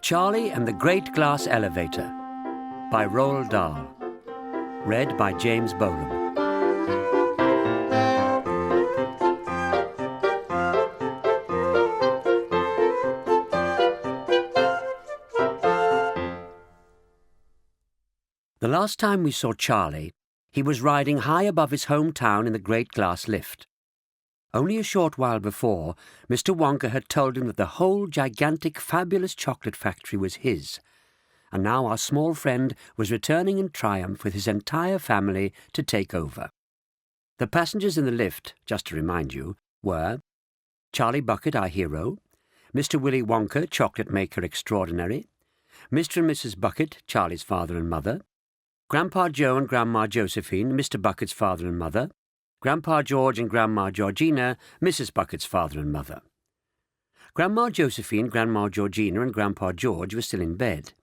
Charlie and the Great Glass Elevator by Roald Dahl. Read by James Bolam. The last time we saw Charlie, he was riding high above his hometown in the great glass lift. Only a short while before, Mr. Wonka had told him that the whole gigantic, fabulous chocolate factory was his, and now our small friend was returning in triumph with his entire family to take over. The passengers in the lift, just to remind you, were Charlie Bucket, our hero, Mr. Willy Wonka, chocolate maker extraordinary, Mr. and Mrs. Bucket, Charlie's father and mother, Grandpa Joe and Grandma Josephine, Mr. Bucket's father and mother, Grandpa George and Grandma Georgina, Mrs. Bucket's father and mother. Grandma Josephine, Grandma Georgina and Grandpa George were still in bed,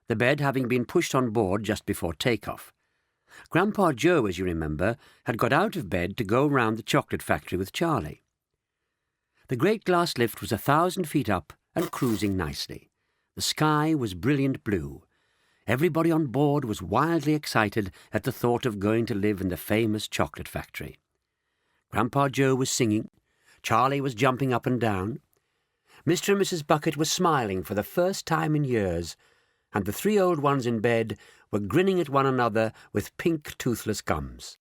the bed having been pushed on board just before takeoff. Grandpa Joe, as you remember, had got out of bed to go round the chocolate factory with Charlie. The great glass lift was 1,000 feet up and cruising nicely. The sky was brilliant blue. Everybody on board was wildly excited at the thought of going to live in the famous chocolate factory. Grandpa Joe was singing, Charlie was jumping up and down, Mr. and Mrs. Bucket were smiling for the first time in years, and the three old ones in bed were grinning at one another with pink toothless gums.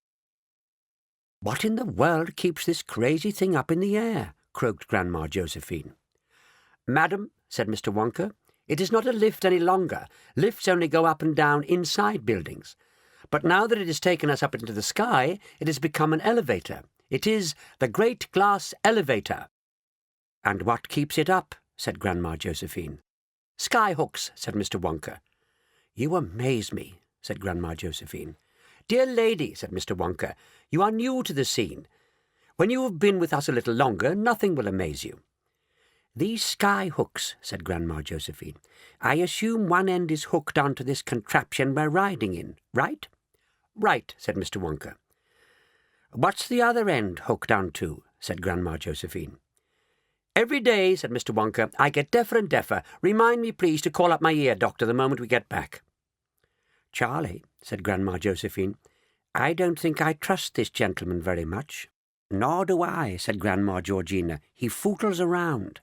"What in the world keeps this crazy thing up in the air?" croaked Grandma Josephine. "Madam," said Mr. Wonka, "it is not a lift any longer. Lifts only go up and down inside buildings. But now that it has taken us up into the sky, it has become an elevator. It is the Great Glass Elevator." "And what keeps it up?" said Grandma Josephine. "Sky hooks," said Mr. Wonka. "You amaze me," said Grandma Josephine. "Dear lady," said Mr. Wonka, "you are new to the scene. When you have been with us a little longer, nothing will amaze you." "These sky hooks," said Grandma Josephine. "I assume one end is hooked onto this contraption we're riding in, right?" "Right," said Mr. Wonka. "What's the other end hooked onto?" said Grandma Josephine. "Every day," said Mr. Wonka, "I get deafer and deafer. Remind me, please, to call up my ear doctor the moment we get back." "Charlie," said Grandma Josephine, "I don't think I trust this gentleman very much." "Nor do I," said Grandma Georgina. "He footles around."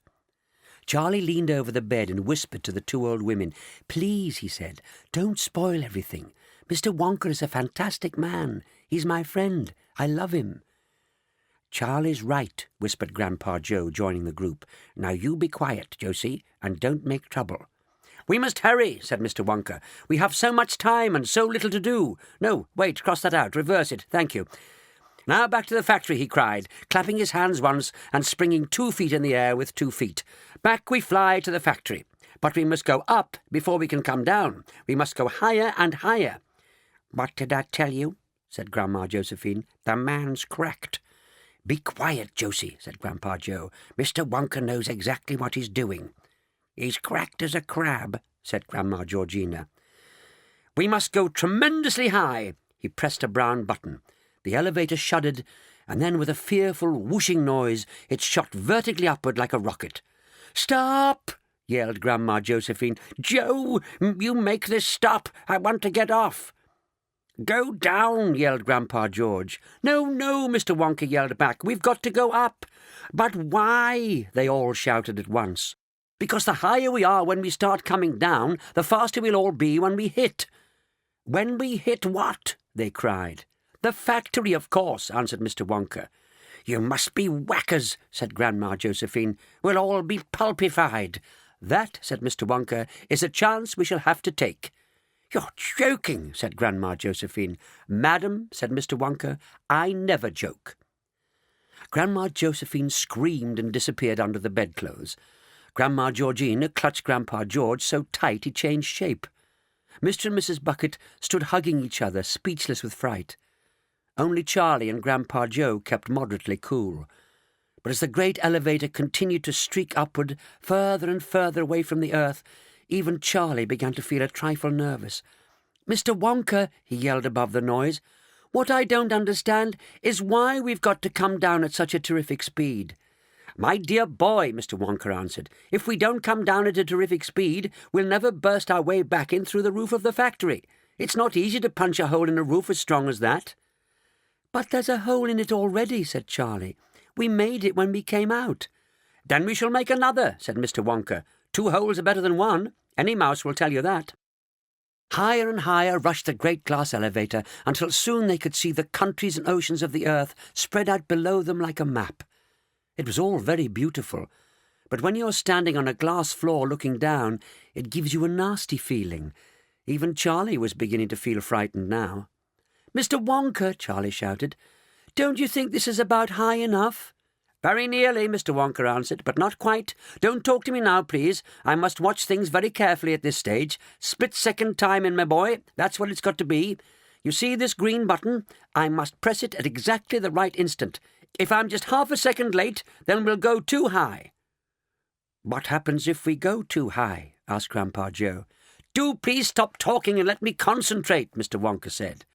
Charlie leaned over the bed and whispered to the two old women. "Please," he said, "don't spoil everything. Mr. Wonka is a fantastic man. He's my friend. I love him." "Charlie's right," whispered Grandpa Joe, joining the group. "Now you be quiet, Josie, and don't make trouble." "We must hurry," said Mr. Wonka. "We have so much time and so little to do. No, wait, cross that out. Reverse it. Thank you. Now back to the factory," he cried, clapping his hands once and springing 2 feet in the air with 2 feet. "Back we fly to the factory. But we must go up before we can come down. We must go higher and higher." "What did I tell you?" said Grandma Josephine. "The man's cracked." "Be quiet, Josie," said Grandpa Joe. "Mr. Wonka knows exactly what he's doing." "He's cracked as a crab," said Grandma Georgina. "We must go tremendously high." He pressed a brown button. The elevator shuddered, and then with a fearful whooshing noise it shot vertically upward like a rocket. "Stop!" yelled Grandma Josephine. "Joe, you make this stop. I want to get off." "Go down," yelled Grandpa George. "No, no," Mr. Wonka yelled back. "We've got to go up." "But why?" they all shouted at once. "Because the higher we are when we start coming down, the faster we'll all be when we hit." "When we hit what?" they cried. "The factory, of course," answered Mr. Wonka. "You must be whackers," said Grandma Josephine. "We'll all be pulpified." "That," said Mr. Wonka, "is a chance we shall have to take." "You're joking," said Grandma Josephine. "Madam," said Mr. Wonka, "I never joke." Grandma Josephine screamed and disappeared under the bedclothes. Grandma Georgina clutched Grandpa George so tight he changed shape. Mr. and Mrs. Bucket stood hugging each other, speechless with fright. Only Charlie and Grandpa Joe kept moderately cool. But as the great elevator continued to streak upward, further and further away from the earth, even Charlie began to feel a trifle nervous. "Mr. Wonka," he yelled above the noise, "what I don't understand is why we've got to come down at such a terrific speed. "My dear boy," Mr. Wonka answered, "if we don't come down at a terrific speed, we'll never burst our way back in through the roof of the factory. It's not easy to punch a hole in a roof as strong as that." "But there's a hole in it already," said Charlie. "We made it when we came out." "Then we shall make another," said Mr. Wonka. "Two holes are better than one. Any mouse will tell you that." Higher and higher rushed the great glass elevator, until soon they could see the countries and oceans of the earth spread out below them like a map. It was all very beautiful, but when you're standing on a glass floor looking down, it gives you a nasty feeling. Even Charlie was beginning to feel frightened now. "Mr. Wonka," Charlie shouted, "don't you think this is about high enough?" "Very nearly," Mr. Wonka answered, "but not quite. Don't talk to me now, please. I must watch things very carefully at this stage. Split-second timing, my boy. That's what it's got to be. You see this green button? I must press it at exactly the right instant. If I'm just half a second late, then we'll go too high." "What happens if we go too high?" asked Grandpa Joe. "Do please stop talking and let me concentrate," Mr. Wonka said.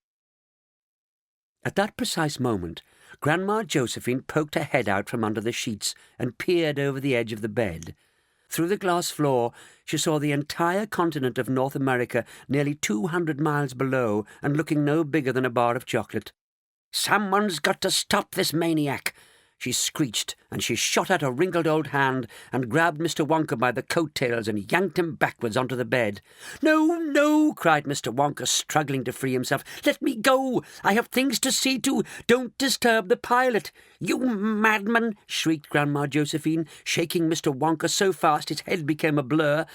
At that precise moment, Grandma Josephine poked her head out from under the sheets and peered over the edge of the bed. Through the glass floor, she saw the entire continent of North America nearly 200 miles below and looking no bigger than a bar of chocolate. "Someone's got to stop this maniac," she screeched, and she shot out a wrinkled old hand and grabbed Mr. Wonka by the coat-tails and yanked him backwards onto the bed. "No, no," cried Mr. Wonka, struggling to free himself. "Let me go. I have things to see to. Don't disturb the pilot." "You madman!" shrieked Grandma Josephine, shaking Mr. Wonka so fast his head became a blur.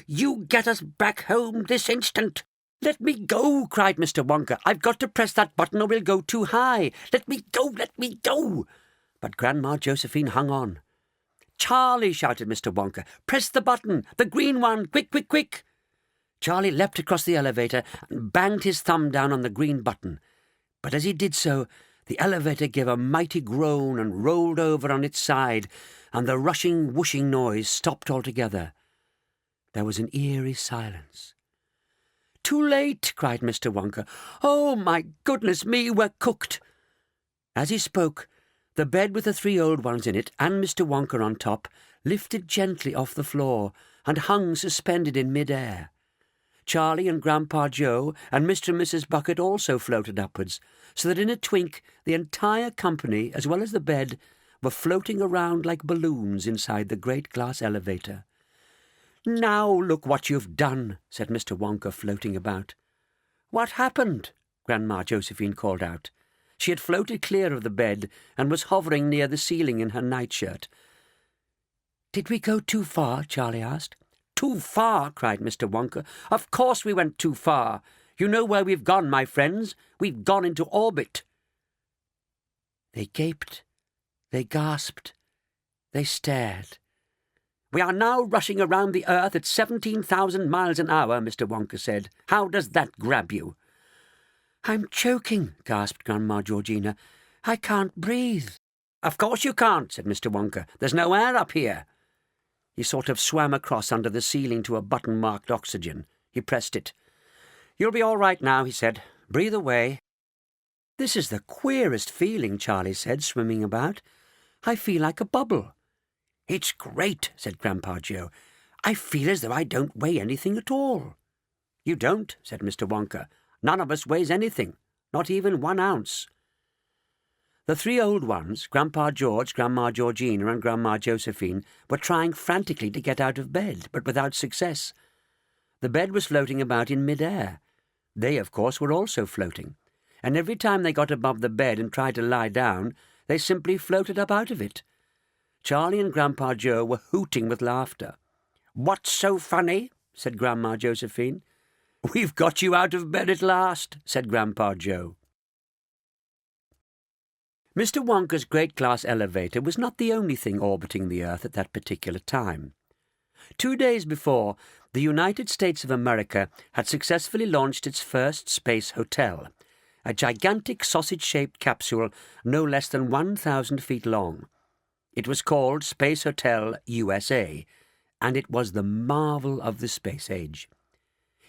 "You get us back home this instant." "Let me go," cried Mr. Wonka. "I've got to press that button or we'll go too high. Let me go, let me go." But Grandma Josephine hung on. "Charlie," shouted Mr. Wonka, "press the button, the green one, quick, quick, quick." Charlie leapt across the elevator and banged his thumb down on the green button. But as he did so, the elevator gave a mighty groan and rolled over on its side, and the rushing, whooshing noise stopped altogether. There was an eerie silence. "Too late!" cried Mr. Wonka. "Oh, my goodness me, we're cooked!" As he spoke, the bed with the three old ones in it, and Mr. Wonka on top, lifted gently off the floor and hung suspended in mid-air. Charlie and Grandpa Joe and Mr. and Mrs. Bucket also floated upwards, so that in a twink the entire company, as well as the bed, were floating around like balloons inside the great glass elevator. "Now look what you've done," said Mr. Wonka, floating about. "What happened?" Grandma Josephine called out. She had floated clear of the bed and was hovering near the ceiling in her nightshirt. "Did we go too far?" Charlie asked. "Too far?" cried Mr. Wonka. "Of course we went too far. You know where we've gone, my friends. We've gone into orbit." They gaped, they gasped, they stared. "We are now rushing around the earth at 17,000 miles an hour, Mr. Wonka said. How does that grab you?" "I'm choking," gasped Grandma Georgina. "I can't breathe." "Of course you can't," said Mr. Wonka. "There's no air up here." He sort of swam across under the ceiling to a button marked oxygen. He pressed it. "You'll be all right now," he said. "Breathe away." "This is the queerest feeling," Charlie said, swimming about. "I feel like a bubble." "It's great," said Grandpa Joe. "I feel as though I don't weigh anything at all." "You don't," said Mr. Wonka. "None of us weighs anything, not even 1 ounce." The three old ones, Grandpa George, Grandma Georgina, and Grandma Josephine, were trying frantically to get out of bed, but without success. The bed was floating about in mid-air. They, of course, were also floating, and every time they got above the bed and tried to lie down, they simply floated up out of it. Charlie and Grandpa Joe were hooting with laughter. "What's so funny?" said Grandma Josephine. "We've got you out of bed at last," said Grandpa Joe. Mr. Wonka's great glass elevator was not the only thing orbiting the Earth at that particular time. 2 days before, the United States of America had successfully launched its first space hotel, a gigantic sausage-shaped capsule no less than 1,000 feet long. It was called Space Hotel USA, and it was the marvel of the space age.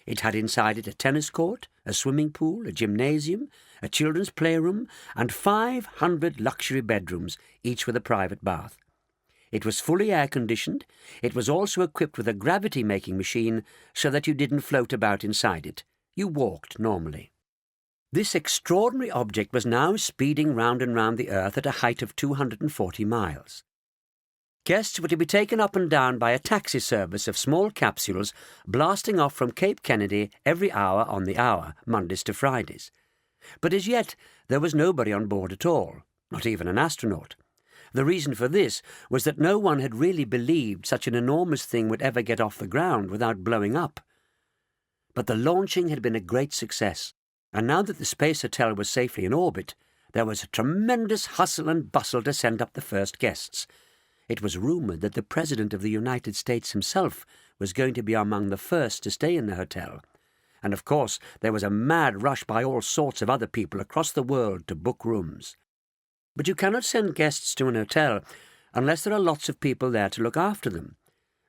It had inside it a tennis court, a swimming pool, a gymnasium, a children's playroom, and 500 luxury bedrooms, each with a private bath. It was fully air-conditioned. It was also equipped with a gravity-making machine so that you didn't float about inside it. You walked normally. This extraordinary object was now speeding round and round the Earth at a height of 240 miles. Guests were to be taken up and down by a taxi service of small capsules blasting off from Cape Kennedy every hour on the hour, Mondays to Fridays. But as yet there was nobody on board at all, not even an astronaut. The reason for this was that no one had really believed such an enormous thing would ever get off the ground without blowing up. But the launching had been a great success, and now that the Space Hotel was safely in orbit, there was a tremendous hustle and bustle to send up the first guests. It was rumoured that the President of the United States himself was going to be among the first to stay in the hotel. And of course there was a mad rush by all sorts of other people across the world to book rooms. But you cannot send guests to an hotel unless there are lots of people there to look after them.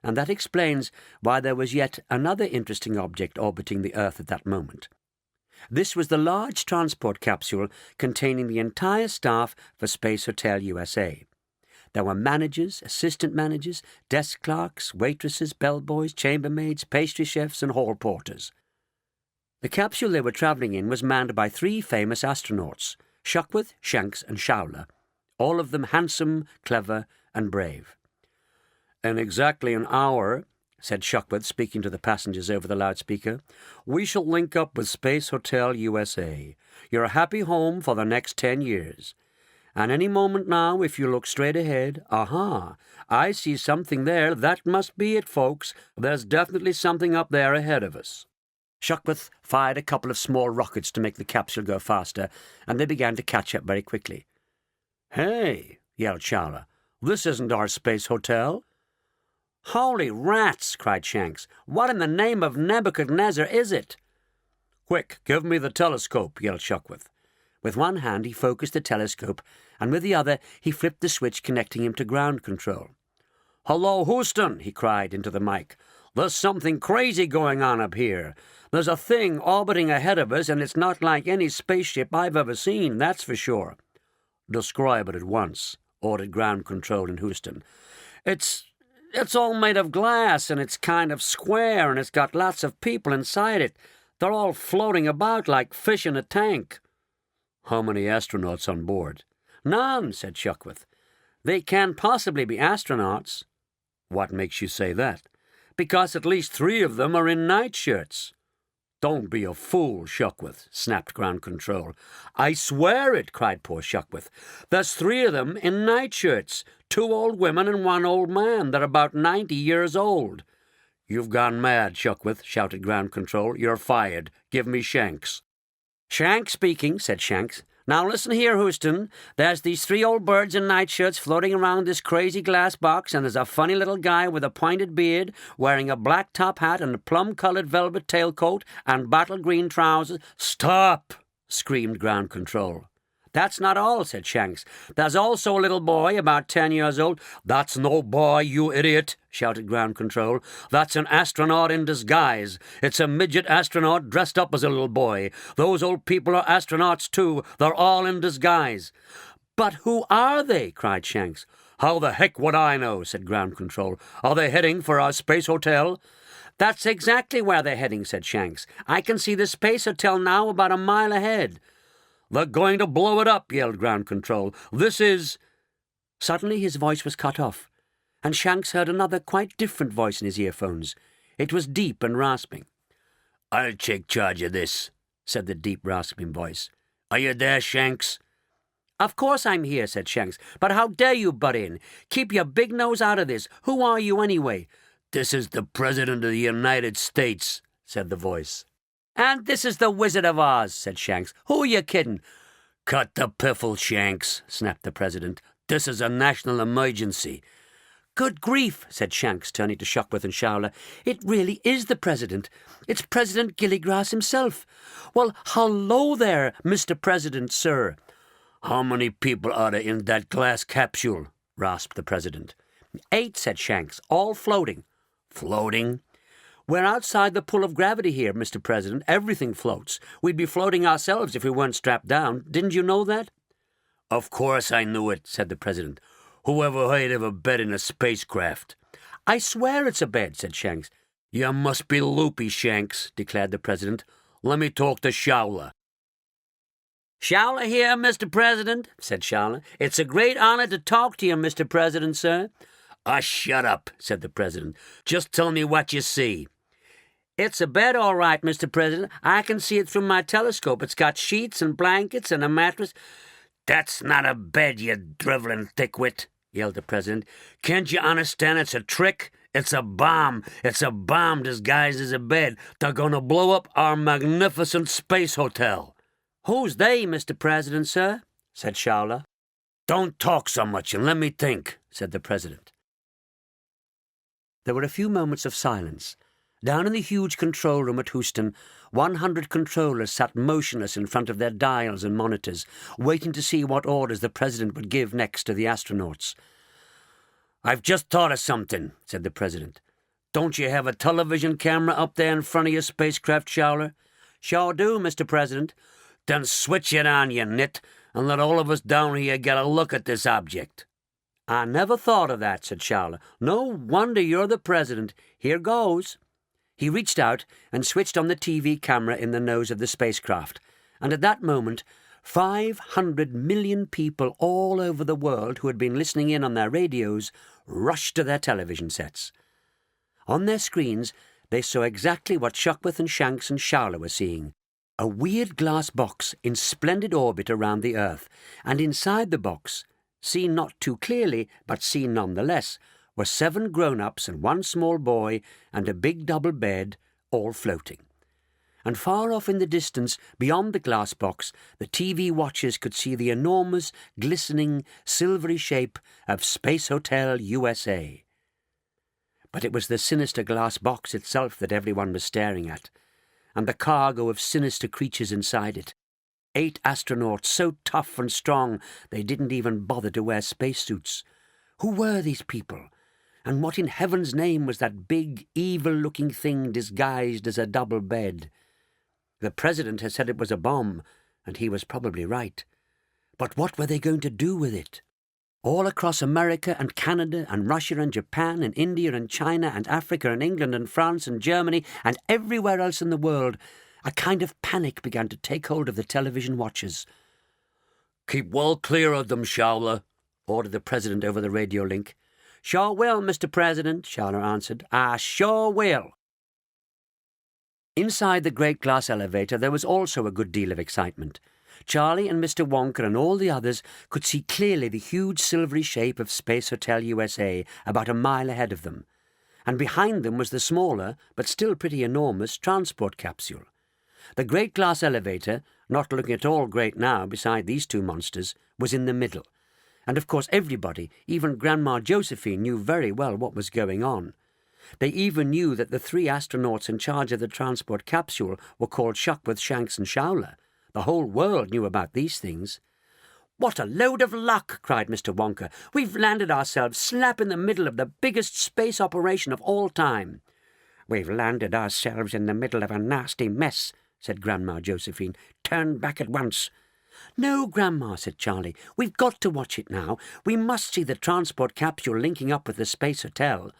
And that explains why there was yet another interesting object orbiting the Earth at that moment. This was the large transport capsule containing the entire staff for Space Hotel USA. There were managers, assistant managers, desk clerks, waitresses, bellboys, chambermaids, pastry chefs, and hall porters. The capsule they were travelling in was manned by 3 famous astronauts, Shuckworth, Shanks, and Showler, all of them handsome, clever, and brave. "In exactly an hour," said Shuckworth, speaking to the passengers over the loudspeaker, "we shall link up with Space Hotel USA, your happy home for the next 10 years. And any moment now, if you look straight ahead, aha, I see something there. That must be it, folks. There's definitely something up there ahead of us." Shuckworth fired a couple of small rockets to make the capsule go faster, and they began to catch up very quickly. "Hey," yelled Showler, "this isn't our Space Hotel." "Holy rats!" cried Shanks. "What in the name of Nebuchadnezzar is it?" "Quick, give me the telescope," yelled Shuckworth. With one hand he focused the telescope, and with the other he flipped the switch connecting him to ground control. "Hello, Houston," he cried into the mic. "There's something crazy going on up here. There's a thing orbiting ahead of us, and it's not like any spaceship I've ever seen, that's for sure." "Describe it at once," ordered ground control in Houston. It's all made of glass, and it's kind of square, and it's got lots of people inside it. They're all floating about like fish in a tank." "How many astronauts on board?" "None," said Shuckworth. "They can't possibly be astronauts." "What makes you say that?" "Because at least 3 of them are in nightshirts." "Don't be a fool, Shuckworth," snapped ground control. "I swear it," cried poor Shuckworth. "There's 3 of them in nightshirts. 2 old women and 1 old man. They're about 90 years old." "You've gone mad, Shuckworth," shouted ground control. "You're fired. Give me Shanks." "Shanks speaking," said Shanks. "Now listen here, Houston. There's these 3 old birds in nightshirts floating around this crazy glass box, and there's a funny little guy with a pointed beard, wearing a black top hat and a plum-coloured velvet tailcoat and bottle-green trousers—" "Stop!" screamed ground control. "That's not all," said Shanks. "There's also a little boy about 10 years old." "That's no boy, you idiot," shouted ground control. "That's an astronaut in disguise. It's a midget astronaut dressed up as a little boy. Those old people are astronauts too. They're all in disguise." "But who are they?" cried Shanks. "How the heck would I know?" said ground control. "Are they heading for our Space Hotel?" "That's exactly where they're heading," said Shanks. "I can see the Space Hotel now about a mile ahead." "They're going to blow it up," yelled ground control. "This is—" Suddenly his voice was cut off, and Shanks heard another quite different voice in his earphones. It was deep and rasping. "I'll take charge of this," said the deep, rasping voice. "Are you there, Shanks?" "Of course I'm here," said Shanks. "But how dare you butt in? Keep your big nose out of this. Who are you, anyway?" "This is the President of the United States," said the voice. "And this is the Wizard of Oz," said Shanks. "Who are you kidding?" "Cut the piffle, Shanks," snapped the President. "This is a national emergency." "Good grief," said Shanks, turning to Shuckworth and Showler. "It really is the President. It's President Gillygrass himself. Well, hello there, Mr. President, sir." "How many people are there in that glass capsule?" rasped the President. 8, said Shanks, "all floating." "Floating?" "We're outside the pull of gravity here, Mr. President. Everything floats. We'd be floating ourselves if we weren't strapped down. Didn't you know that?" "Of course I knew it," said the President. Whoever heard of a bed in a spacecraft? I swear it's a bed, said Shanks. You must be loopy, Shanks, declared the President. Let me talk to Showler. Showler here, Mr. President, said Showler. It's a great honor to talk to you, Mr. President, sir. Shut up, said the President. Just tell me what you see. It's a bed, all right, Mr. President. I can see it through my telescope. It's got sheets and blankets and a mattress. That's not a bed, you drivelling thickwit, yelled the President. Can't you understand it's a trick? It's a bomb. It's a bomb disguised as a bed. They're going to blow up our magnificent space hotel. Who's they, Mr. President, sir? Said Showler. Don't talk so much and let me think, said the President. There were a few moments of silence. Down in the huge control room at Houston, 100 controllers sat motionless in front of their dials and monitors, waiting to see what orders the President would give next to the astronauts. I've just thought of something, said the President. Don't you have a television camera up there in front of your spacecraft, Showler? Sure do, Mr. President. Then switch it on, you nit, and let all of us down here get a look at this object. I never thought of that, said Showler. No wonder you're the President. Here goes. He reached out and switched on the TV camera in the nose of the spacecraft, and at that moment 500 million people all over the world who had been listening in on their radios rushed to their television sets. On their screens they saw exactly what Shuckworth and Shanks and Showler were seeing. A weird glass box in splendid orbit around the Earth, and inside the box, seen not too clearly, but seen nonetheless, were 7 grown-ups and 1 small boy and a big double bed, all floating. And far off in the distance, beyond the glass box, the TV watchers could see the enormous, glistening, silvery shape of Space Hotel USA. But it was the sinister glass box itself that everyone was staring at, and the cargo of sinister creatures inside it. 8 astronauts so tough and strong they didn't even bother to wear spacesuits. Who were these people? And what in heaven's name was that big, evil-looking thing disguised as a double bed? The President had said it was a bomb, and he was probably right. But what were they going to do with it? All across America and Canada and Russia and Japan and India and China and Africa and England and France and Germany and everywhere else in the world, a kind of panic began to take hold of the television watchers. "Keep well clear of them, Showler," ordered the President over the radio link. "Sure will, Mr. President," Showler answered. "I sure will." Inside the great glass elevator there was also a good deal of excitement. Charlie and Mr. Wonka and all the others could see clearly the huge silvery shape of Space Hotel USA about a mile ahead of them, and behind them was the smaller, but still pretty enormous, transport capsule. The great glass elevator, not looking at all great now beside these 2 monsters, was in the middle, and of course everybody, even Grandma Josephine, knew very well what was going on. They even knew that the 3 astronauts in charge of the transport capsule were called Shuckworth, Shanks and Showler. The whole world knew about these things. "What a load of luck!" cried Mr. Wonka. "We've landed ourselves slap in the middle of the biggest space operation of all time." "We've landed ourselves in the middle of a nasty mess," said Grandma Josephine. "Turn back at once." "No, Grandma," said Charlie. "We've got to watch it now. We must see the transport capsule linking up with the Space Hotel."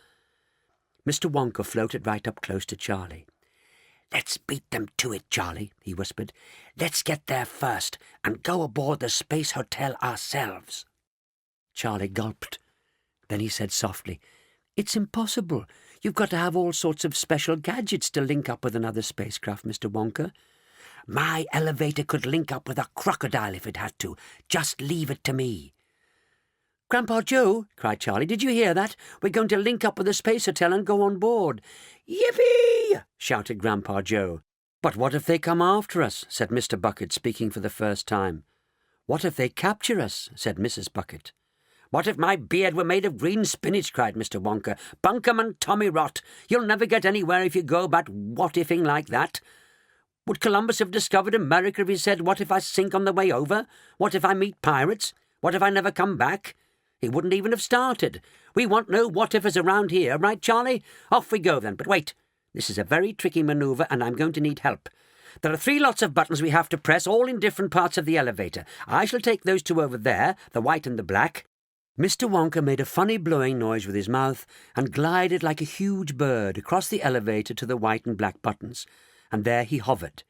Mr. Wonka floated right up close to Charlie. "Let's beat them to it, Charlie," he whispered. "Let's get there first and go aboard the Space Hotel ourselves." Charlie gulped. Then he said softly, "It's impossible. You've got to have all sorts of special gadgets to link up with another spacecraft, Mr. Wonka." "My elevator could link up with a crocodile if it had to. Just leave it to me." "Grandpa Joe," cried Charlie, "did you hear that? We're going to link up with the Space Hotel and go on board." "Yippee!" shouted Grandpa Joe. "But what if they come after us?" said Mr. Bucket, speaking for the first time. "What if they capture us?" said Mrs. Bucket. "What if my beard were made of green spinach?" cried Mr. Wonka. "Bunkum and Tommy Rot. You'll never get anywhere if you go about what-ifing like that. Would Columbus have discovered America if he said, 'What if I sink on the way over? What if I meet pirates? What if I never come back?' He wouldn't even have started. We want no what-ifers around here, right, Charlie? Off we go then, but wait. This is a very tricky manoeuvre and I'm going to need help. There are 3 lots of buttons we have to press, all in different parts of the elevator. I shall take those 2 over there, the white and the black. Mr. Wonka made a funny blowing noise with his mouth and glided like a huge bird across the elevator to the white and black buttons, and there he hovered.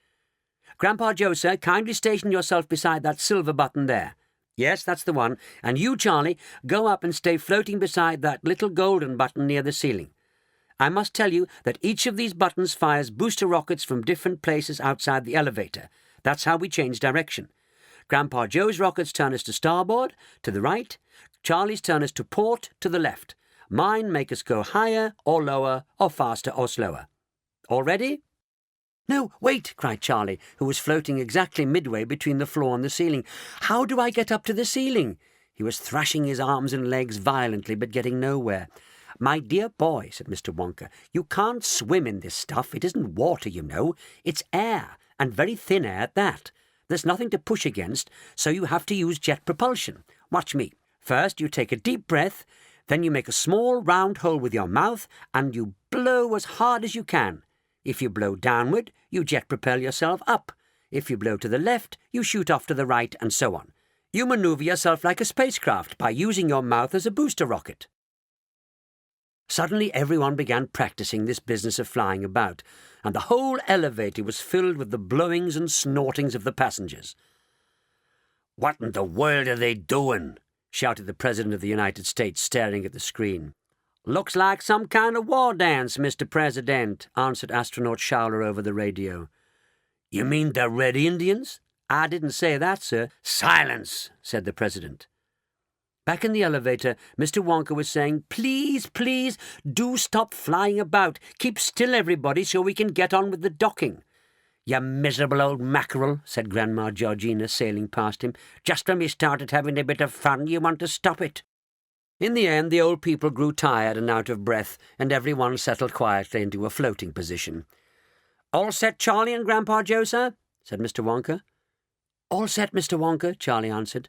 "Grandpa Joe, sir, kindly station yourself beside that silver button there. Yes, that's the one. And you, Charlie, go up and stay floating beside that little golden button near the ceiling. I must tell you that each of these buttons fires booster rockets from different places outside the elevator. That's how we change direction. Grandpa Joe's rockets turn us to starboard, to the right. Charlie's turn us to port, to the left. Mine make us go higher or lower or faster or slower. All ready?" "No, wait," cried Charlie, who was floating exactly midway between the floor and the ceiling. "How do I get up to the ceiling?" He was thrashing his arms and legs violently, but getting nowhere. "My dear boy," said Mr. Wonka, "you can't swim in this stuff. It isn't water, you know. It's air, and very thin air at that. There's nothing to push against, so you have to use jet propulsion. Watch me. First, you take a deep breath, then you make a small round hole with your mouth, and you blow as hard as you can. If you blow downward, you jet propel yourself up. If you blow to the left, you shoot off to the right, and so on. You maneuver yourself like a spacecraft by using your mouth as a booster rocket." Suddenly everyone began practicing this business of flying about, and the whole elevator was filled with the blowings and snortings of the passengers. "What in the world are they doing?" shouted the President of the United States, staring at the screen. "Looks like some kind of war dance, Mr. President," answered Astronaut Showler over the radio. "You mean the Red Indians?" "I didn't say that, sir." "Silence," said the President. Back in the elevator, Mr. Wonka was saying, "Please, please, do stop flying about. Keep still, everybody, so we can get on with the docking." "You miserable old mackerel," said Grandma Georgina, sailing past him. "Just when we started having a bit of fun, you want to stop it." In the end, the old people grew tired and out of breath, and everyone settled quietly into a floating position. "All set, Charlie and Grandpa Joe, sir?" said Mr. Wonka. "All set, Mr. Wonka," Charlie answered.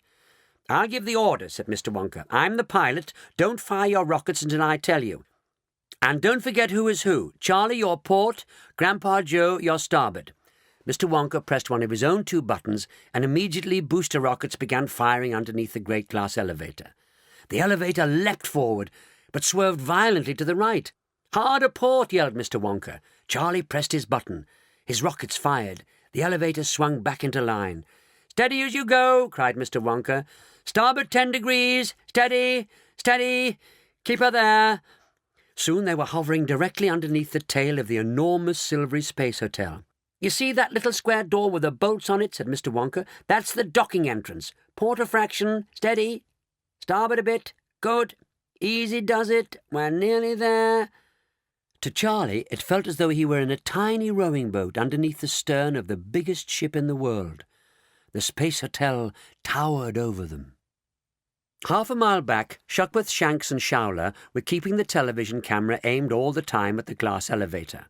"I'll give the order," said Mr. Wonka. "I'm the pilot. Don't fire your rockets until I tell you. And don't forget who is who. Charlie, your port. Grandpa Joe, your starboard." Mr. Wonka pressed one of his own 2 buttons, and immediately booster rockets began firing underneath the great glass elevator. The elevator leapt forward, but swerved violently to the right. "Hard a port!" yelled Mr. Wonka. Charlie pressed his button. His rockets fired. The elevator swung back into line. "Steady as you go!" cried Mr. Wonka. "Starboard 10 degrees! Steady! Steady! Keep her there!" Soon they were hovering directly underneath the tail of the enormous silvery space hotel. "You see that little square door with the bolts on it?" said Mr. Wonka. "That's the docking entrance. Port a fraction. Steady! Starboard a bit. Good. Easy does it. We're nearly there." To Charlie, it felt as though he were in a tiny rowing boat underneath the stern of the biggest ship in the world. The space hotel towered over them. Half a mile back, Shuckworth, Shanks and Showler were keeping the television camera aimed all the time at the glass elevator.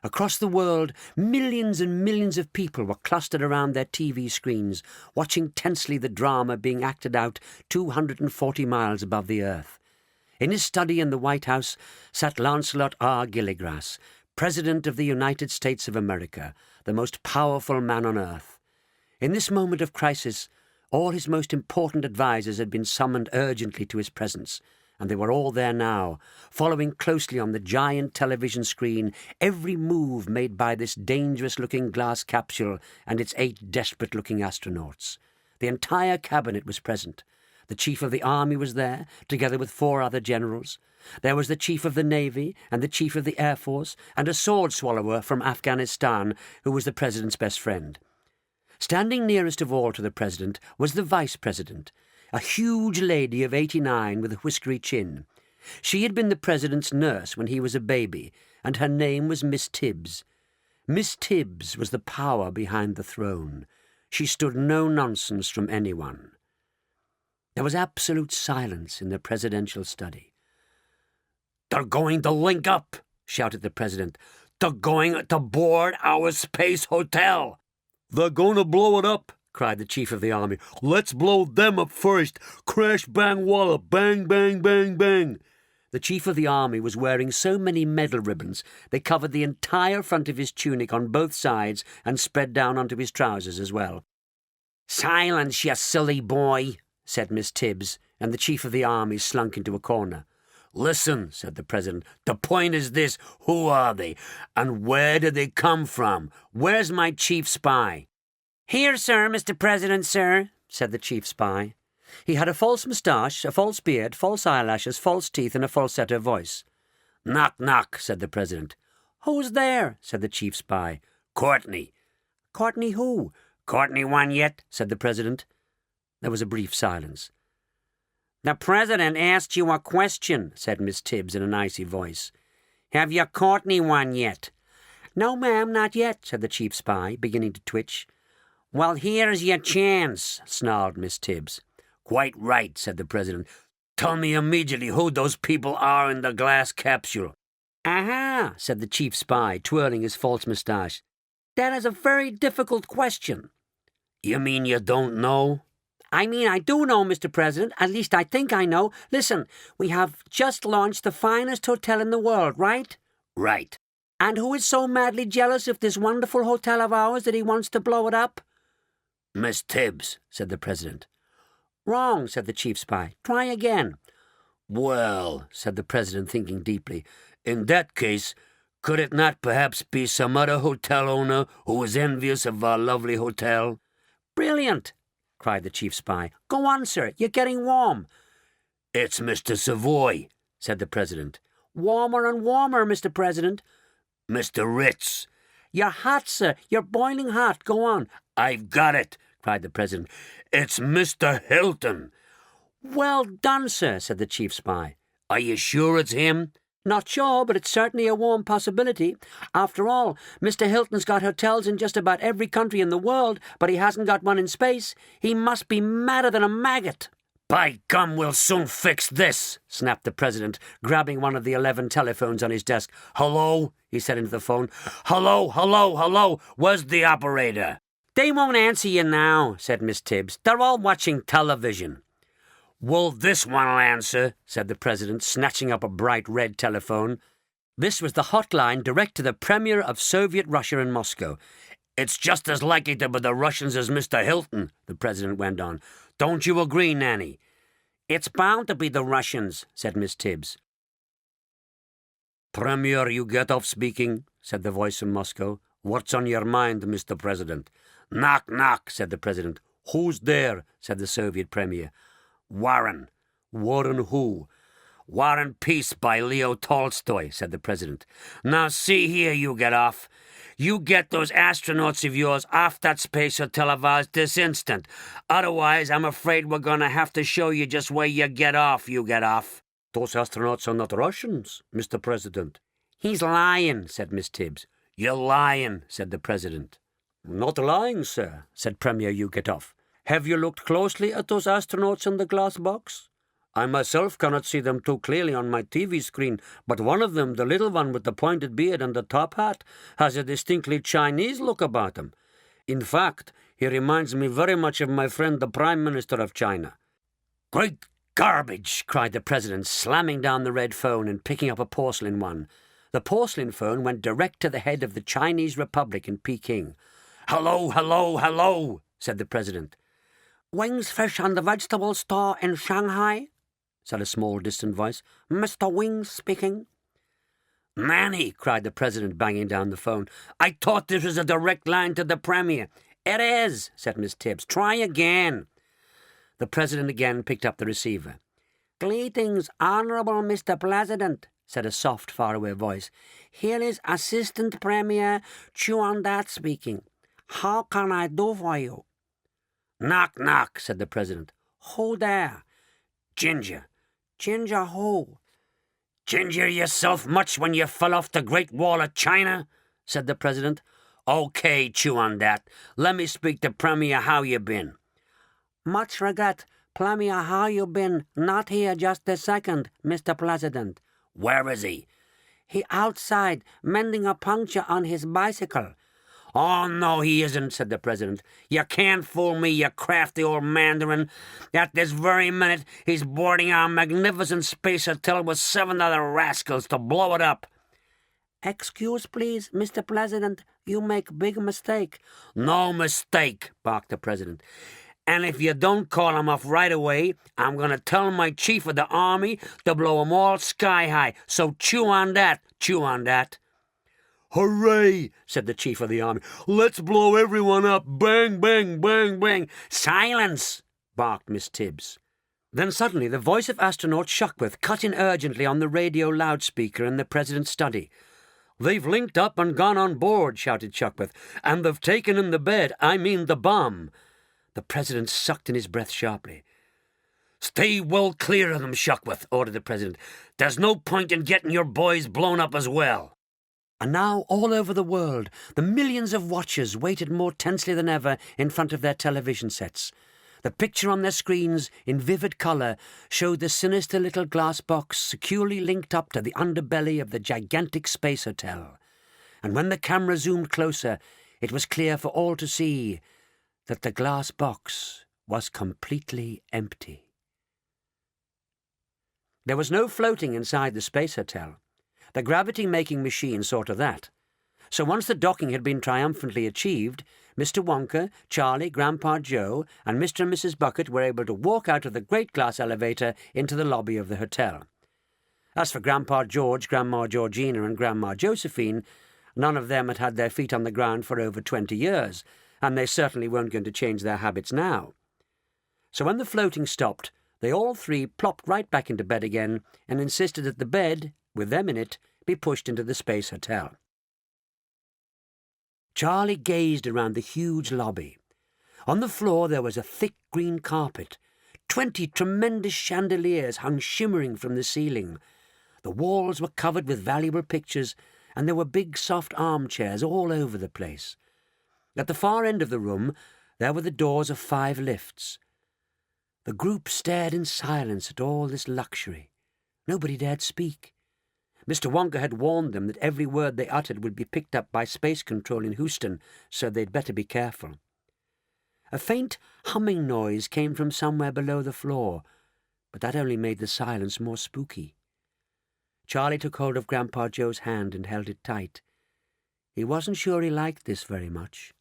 Across the world, millions and millions of people were clustered around their TV screens, watching tensely the drama being acted out 240 miles above the earth. In his study in the White House sat Lancelot R. Gilligrass, President of the United States of America, the most powerful man on earth. In this moment of crisis, all his most important advisers had been summoned urgently to his presence, and they were all there now, following closely on the giant television screen every move made by this dangerous-looking glass capsule and its 8 desperate-looking astronauts. The entire cabinet was present. The Chief of the Army was there, together with 4 other generals. There was the Chief of the Navy and the Chief of the Air Force, and a sword-swallower from Afghanistan, who was the President's best friend. Standing nearest of all to the President was the Vice President, a huge lady of 89 with a whiskery chin. She had been the President's nurse when he was a baby, and her name was Miss Tibbs. Miss Tibbs was the power behind the throne. She stood no nonsense from anyone. There was absolute silence in the presidential study. "They're going to link up," shouted the President. "They're going to board our space hotel." "They're going to blow it up," cried the Chief of the Army. "Let's blow them up first. Crash, bang, wallop, bang, bang, bang, bang." The Chief of the Army was wearing so many medal ribbons they covered the entire front of his tunic on both sides and spread down onto his trousers as well. "Silence, you silly boy," said Miss Tibbs, and the Chief of the Army slunk into a corner. Listen, said the President, the point is this: who are they, and where do they come from? Where's my chief spy? Here, sir, Mr. President, sir, said the chief spy. He had a false moustache, a false beard, false eyelashes, false teeth, and a falsetto voice. Knock, knock, said the President. Who's there? Said the chief spy. Courtney. Courtney who? Courtney won yet? Said the President. There was a brief silence. The President asked you a question, said Miss Tibbs in an icy voice. Have you Courtney won yet? No, ma'am, not yet, said the chief spy, beginning to twitch. Well, here's your chance, snarled Miss Tibbs. Quite right, said the President. Tell me immediately who those people are in the glass capsule. Aha, said the chief spy, twirling his false moustache. That is a very difficult question. You mean you don't know? I mean, I do know, Mr. President. At least I think I know. Listen, we have just launched the finest hotel in the world, right? Right. And who is so madly jealous of this wonderful hotel of ours that he wants to blow it up? Miss Tibbs, said the President. Wrong, said the chief spy. Try again. Well, said the President, thinking deeply, in that case, could it not perhaps be some other hotel owner who is envious of our lovely hotel? Brilliant, cried the chief spy. Go on, sir. You're getting warm. It's Mr. Savoy, said the President. Warmer and warmer, Mr. President. Mr. Ritz. You're hot, sir. You're boiling hot. Go on. I've got it, cried the President. It's Mr. Hilton. Well done, sir, said the chief spy. Are you sure it's him? Not sure, but it's certainly a warm possibility. After all, Mr. Hilton's got hotels in just about every country in the world, but he hasn't got one in space. He must be madder than a maggot. By gum, we'll soon fix this, snapped the President, grabbing one of the 11 telephones on his desk. Hello, he said into the phone. Hello, hello, hello. Where's the operator? They won't answer you now, said Miss Tibbs. They're all watching television. Well, this one'll answer, said the President, snatching up a bright red telephone. This was the hotline direct to the Premier of Soviet Russia in Moscow. It's just as likely to be the Russians as Mr. Hilton, the President went on. Don't you agree, Nanny? It's bound to be the Russians, said Miss Tibbs. Premier Yugetov speaking, said the voice from Moscow. What's on your mind, Mr. President? Knock, knock, said the President. Who's there? Said the Soviet Premier. Warren. Warren who? War and Peace by Leo Tolstoy, said the President. Now see here, you get off. You get those astronauts of yours off that space hotel of ours this instant. Otherwise, I'm afraid we're going to have to show you just where you get off, you get off. Those astronauts are not Russians, Mr. President. He's lying, said Miss Tibbs. You're lying, said the President. Not lying, sir, said Premier Yugetov. Have you looked closely at those astronauts in the glass box? I myself cannot see them too clearly on my TV screen, but one of them, the little one with the pointed beard and the top hat, has a distinctly Chinese look about him. In fact, he reminds me very much of my friend the Prime Minister of China. Great garbage, cried the President, slamming down the red phone and picking up a porcelain one. The porcelain phone went direct to the head of the Chinese Republic in Peking. Hello, hello, hello, said the President. Wings Fish and the Vegetable Store in Shanghai, said a small, distant voice. Mr. Wings speaking. Nanny, cried the President, banging down the phone. I thought this was a direct line to the Premier. It is, said Miss Tibbs. Try again. The President again picked up the receiver. Greetings, Honourable Mr. President, said a soft, faraway voice. Here is Assistant Premier Chuandat speaking. How can I do for you? Knock, knock, said the President. Who there? Ginger. Ginger who? Ginger yourself much when you fell off the Great Wall of China, said the President. Okay, chew on that. Let me speak to Premier. How you been? Much regret, Premier. How you been? Not here just a second, Mr. President. Where is he? He outside, mending a puncture on his bicycle. Oh, no, he isn't, said the President. You can't fool me, you crafty old mandarin. At this very minute, he's boarding our magnificent space hotel with 7 other rascals to blow it up. Excuse, please, Mr. President. You make big mistake. No mistake, barked the President. And if you don't call 'em off right away, I'm going to tell my chief of the army to blow 'em all sky high. So chew on that, chew on that." "Hooray!" said the chief of the army. "Let's blow everyone up. Bang, bang, bang, bang." "Silence!" barked Miss Tibbs. Then suddenly the voice of astronaut Shuckworth cut in urgently on the radio loudspeaker in the president's study. "They've linked up and gone on board," shouted Shuckworth. "And they've taken in the bed, I mean the bomb." The president sucked in his breath sharply. "Stay well clear of them, Shuckworth," ordered the president. "There's no point in getting your boys blown up as well." And now, all over the world, the millions of watchers waited more tensely than ever in front of their television sets. The picture on their screens, in vivid colour, showed the sinister little glass box securely linked up to the underbelly of the gigantic space hotel. And when the camera zoomed closer, it was clear for all to see that the glass box was completely empty. There was no floating inside the space hotel. The gravity-making machine saw to that. So once the docking had been triumphantly achieved, Mr. Wonka, Charlie, Grandpa Joe, and Mr. and Mrs. Bucket were able to walk out of the great glass elevator into the lobby of the hotel. As for Grandpa George, Grandma Georgina, and Grandma Josephine, none of them had had their feet on the ground for over 20 years, and they certainly weren't going to change their habits now. So when the floating stopped, they all three plopped right back into bed again and insisted that the bed, with them in it, be pushed into the space hotel. Charlie gazed around the huge lobby. On the floor there was a thick green carpet. 20 tremendous chandeliers hung shimmering from the ceiling. The walls were covered with valuable pictures, and there were big soft armchairs all over the place. At the far end of the room there were the doors of 5 lifts. The group stared in silence at all this luxury. Nobody dared speak. Mr. Wonka had warned them that every word they uttered would be picked up by space control in Houston, so they'd better be careful. A faint humming noise came from somewhere below the floor, but that only made the silence more spooky. Charlie took hold of Grandpa Joe's hand and held it tight. He wasn't sure he liked this very much.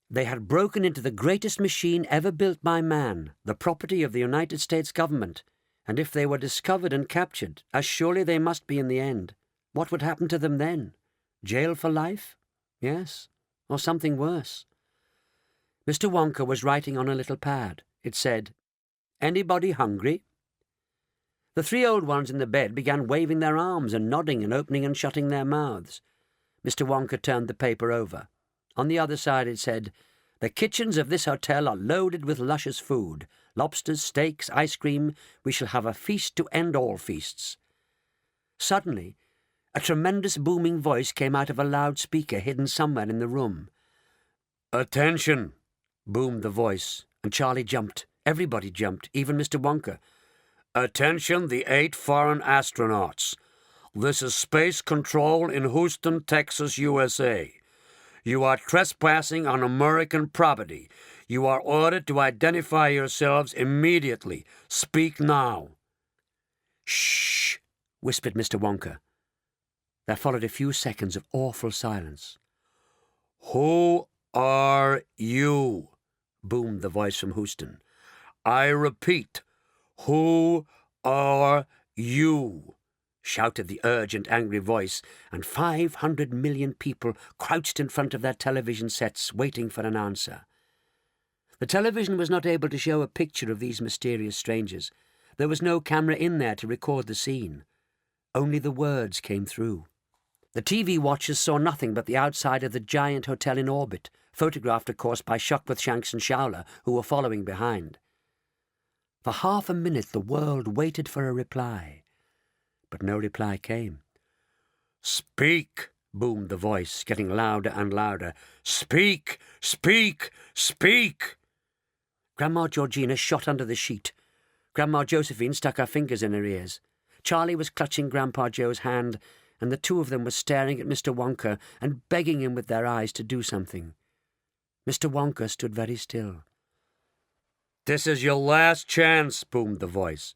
They had broken into the greatest machine ever built by man, the property of the United States government, and if they were discovered and captured, as surely they must be in the end, what would happen to them then? Jail for life? Yes, or something worse. Mr. Wonka was writing on a little pad. It said, "Anybody hungry?" The 3 old ones in the bed began waving their arms and nodding and opening and shutting their mouths. Mr. Wonka turned the paper over. On the other side it said, "The kitchens of this hotel are loaded with luscious food. Lobsters, steaks, ice cream. We shall have a feast to end all feasts." Suddenly, a tremendous booming voice came out of a loudspeaker hidden somewhere in the room. "Attention!" boomed the voice, and Charlie jumped. Everybody jumped, even Mr. Wonka. "Attention, the 8 foreign astronauts. This is Space Control in Houston, Texas, USA. You are trespassing on American property. You are ordered to identify yourselves immediately. Speak now." "Shh," whispered Mr. Wonka. There followed a few seconds of awful silence. "Who are you?" boomed the voice from Houston. "I repeat, who are you?" shouted the urgent, angry voice, and 500 million people crouched in front of their television sets, waiting for an answer. The television was not able to show a picture of these mysterious strangers. There was no camera in there to record the scene. Only the words came through. The TV watchers saw nothing but the outside of the giant hotel in orbit, photographed, of course, by Shuckworth, Shanks and Showler, who were following behind. For half a minute the world waited for a reply, but no reply came. "Speak," boomed the voice, getting louder and louder. "Speak! Speak! Speak!" Grandma Georgina shot under the sheet. Grandma Josephine stuck her fingers in her ears. Charlie was clutching Grandpa Joe's hand, and the 2 of them were staring at Mr. Wonka and begging him with their eyes to do something. Mr. Wonka stood very still. "This is your last chance," boomed the voice.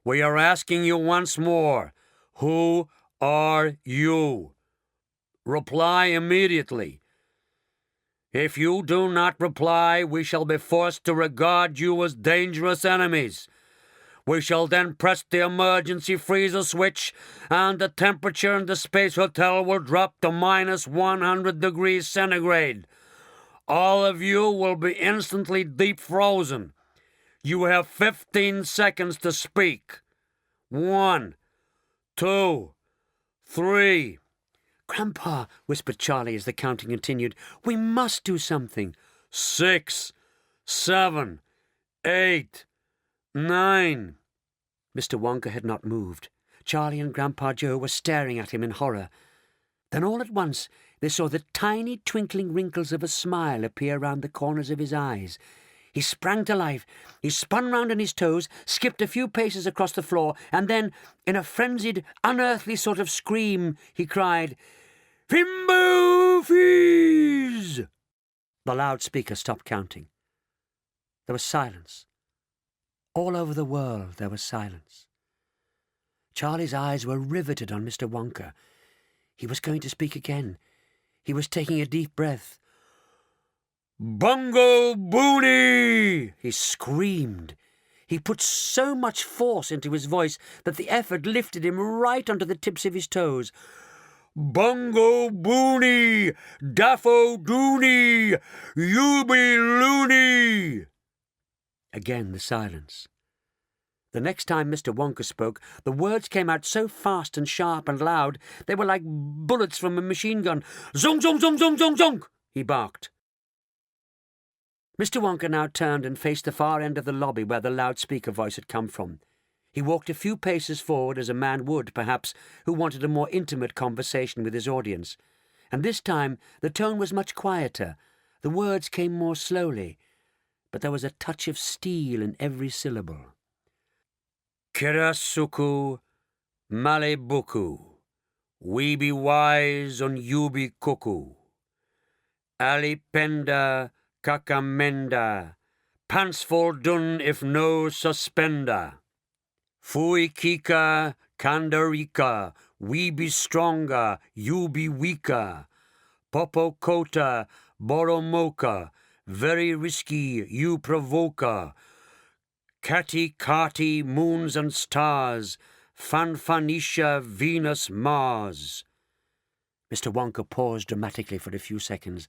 "We are asking you once more. Who are you? Reply immediately. If you do not reply, we shall be forced to regard you as dangerous enemies. We shall then press the emergency freezer switch, and the temperature in the space hotel will drop to minus 100 degrees centigrade. All of you will be instantly deep frozen. You have 15 seconds to speak. 1, 2, 3. Grandpa, whispered Charlie as the counting continued, we must do something. 6, 7, 8, 9. Mr. Wonka had not moved. Charlie and Grandpa Joe were staring at him in horror. Then all at once they saw the tiny twinkling wrinkles of a smile appear round the corners of his eyes. He sprang to life. He spun round on his toes, skipped a few paces across the floor, and then, in a frenzied, unearthly sort of scream, he cried, "Fimbo Fees!" The loudspeaker stopped counting. There was silence. All over the world there was silence. Charlie's eyes were riveted on Mr. Wonka. He was going to speak again. He was taking a deep breath. "Bungo Booney!" he screamed. He put so much force into his voice that the effort lifted him right onto the tips of his toes. "Bungo Booney! Daffo Dooney! You be loony!" Again the silence. The next time Mr. Wonka spoke, the words came out so fast and sharp and loud they were like bullets from a machine gun. "Zong, zong, zong, zong, zong, zong!" he barked. Mr. Wonka now turned and faced the far end of the lobby where the loudspeaker voice had come from. He walked a few paces forward, as a man would, perhaps, who wanted a more intimate conversation with his audience. And this time the tone was much quieter. The words came more slowly, but there was a touch of steel in every syllable. "Kirasuku Malebuku. We be wise and you be cuckoo. Alipenda Kakamenda, pants fall done if no suspender. Fui kika kandarika, we be stronger, you be weaker. Popokota boromoka, very risky, you provoker. Catty carty moons and stars, Fanfanisha Venus Mars." Mr. Wonka paused dramatically for a few seconds.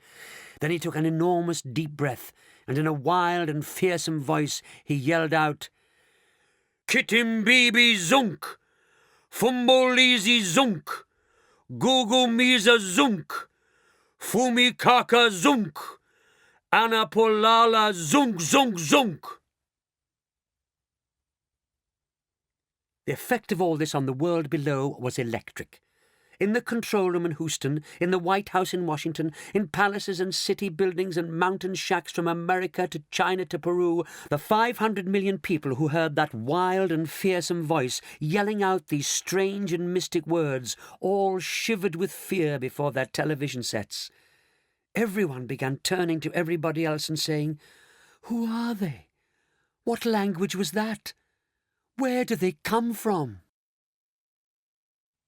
Then he took an enormous deep breath, and in a wild and fearsome voice he yelled out, "Kitimbibi Zunk! Fumbolizi Zunk! Gugu Miza Zunk! Fumikaka Zunk! Anapolala Zunk Zunk Zunk!" The effect of all this on the world below was electric. In the control room in Houston, in the White House in Washington, in palaces and city buildings and mountain shacks from America to China to Peru, the 500 million people who heard that wild and fearsome voice yelling out these strange and mystic words all shivered with fear before their television sets. Everyone began turning to everybody else and saying, "Who are they? What language was that? Where do they come from?"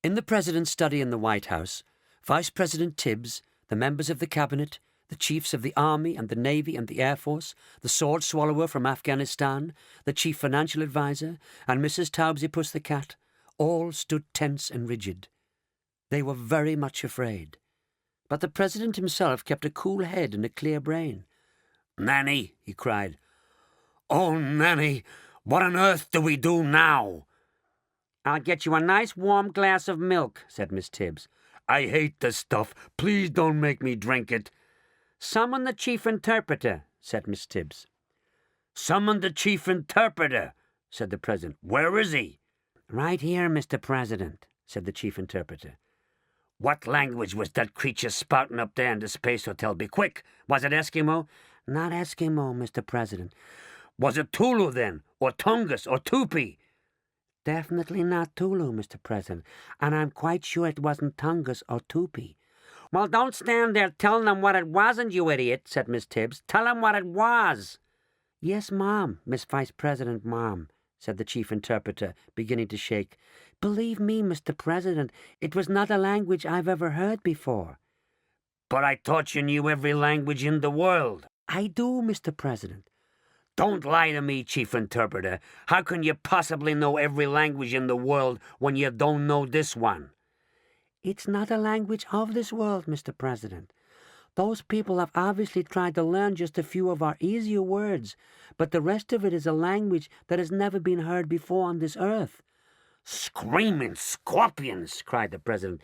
In the President's study in the White House, Vice President Tibbs, the members of the Cabinet, the chiefs of the Army and the Navy and the Air Force, the sword swallower from Afghanistan, the chief financial adviser, and Mrs. Towsy-Puss the cat, all stood tense and rigid. They were very much afraid. But the President himself kept a cool head and a clear brain. "Nanny," he cried. "Oh, Nanny, what on earth do we do now?" "I'll get you a nice warm glass of milk," said Miss Tibbs. "I hate this stuff. Please don't make me drink it." "Summon the chief interpreter," said Miss Tibbs. "Summon the chief interpreter," said the President. "Where is he?" "Right here, Mr. President," said the chief interpreter. "What language was that creature spouting up there in the Space Hotel? Be quick. Was it Eskimo?" "Not Eskimo, Mr. President." "Was it Tulu, then? Or Tungus? Or Tupi?" "Definitely not Tulu, Mr. President, and I'm quite sure it wasn't Tungus or Tupi." "Well, don't stand there telling them what it wasn't, you idiot," said Miss Tibbs. "Tell them what it was." "Yes, Mom, Miss Vice President, Mom," said the chief interpreter, beginning to shake. "Believe me, Mr. President, it was not a language I've ever heard before." But I thought you knew every language in the world. I do, Mr. President. Don't lie to me, Chief Interpreter. How can you possibly know every language in the world when you don't know this one? It's not a language of this world, Mr. President. Those people have obviously tried to learn just a few of our easier words, but the rest of it is a language that has never been heard before on this earth. Screaming scorpions, cried the President.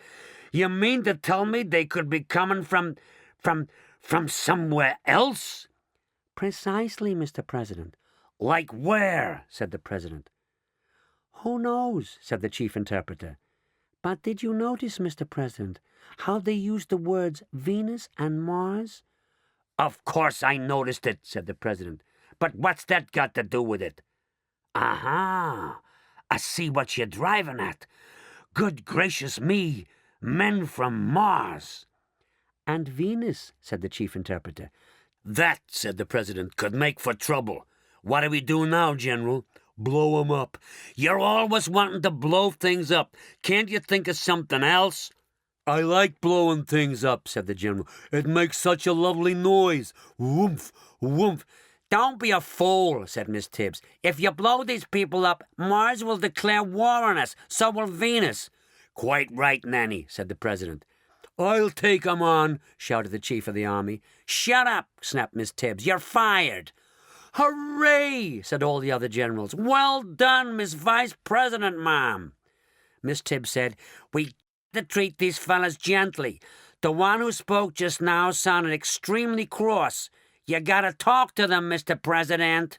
You mean to tell me they could be coming from somewhere else? Precisely, Mr. President. Like where? Said the President. Who knows, said the Chief Interpreter. But did you notice, Mr. President, how they used the words Venus and Mars? Of course I noticed it, said the President. But what's that got to do with it? Aha! I see what you're driving at. Good gracious me, men from Mars. And Venus, said the Chief Interpreter. That, said the President, could make for trouble. What do we do now, General? Blow 'em up. You're always wanting to blow things up. Can't you think of something else? I like blowing things up, said the General. It makes such a lovely noise. Woomph, woomph. Don't be a fool, said Miss Tibbs. If you blow these people up, Mars will declare war on us. So will Venus. Quite right, Nanny, said the President. I'll take 'em on, shouted the Chief of the Army. Shut up, snapped Miss Tibbs. You're fired. Hooray, said all the other generals. Well done, Miss Vice President, ma'am. Miss Tibbs said, We to treat these fellas gently. The one who spoke just now sounded extremely cross. You gotta talk to them, Mr. President.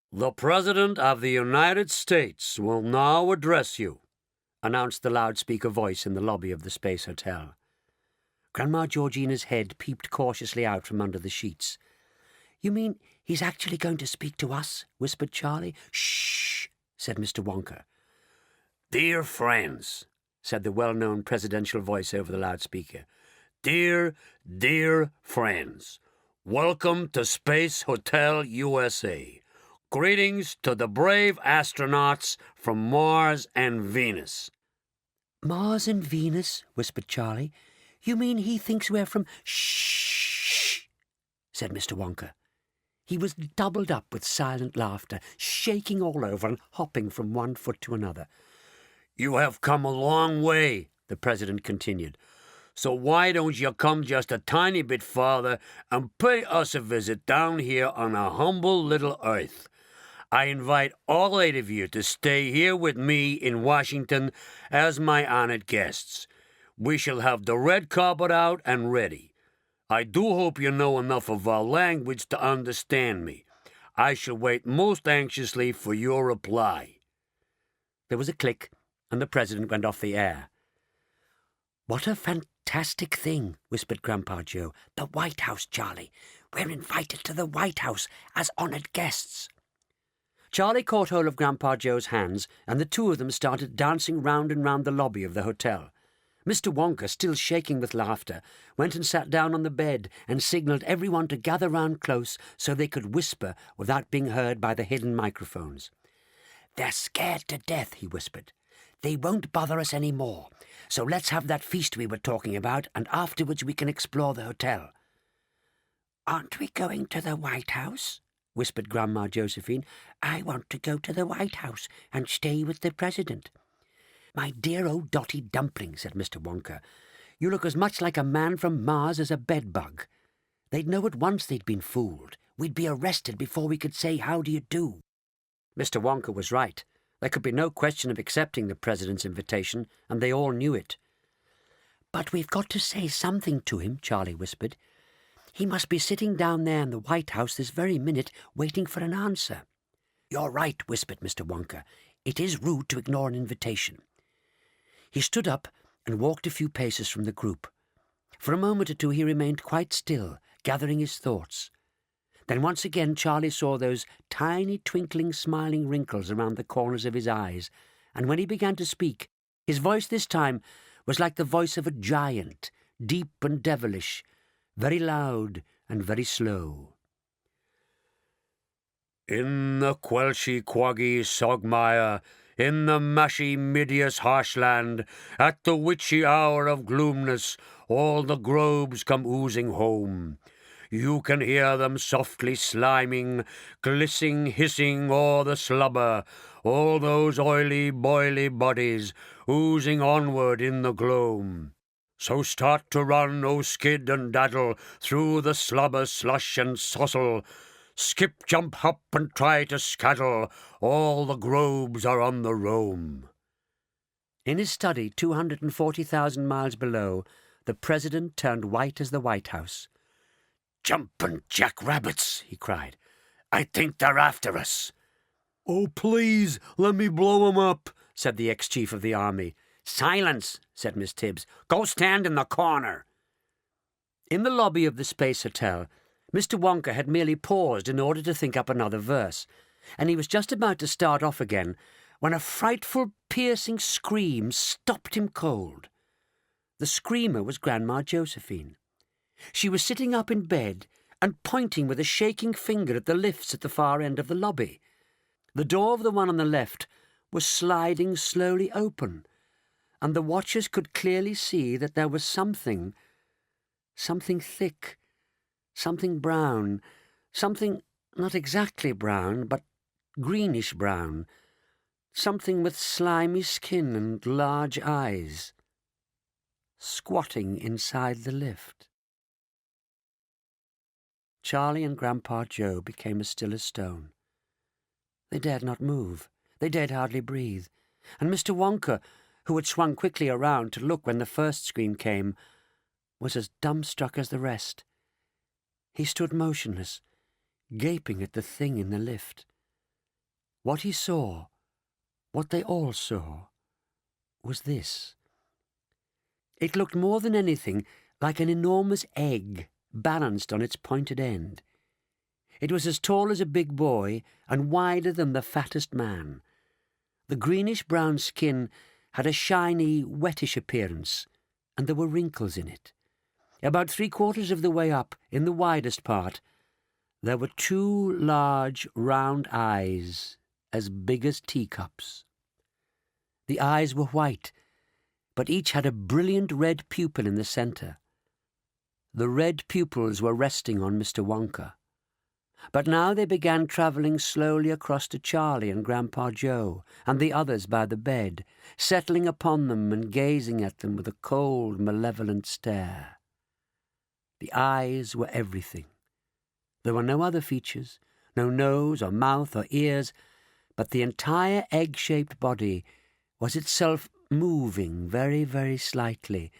The President of the United States will now address you, announced the loudspeaker voice in the lobby of the Space Hotel. Grandma Georgina's head peeped cautiously out from under the sheets. You mean he's actually going to speak to us? Whispered Charlie. Shh, said Mr. Wonka. Dear friends, said the well-known presidential voice over the loudspeaker. Dear, dear friends, welcome to Space Hotel USA. Greetings to the brave astronauts from Mars and Venus. Mars and Venus, whispered Charlie. You mean he thinks we're from... Shh, said Mr. Wonka. He was doubled up with silent laughter, shaking all over and hopping from one foot to another. You have come a long way, the President continued. So why don't you come just a tiny bit farther and pay us a visit down here on our humble little Earth? I invite all 8 of you to stay here with me in Washington as my honored guests. We shall have the red carpet out and ready. I do hope you know enough of our language to understand me. I shall wait most anxiously for your reply. There was a click, and the President went off the air. What a fantastic thing, whispered Grandpa Joe. The White House, Charlie. We're invited to the White House as honored guests. Charlie caught hold of Grandpa Joe's hands, and the two of them started dancing round and round the lobby of the hotel. Mr. Wonka, still shaking with laughter, went and sat down on the bed and signalled everyone to gather round close so they could whisper without being heard by the hidden microphones. They're scared to death, he whispered. They won't bother us any more. So let's have that feast we were talking about, and afterwards we can explore the hotel. Aren't we going to the White House? Whispered Grandma Josephine. I want to go to the White House and stay with the President. My dear old Dotty Dumpling, said Mr. Wonka, you look as much like a man from Mars as a bedbug. They'd know at once they'd been fooled. We'd be arrested before we could say how do you do. Mr. Wonka was right. There could be no question of accepting the President's invitation, and they all knew it. But we've got to say something to him, Charlie whispered. He must be sitting down there in the White House this very minute, waiting for an answer. You're right, whispered Mr. Wonka. It is rude to ignore an invitation. He stood up and walked a few paces from the group. For a moment or two he remained quite still, gathering his thoughts. Then once again Charlie saw those tiny twinkling smiling wrinkles around the corners of his eyes, and when he began to speak, his voice this time was like the voice of a giant, deep and devilish, very loud and very slow. In the Quelshi Quaggy Sogmire, in the mashy Midius harshland, at the witchy hour of gloomness, all the groves come oozing home. You can hear them softly sliming, glissing, hissing o'er the slubber, all those oily, boily bodies oozing onward in the gloam. So start to run, O skid and daddle, through the slubber, slush and sossle. Skip, jump, hop, and try to scaddle, all the groves are on the roam. In his study 240,000 miles below, the President turned white as the White House. "Jumpin' jackrabbits," he cried. "I think they're after us." "Oh, please, let me blow 'em up," said the ex-chief of the army. "Silence," said Miss Tibbs. "Go stand in the corner." In the lobby of the Space Hotel, Mr. Wonka had merely paused in order to think up another verse, and he was just about to start off again when a frightful, piercing scream stopped him cold. The screamer was Grandma Josephine. She was sitting up in bed and pointing with a shaking finger at the lifts at the far end of the lobby. The door of the one on the left was sliding slowly open, and the watchers could clearly see that there was something thick, something brown, something not exactly brown, but greenish brown, something with slimy skin and large eyes, squatting inside the lift. Charlie and Grandpa Joe became as still as stone. They dared not move. They dared hardly breathe. And Mr. Wonka, who had swung quickly around to look when the first scream came, was as dumbstruck as the rest. He stood motionless, gaping at the thing in the lift. What he saw, what they all saw, was this. It looked more than anything like an enormous egg balanced on its pointed end. It was as tall as a big boy and wider than the fattest man. The greenish-brown skin had a shiny, wettish appearance, and there were wrinkles in it. About 3/4 of the way up, in the widest part, there were 2 large, round eyes, as big as teacups. The eyes were white, but each had a brilliant red pupil in the centre. The red pupils were resting on Mr. Wonka. But now they began travelling slowly across to Charlie and Grandpa Joe and the others by the bed, settling upon them and gazing at them with a cold, malevolent stare. The eyes were everything. There were no other features, no nose or mouth or ears, but the entire egg-shaped body was itself moving very, very slightly,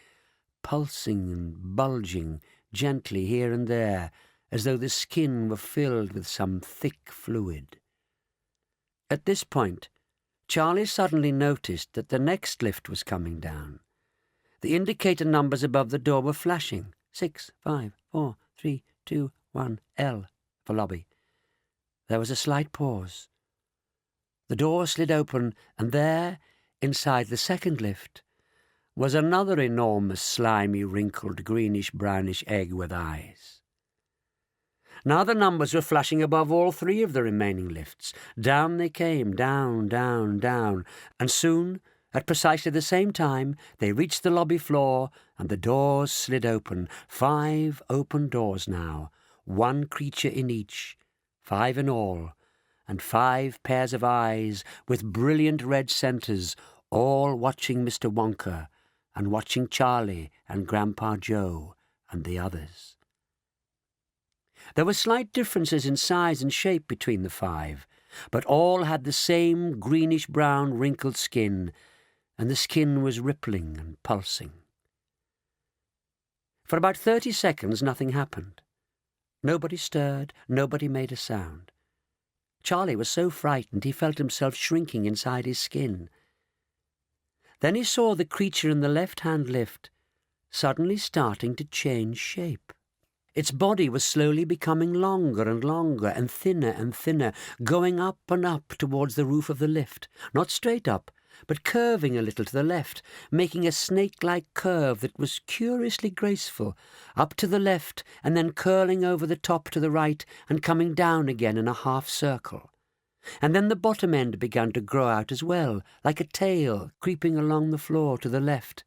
pulsing and bulging gently here and there, as though the skin were filled with some thick fluid. At this point, Charlie suddenly noticed that the next lift was coming down. The indicator numbers above the door were flashing. 6, 5, 4, 3, 2, 1, L for lobby. There was a slight pause. The door slid open, and there, inside the second lift, was another enormous, slimy, wrinkled, greenish-brownish egg with eyes. Now the numbers were flashing above all 3 of the remaining lifts. Down they came, down, down, down, and soon, at precisely the same time, they reached the lobby floor, and the doors slid open. 5 open doors now, 1 creature in each, 5 in all, and 5 pairs of eyes with brilliant red centres, all watching Mr. Wonka and watching Charlie and Grandpa Joe and the others. There were slight differences in size and shape between the 5, but all had the same greenish-brown wrinkled skin, and the skin was rippling and pulsing. For about 30 seconds nothing happened. Nobody stirred, nobody made a sound. Charlie was so frightened he felt himself shrinking inside his skin. Then he saw the creature in the left-hand lift suddenly starting to change shape. Its body was slowly becoming longer and longer and thinner, going up and up towards the roof of the lift, not straight up, but curving a little to the left, making a snake-like curve that was curiously graceful, up to the left and then curling over the top to the right and coming down again in a half-circle. And then the bottom end began to grow out as well, like a tail creeping along the floor to the left,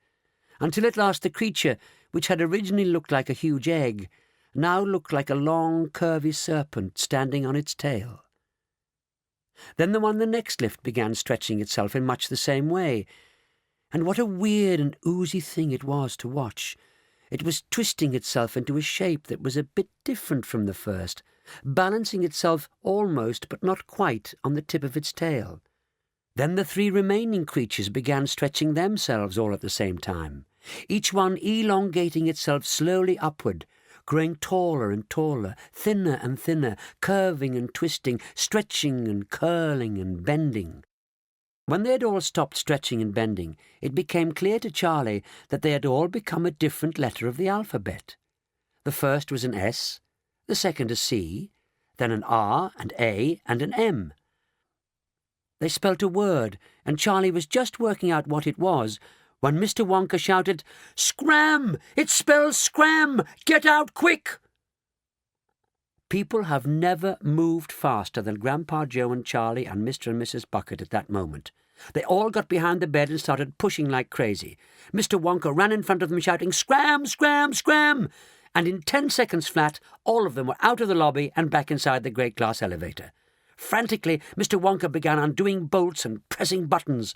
until at last the creature, which had originally looked like a huge egg, now looked like a long, curvy serpent standing on its tail. Then the one the next lift began stretching itself in much the same way, and what a weird and oozy thing it was to watch. It was twisting itself into a shape that was a bit different from the first, balancing itself almost but not quite on the tip of its tail. Then the three remaining creatures began stretching themselves all at the same time, each one elongating itself slowly upward, growing taller and taller, thinner and thinner, curving and twisting, stretching and curling and bending. When they had all stopped stretching and bending, it became clear to Charlie that they had all become a different letter of the alphabet. The first was an S, the second a C, then an R and A and an M. They spelt a word, and Charlie was just working out what it was when Mr. Wonka shouted, "Scram! It spells scram! Get out quick!" People have never moved faster than Grandpa Joe and Charlie and Mr. and Mrs. Bucket at that moment. They all got behind the bed and started pushing like crazy. Mr. Wonka ran in front of them shouting, "Scram! Scram! Scram!" And in 10 seconds flat, all of them were out of the lobby and back inside the great glass elevator. Frantically, Mr. Wonka began undoing bolts and pressing buttons.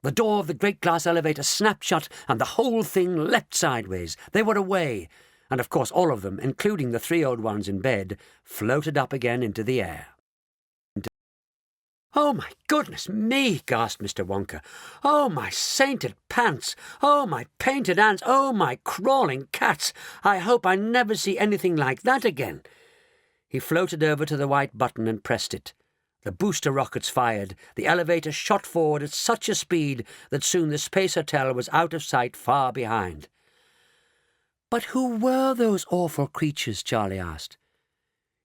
The door of the great glass elevator snapped shut, and the whole thing leapt sideways. They were away, and of course all of them, including the 3 old ones in bed, floated up again into the air. "Oh, my goodness me!" gasped Mr. Wonka. "Oh, my sainted pants! Oh, my painted ants! Oh, my crawling cats! I hope I never see anything like that again." He floated over to the white button and pressed it. The booster rockets fired. The elevator shot forward at such a speed that soon the Space Hotel was out of sight far behind. "But who were those awful creatures?" Charlie asked.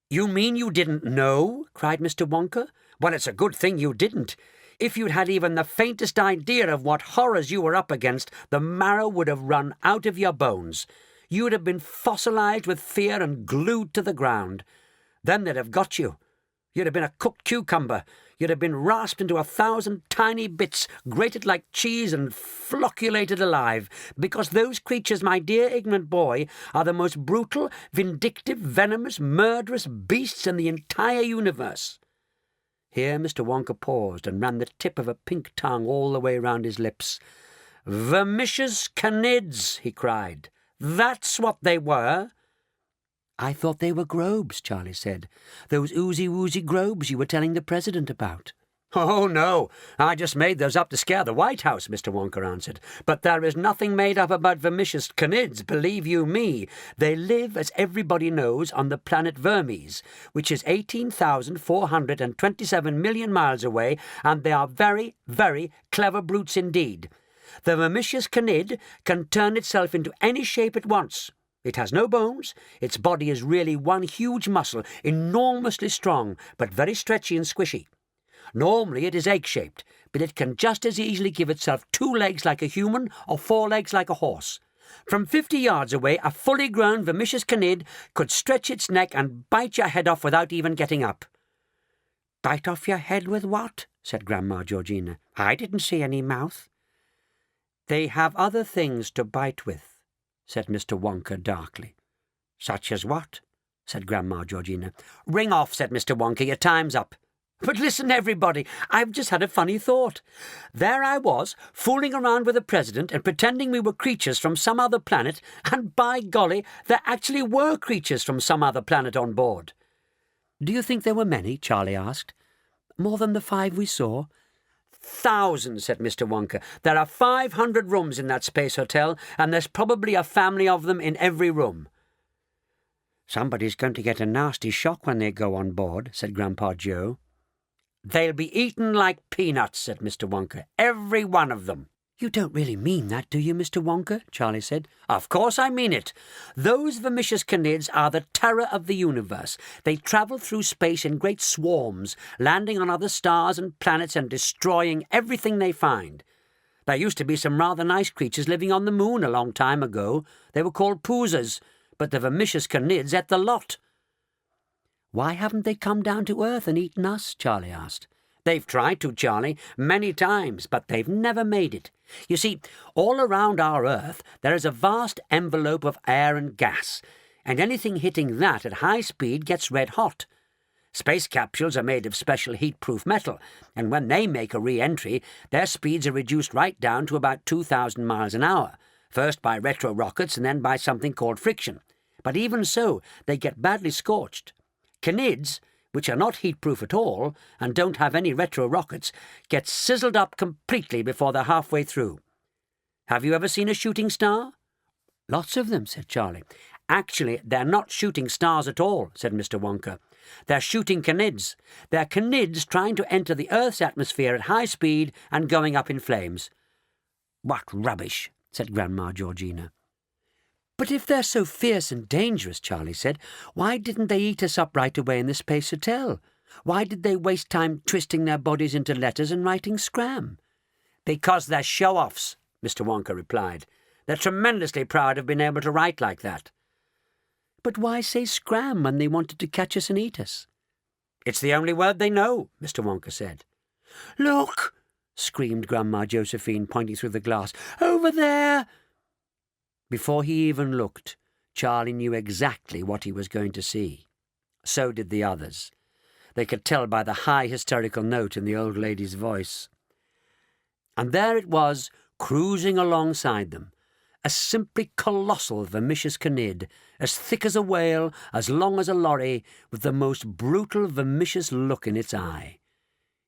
"You mean you didn't know?" cried Mr. Wonka. "Well, it's a good thing you didn't. If you'd had even the faintest idea of what horrors you were up against, the marrow would have run out of your bones. You would have been fossilized with fear and glued to the ground. Then they'd have got you. You'd have been a cooked cucumber. You'd have been rasped into 1,000 tiny bits, grated like cheese and flocculated alive, because those creatures, my dear ignorant boy, are the most brutal, vindictive, venomous, murderous beasts in the entire universe." Here Mr. Wonka paused and ran the tip of a pink tongue all the way round his lips. "Vermicious canids," he cried. "That's what they were." "I thought they were grobes," Charlie said. "Those oozy-woozy grobes you were telling the President about." "Oh, no, I just made those up to scare the White House," Mr. Wonka answered. "But there is nothing made up about vermicious canids, believe you me. They live, as everybody knows, on the planet Vermes, which is 18,427 million miles away, and they are very, very clever brutes indeed. The vermicious canid can turn itself into any shape it wants. It has no bones. Its body is really one huge muscle, enormously strong, but very stretchy and squishy. Normally it is egg-shaped, but it can just as easily give itself 2 legs like a human or 4 legs like a horse. From 50 yards away, a fully grown vermicious canid could stretch its neck and bite your head off without even getting up." "Bite off your head with what?" said Grandma Georgina. "I didn't see any mouth." "They have other things to bite with," said Mr. Wonka darkly. "Such as what?" said Grandma Georgina. "Ring off," said Mr. Wonka. "Your time's up." "But listen, everybody, I've just had a funny thought. There I was, fooling around with the President and pretending we were creatures from some other planet, and by golly, there actually were creatures from some other planet on board." "Do you think there were many?" Charlie asked. "More than the 5 we saw?" "Thousands," said Mr. Wonka. "There are 500 rooms in that Space Hotel, and there's probably a family of them in every room." "Somebody's going to get a nasty shock when they go on board," said Grandpa Joe. "They'll be eaten like peanuts," said Mr. Wonka. "Every one of them." "You don't really mean that, do you, Mr. Wonka?" Charlie said. Of course I mean it. Those vermicious canids are the terror of the universe. They travel through space in great swarms, landing on other stars and planets and destroying everything they find. There used to be some rather nice creatures living on the moon a long time ago. They were called poozers, but the vermicious canids ate the lot. "Why haven't they come down to Earth and eaten us?" Charlie asked. They've tried to, Charlie, many times, but they've never made it. You see, all around our Earth there is a vast envelope of air and gas, and anything hitting that at high speed gets red hot. Space capsules are made of special heat-proof metal, and when they make a re-entry, their speeds are reduced right down to about 2,000 miles an hour, first by retro-rockets and then by something called friction. But even so, they get badly scorched. Canids, which are not heat-proof at all and don't have any retro-rockets, get sizzled up completely before they're halfway through. Have you ever seen a shooting star? "Lots of them," said Charlie. Actually, they're not shooting stars at all, said Mr. Wonka. They're shooting canids. They're canids trying to enter the Earth's atmosphere at high speed and going up in flames. "What rubbish," said Grandma Georgina. "But if they're so fierce and dangerous," Charlie said, "why didn't they eat us up right away in the Space Hotel? Why did they waste time twisting their bodies into letters and writing scram?" "Because they're show-offs," Mr. Wonka replied. "They're tremendously proud of being able to write like that." "But why say scram when they wanted to catch us and eat us?" "It's the only word they know," Mr. Wonka said. "Look!" screamed Grandma Josephine, pointing through the glass. "Over there!" Before he even looked, Charlie knew exactly what he was going to see. So did the others. They could tell by the high hysterical note in the old lady's voice. And there it was, cruising alongside them, a simply colossal vermicious canid, as thick as a whale, as long as a lorry, with the most brutal vermicious look in its eye.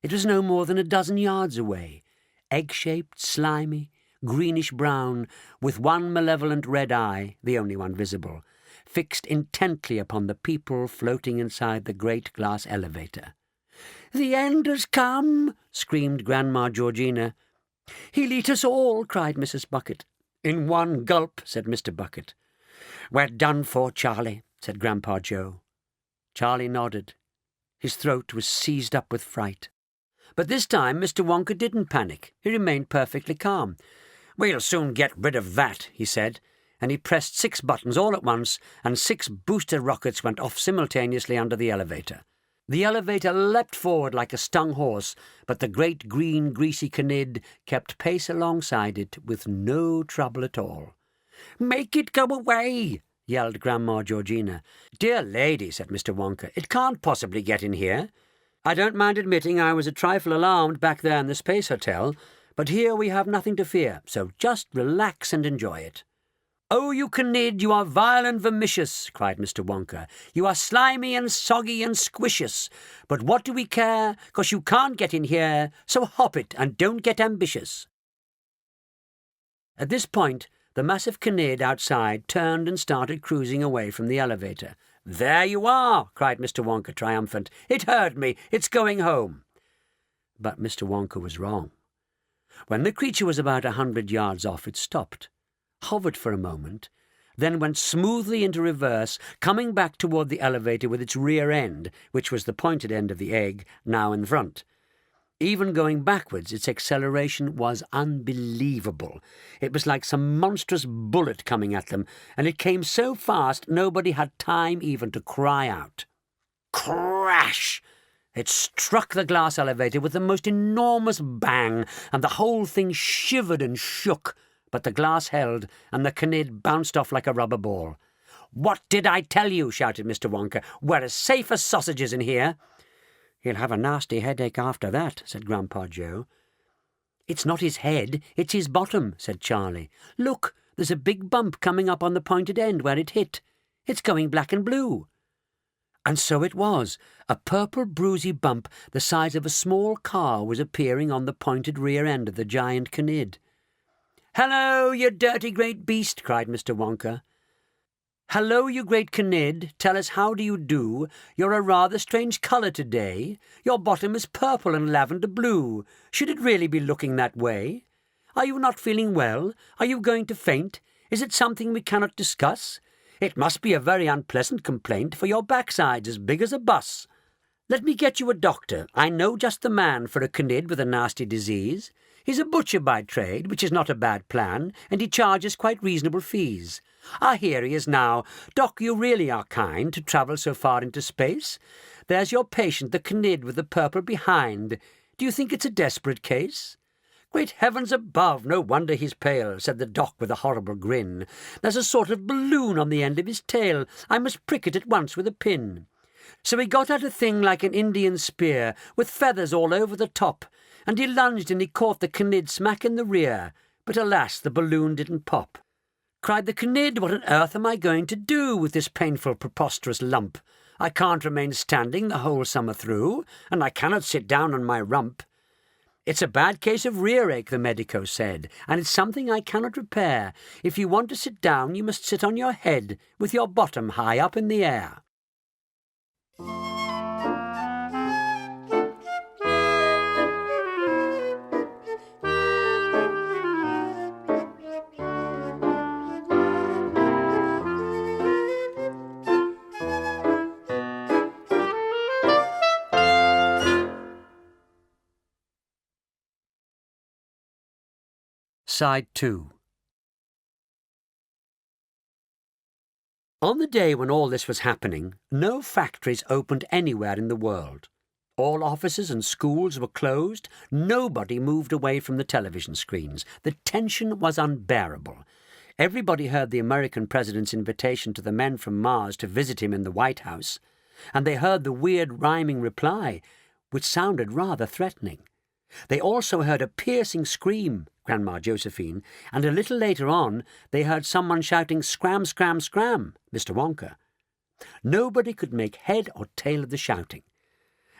It was no more than a dozen yards away, egg-shaped, slimy, greenish-brown, with one malevolent red eye, the only one visible, fixed intently upon the people floating inside the great glass elevator. "The end has come!" screamed Grandma Georgina. "He'll eat us all!" cried Mrs. Bucket. "In one gulp," said Mr. Bucket. "We're done for, Charlie," said Grandpa Joe. Charlie nodded. His throat was seized up with fright. But this time Mr. Wonka didn't panic. He remained perfectly calm. "We'll soon get rid of that," he said, and he pressed 6 buttons all at once, and 6 booster rockets went off simultaneously under the elevator. The elevator leapt forward like a stung horse, but the great green greasy canid kept pace alongside it with no trouble at all. "Make it go away!" yelled Grandma Georgina. "Dear lady," said Mr. Wonka, "it can't possibly get in here. I don't mind admitting I was a trifle alarmed back there in the Space Hotel, but here we have nothing to fear, so just relax and enjoy it." "Oh, you canid, you are vile and vermicious," cried Mr. Wonka. "You are slimy and soggy and squishous. But what do we care, 'cause you can't get in here, so hop it and don't get ambitious." At this point, the massive canid outside turned and started cruising away from the elevator. "There you are!" cried Mr. Wonka, triumphant. "It heard me. It's going home." But Mr. Wonka was wrong. When the creature was about 100 yards off, it stopped, hovered for a moment, then went smoothly into reverse, coming back toward the elevator with its rear end, which was the pointed end of the egg, now in front. Even going backwards, its acceleration was unbelievable. It was like some monstrous bullet coming at them, and it came so fast nobody had time even to cry out. Crash! It struck the glass elevator with the most enormous bang, and the whole thing shivered and shook, but the glass held, and the canid bounced off like a rubber ball. "What did I tell you?" shouted Mr. Wonka. "We're as safe as sausages in here." "He'll have a nasty headache after that," said Grandpa Joe. "It's not his head, it's his bottom," said Charlie. "Look, there's a big bump coming up on the pointed end where it hit. It's going black and blue." And so it was. A purple, bruisy bump the size of a small car was appearing on the pointed rear end of the giant canid. "Hello, you dirty great beast!" cried Mr. Wonka. "Hello, you great canid, tell us how do you do? You're a rather strange colour today. Your bottom is purple and lavender blue. Should it really be looking that way? Are you not feeling well? Are you going to faint? Is it something we cannot discuss? It must be a very unpleasant complaint, for your backside's as big as a bus. Let me get you a doctor. I know just the man for a cnid with a nasty disease. He's a butcher by trade, which is not a bad plan, and he charges quite reasonable fees. Ah, here he is now. Doc, you really are kind to travel so far into space. There's your patient, the cnid with the purple behind. Do you think it's a desperate case? Great heavens above, no wonder he's pale, said the doc with a horrible grin. There's a sort of balloon on the end of his tail. I must prick it at once with a pin. So he got out a thing like an Indian spear, with feathers all over the top, and he lunged and he caught the cnid smack in the rear. But alas, the balloon didn't pop. Cried the cnid, what on earth am I going to do with this painful, preposterous lump? I can't remain standing the whole summer through, and I cannot sit down on my rump. It's a bad case of rear ache, the medico said, and it's something I cannot repair. If you want to sit down, you must sit on your head, with your bottom high up in the air. Side 2. On the day when all this was happening, no factories opened anywhere in the world. All offices and schools were closed. Nobody moved away from the television screens. The tension was unbearable. Everybody heard the American president's invitation to the men from Mars to visit him in the White House, and they heard the weird rhyming reply, which sounded rather threatening. They also heard a piercing scream, Grandma Josephine, and a little later on they heard someone shouting, "Scram, scram, scram, Mr. Wonka." Nobody could make head or tail of the shouting.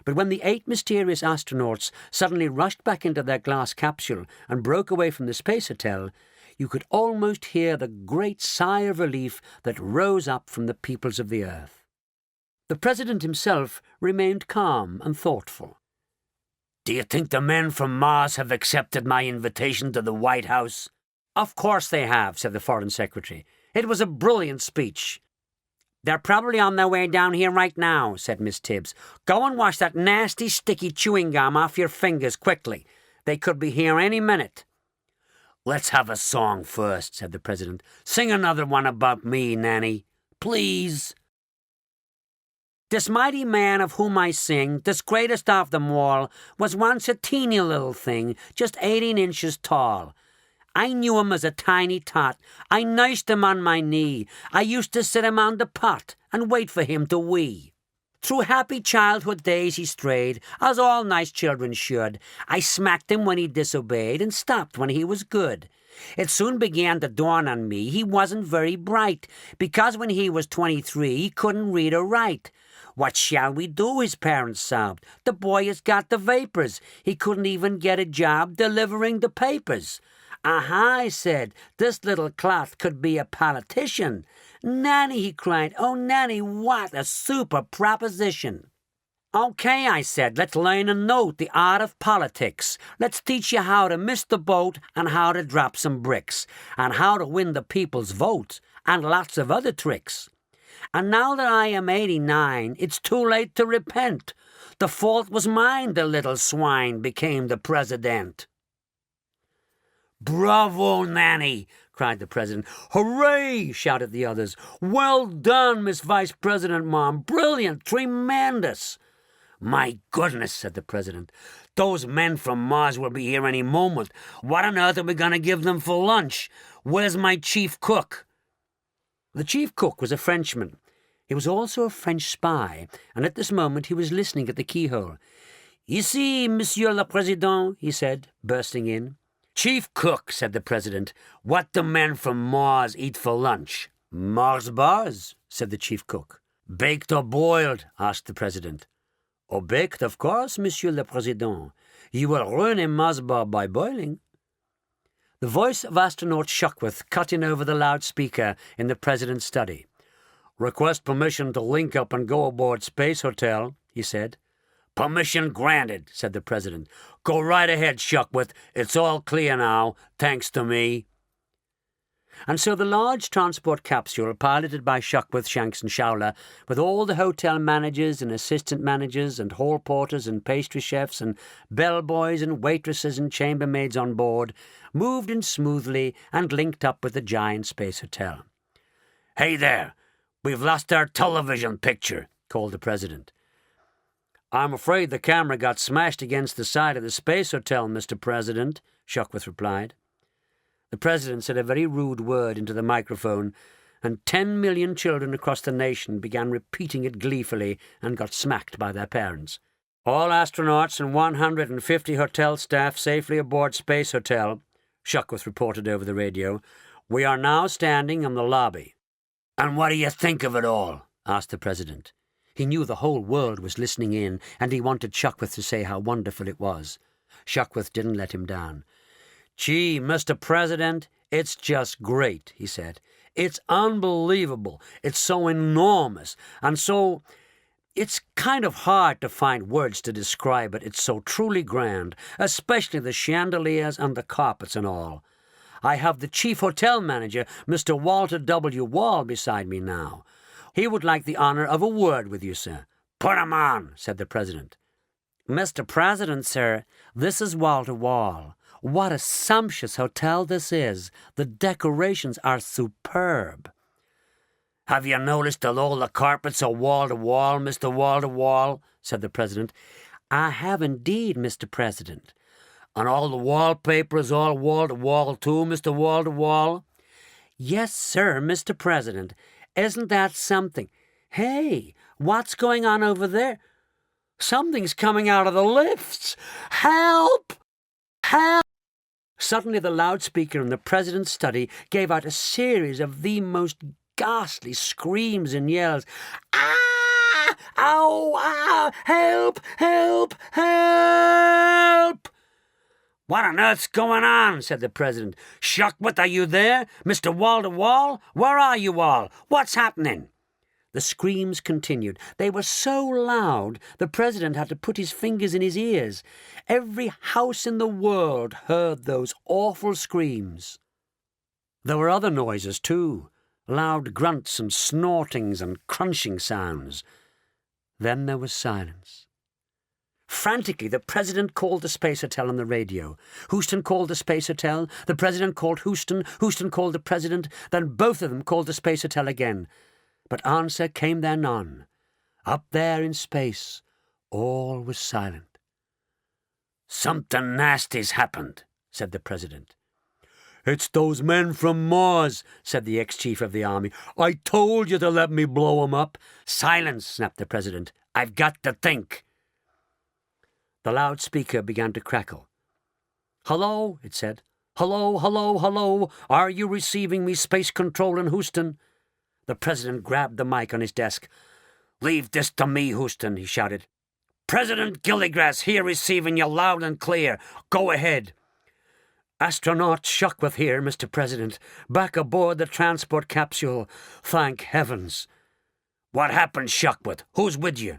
But when the 8 mysterious astronauts suddenly rushed back into their glass capsule and broke away from the space hotel, you could almost hear the great sigh of relief that rose up from the peoples of the earth. The president himself remained calm and thoughtful. Do you think the men from Mars have accepted my invitation to the White House? Of course they have, said the Foreign Secretary. It was a brilliant speech. They're probably on their way down here right now, said Miss Tibbs. Go and wash that nasty, sticky chewing gum off your fingers quickly. They could be here any minute. Let's have a song first, said the President. Sing another one about me, Nanny. Please. This mighty man of whom I sing, this greatest of them all, was once a teeny little thing, just 18 inches tall. I knew him as a tiny tot. I nursed him on my knee. I used to sit him on the pot and wait for him to wee. Through happy childhood days he strayed, as all nice children should. I smacked him when he disobeyed and stopped when he was good. It soon began to dawn on me he wasn't very bright, because when he was 23 he couldn't read or write. What shall we do, his parents sobbed. The boy has got the vapors. He couldn't even get a job delivering the papers. Aha, I said, this little cloth could be a politician. Nanny, he cried, oh, Nanny, what a super proposition. Okay, I said, let's learn and note the art of politics. Let's teach you how to miss the boat and how to drop some bricks and how to win the people's vote and lots of other tricks. And now that I am 89, it's too late to repent. The fault was mine, the little swine became the president. Bravo, Nanny, cried the President. Hooray, shouted the others. Well done, Miss Vice President, Mom. Brilliant, tremendous. My goodness, said the President. Those men from Mars will be here any moment. What on earth are we going to give them for lunch? Where's my chief cook? The chief cook was a Frenchman. He was also a French spy, and at this moment he was listening at the keyhole. Ici, Monsieur le Président, he said, bursting in. Chief cook, said the President, what do men from Mars eat for lunch? Mars bars, said the chief cook. Baked or boiled? Asked the President. Oh, baked, of course, Monsieur le Président. You will ruin a Mars bar by boiling. The voice of astronaut Shuckworth cut in over the loudspeaker in the President's study. Request permission to link up and go aboard Space Hotel, he said. Permission granted, said the President. Go right ahead, Shuckworth. It's all clear now, thanks to me. And so the large transport capsule, piloted by Shuckworth, Shanks and Showler, with all the hotel managers and assistant managers and hall porters and pastry chefs and bellboys and waitresses and chambermaids on board, moved in smoothly and linked up with the giant space hotel. "Hey there, we've lost our television picture," called the President. "I'm afraid the camera got smashed against the side of the space hotel, Mr. President," Shuckworth replied. The President said a very rude word into the microphone, and 10 million children across the nation began repeating it gleefully and got smacked by their parents. "All astronauts and 150 hotel staff safely aboard Space Hotel," Shuckworth reported over the radio. "We are now standing in the lobby." "And what do you think of it all?" asked the President. He knew the whole world was listening in, and he wanted Shuckworth to say how wonderful it was. Shuckworth didn't let him down. "Gee, Mr. President, it's just great," he said. "It's unbelievable. It's so enormous. And so... it's kind of hard to find words to describe it. It's so truly grand, especially the chandeliers and the carpets and all. I have the chief hotel manager, Mr. Walter W. Wall, beside me now. He would like the honor of a word with you, sir." "Put him on," said the President. "Mr. President, sir, this is Walter Wall. What a sumptuous hotel this is. The decorations are superb." "Have you noticed that all the carpets are wall-to-wall, Mr. Wall-to-Wall?" said the President. "I have indeed, Mr. President." "And all the wallpaper is all wall-to-wall too, Mr. Wall-to-Wall?" "Yes, sir, Mr. President. Isn't that something? Hey, what's going on over there? Something's coming out of the lifts. Help! Help!" Suddenly the loudspeaker in the President's study gave out a series of the most ghastly screams and yells. "Ah! Ow! Ah! Help! Help! Help!" "What on earth's going on?" said the President. "Shuckworth, are you there? Mr. Wall-to-Wall? Where are you all? What's happening?" The screams continued. They were so loud the President had to put his fingers in his ears. Every house in the world heard those awful screams. There were other noises, too, loud grunts and snortings and crunching sounds. Then there was silence. Frantically, the President called the Space Hotel on the radio. Houston called the Space Hotel. The President called Houston. Houston called the President. Then both of them called the Space Hotel again. But answer came there none. Up there in space, all was silent. "Something nasty's happened," said the President. "It's those men from Mars," said the ex-chief of the army. "I told you to let me blow 'em up." "Silence," snapped the President. "I've got to think." The loudspeaker began to crackle. "Hello," it said. "Hello, hello, hello. Are you receiving me, Space Control in Houston?" The President grabbed the mic on his desk. "Leave this to me, Houston," he shouted. "President Gilligrass here receiving you loud and clear. Go ahead." "Astronaut Shuckworth here, Mr. President. Back aboard the transport capsule. Thank heavens." "What happened, Shuckworth? Who's with you?"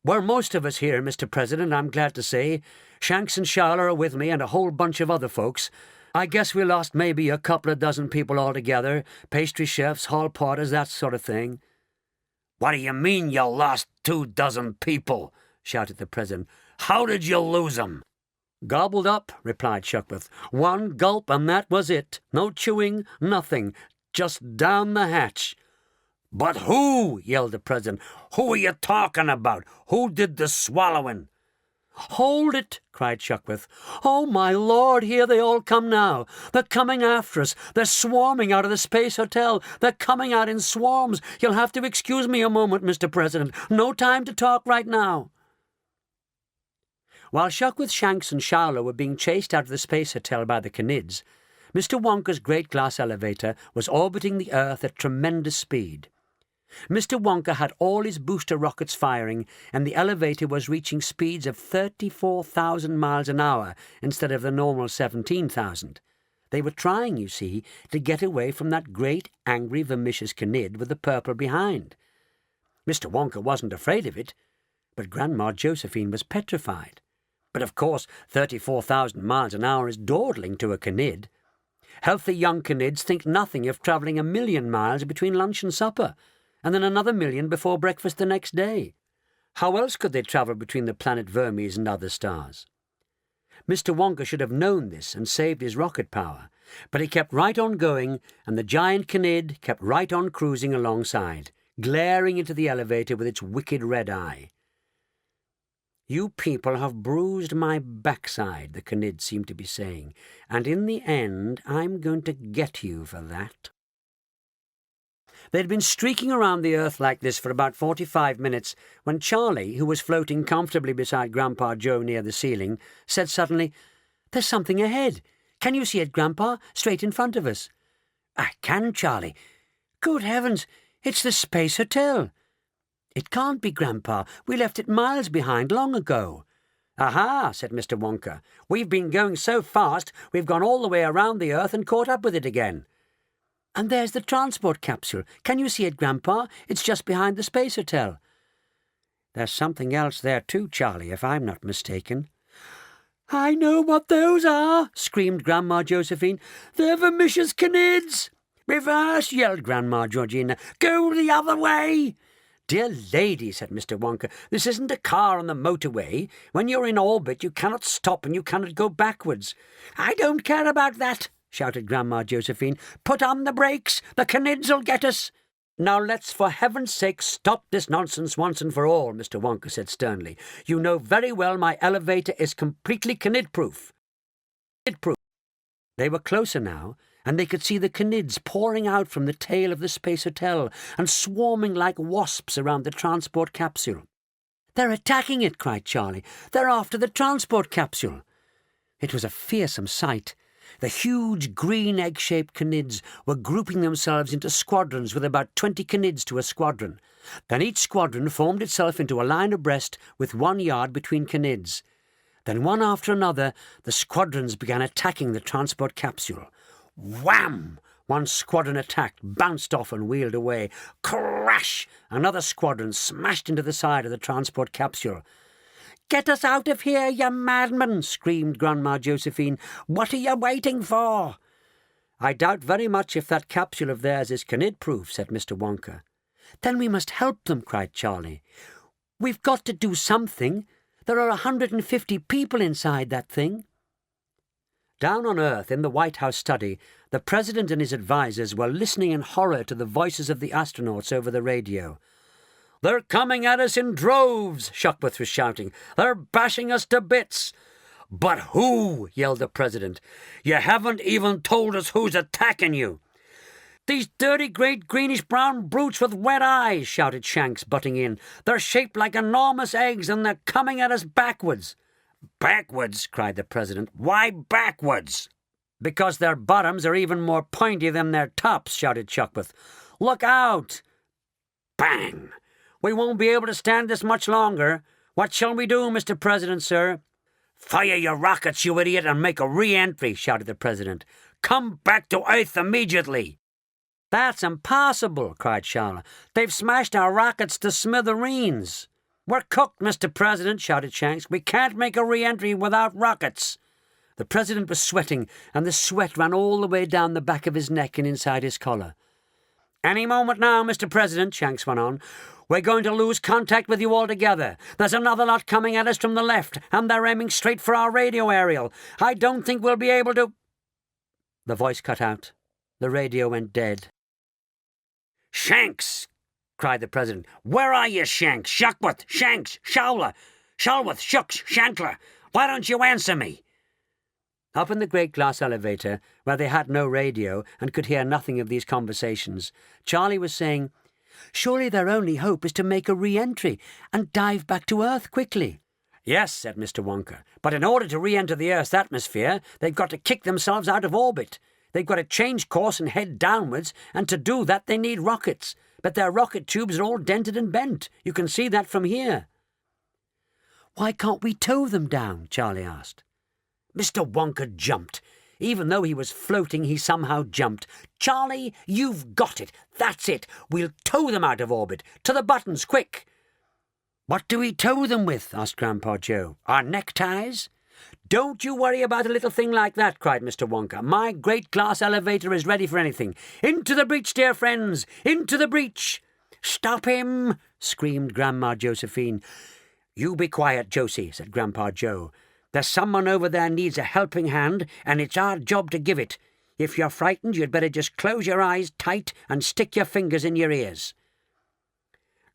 "We're most of us here, Mr. President, I'm glad to say. Shanks and Showler are with me and a whole bunch of other folks. I guess we lost maybe a couple of dozen people altogether. Pastry chefs, hall porters, that sort of thing." "What do you mean you lost 24 people?" shouted the President. "How did you lose 'em?" "Gobbled up," replied Shuckworth. "One gulp and that was it. No chewing, nothing. Just down the hatch." "But who?" yelled the President. "Who are you talking about? Who did the swallowing?" "Hold it!" cried Shuckworth. "Oh, my Lord, here they all come now. They're coming after us. They're swarming out of the Space Hotel. They're coming out in swarms. You'll have to excuse me a moment, Mr. President. No time to talk right now." While Shuckworth, Shanks and Showler were being chased out of the Space Hotel by the Canids, Mr. Wonka's great glass elevator was orbiting the Earth at tremendous speed. Mr. Wonka had all his booster rockets firing, and the elevator was reaching speeds of 34,000 miles an hour instead of the normal 17,000. They were trying, you see, to get away from that great, angry, vermicious Canid with the purple behind. Mr. Wonka wasn't afraid of it. But Grandma Josephine was petrified. But of course 34,000 miles an hour is dawdling to a Canid. Healthy young Canids think nothing of travelling 1,000,000 miles between lunch and supper, and then another 1,000,000 before breakfast the next day. How else could they travel between the planet Vermes and other stars? Mr. Wonka should have known this and saved his rocket power, but he kept right on going, and the giant Canid kept right on cruising alongside, glaring into the elevator with its wicked red eye. "You people have bruised my backside," the Canid seemed to be saying, "and in the end I'm going to get you for that." They'd been streaking around the earth like this for about 45 minutes when Charlie, who was floating comfortably beside Grandpa Joe near the ceiling, said suddenly, "There's something ahead. Can you see it, Grandpa, straight in front of us?" "I can, Charlie." "Good heavens, it's the Space Hotel." "It can't be, Grandpa. We left it miles behind long ago." "Aha," said Mr. Wonka. "We've been going so fast we've gone all the way around the earth and caught up with it again." "And there's the transport capsule. Can you see it, Grandpa? It's just behind the Space Hotel." "There's something else there too, Charlie, if I'm not mistaken." "I know what those are," screamed Grandma Josephine. "They're Vermicious Canids." "Reverse," yelled Grandma Georgina. "Go the other way." "Dear lady," said Mr. Wonka, "this isn't a car on the motorway. When you're in orbit you cannot stop and you cannot go backwards." "I don't care about that," shouted Grandma Josephine. "Put on the brakes. The Canids'll get us." "Now let's for heaven's sake stop this nonsense once and for all," Mr. Wonka said sternly. "You know very well my elevator is completely Canid-proof." They were closer now, and they could see the Canids pouring out from the tail of the Space Hotel and swarming like wasps around the transport capsule. "They're attacking it," cried Charlie. "They're after the transport capsule." It was a fearsome sight. The huge green egg-shaped Canids were grouping themselves into squadrons with about 20 Canids to a squadron. Then each squadron formed itself into a line abreast with 1 yard between Canids. Then one after another the squadrons began attacking the transport capsule. Wham! One squadron attacked, bounced off and wheeled away. Crash! Another squadron smashed into the side of the transport capsule. "Get us out of here, you madman!" screamed Grandma Josephine. "What are you waiting for?" "I doubt very much if that capsule of theirs is Canid-proof," said Mr. Wonka. "Then we must help them," cried Charlie. "We've got to do something. There are 150 people inside that thing." Down on Earth, in the White House study, the President and his advisers were listening in horror to the voices of the astronauts over the radio. "They're coming at us in droves," Shuckworth was shouting. "They're bashing us to bits." "But who?" yelled the President. "You haven't even told us who's attacking you." "These dirty great greenish-brown brutes with wet eyes," shouted Shanks, butting in. "They're shaped like enormous eggs and they're coming at us backwards." "Backwards?" cried the President. "Why backwards?" "Because their bottoms are even more pointy than their tops," shouted Shuckworth. "Look out!" Bang! "We won't be able to stand this much longer. What shall we do, Mr. President, sir?" "Fire your rockets, you idiot, and make a re-entry," shouted the President. "Come back to Earth immediately." "That's impossible," cried Charlotte. "They've smashed our rockets to smithereens." "We're cooked, Mr. President," shouted Shanks. "We can't make a re-entry without rockets." The President was sweating, and the sweat ran all the way down the back of his neck and inside his collar. "Any moment now, Mr. President," Shanks went on. "We're going to lose contact with you altogether. There's another lot coming at us from the left, and they're aiming straight for our radio aerial. I don't think we'll be able to—" The voice cut out. The radio went dead. "Shanks!" cried the President. "Where are you, Shanks? Shuckworth! Shanks! Shalworth! Shucks! Shankler! Why don't you answer me?" Up in the great glass elevator, where they had no radio and could hear nothing of these conversations, Charlie was saying, "Surely their only hope is to make a re-entry and dive back to Earth quickly." "Yes," said Mr. Wonka, "but in order to re-enter the Earth's atmosphere, they've got to kick themselves out of orbit. They've got to change course and head downwards, and to do that they need rockets. But their rocket tubes are all dented and bent. You can see that from here." "Why can't we tow them down?" Charlie asked. Mr. Wonka jumped. Even though he was floating, he somehow jumped. "Charlie, you've got it. That's it. We'll tow them out of orbit. To the buttons, quick." "What do we tow them with?" asked Grandpa Joe. "Our neckties?" "Don't you worry about a little thing like that," cried Mr. Wonka. "My great glass elevator is ready for anything. Into the breach, dear friends! Into the breach!" "Stop him!" screamed Grandma Josephine. "You be quiet, Josie," said Grandpa Joe. "There's someone over there needs a helping hand, and it's our job to give it. If you're frightened, you'd better just close your eyes tight and stick your fingers in your ears."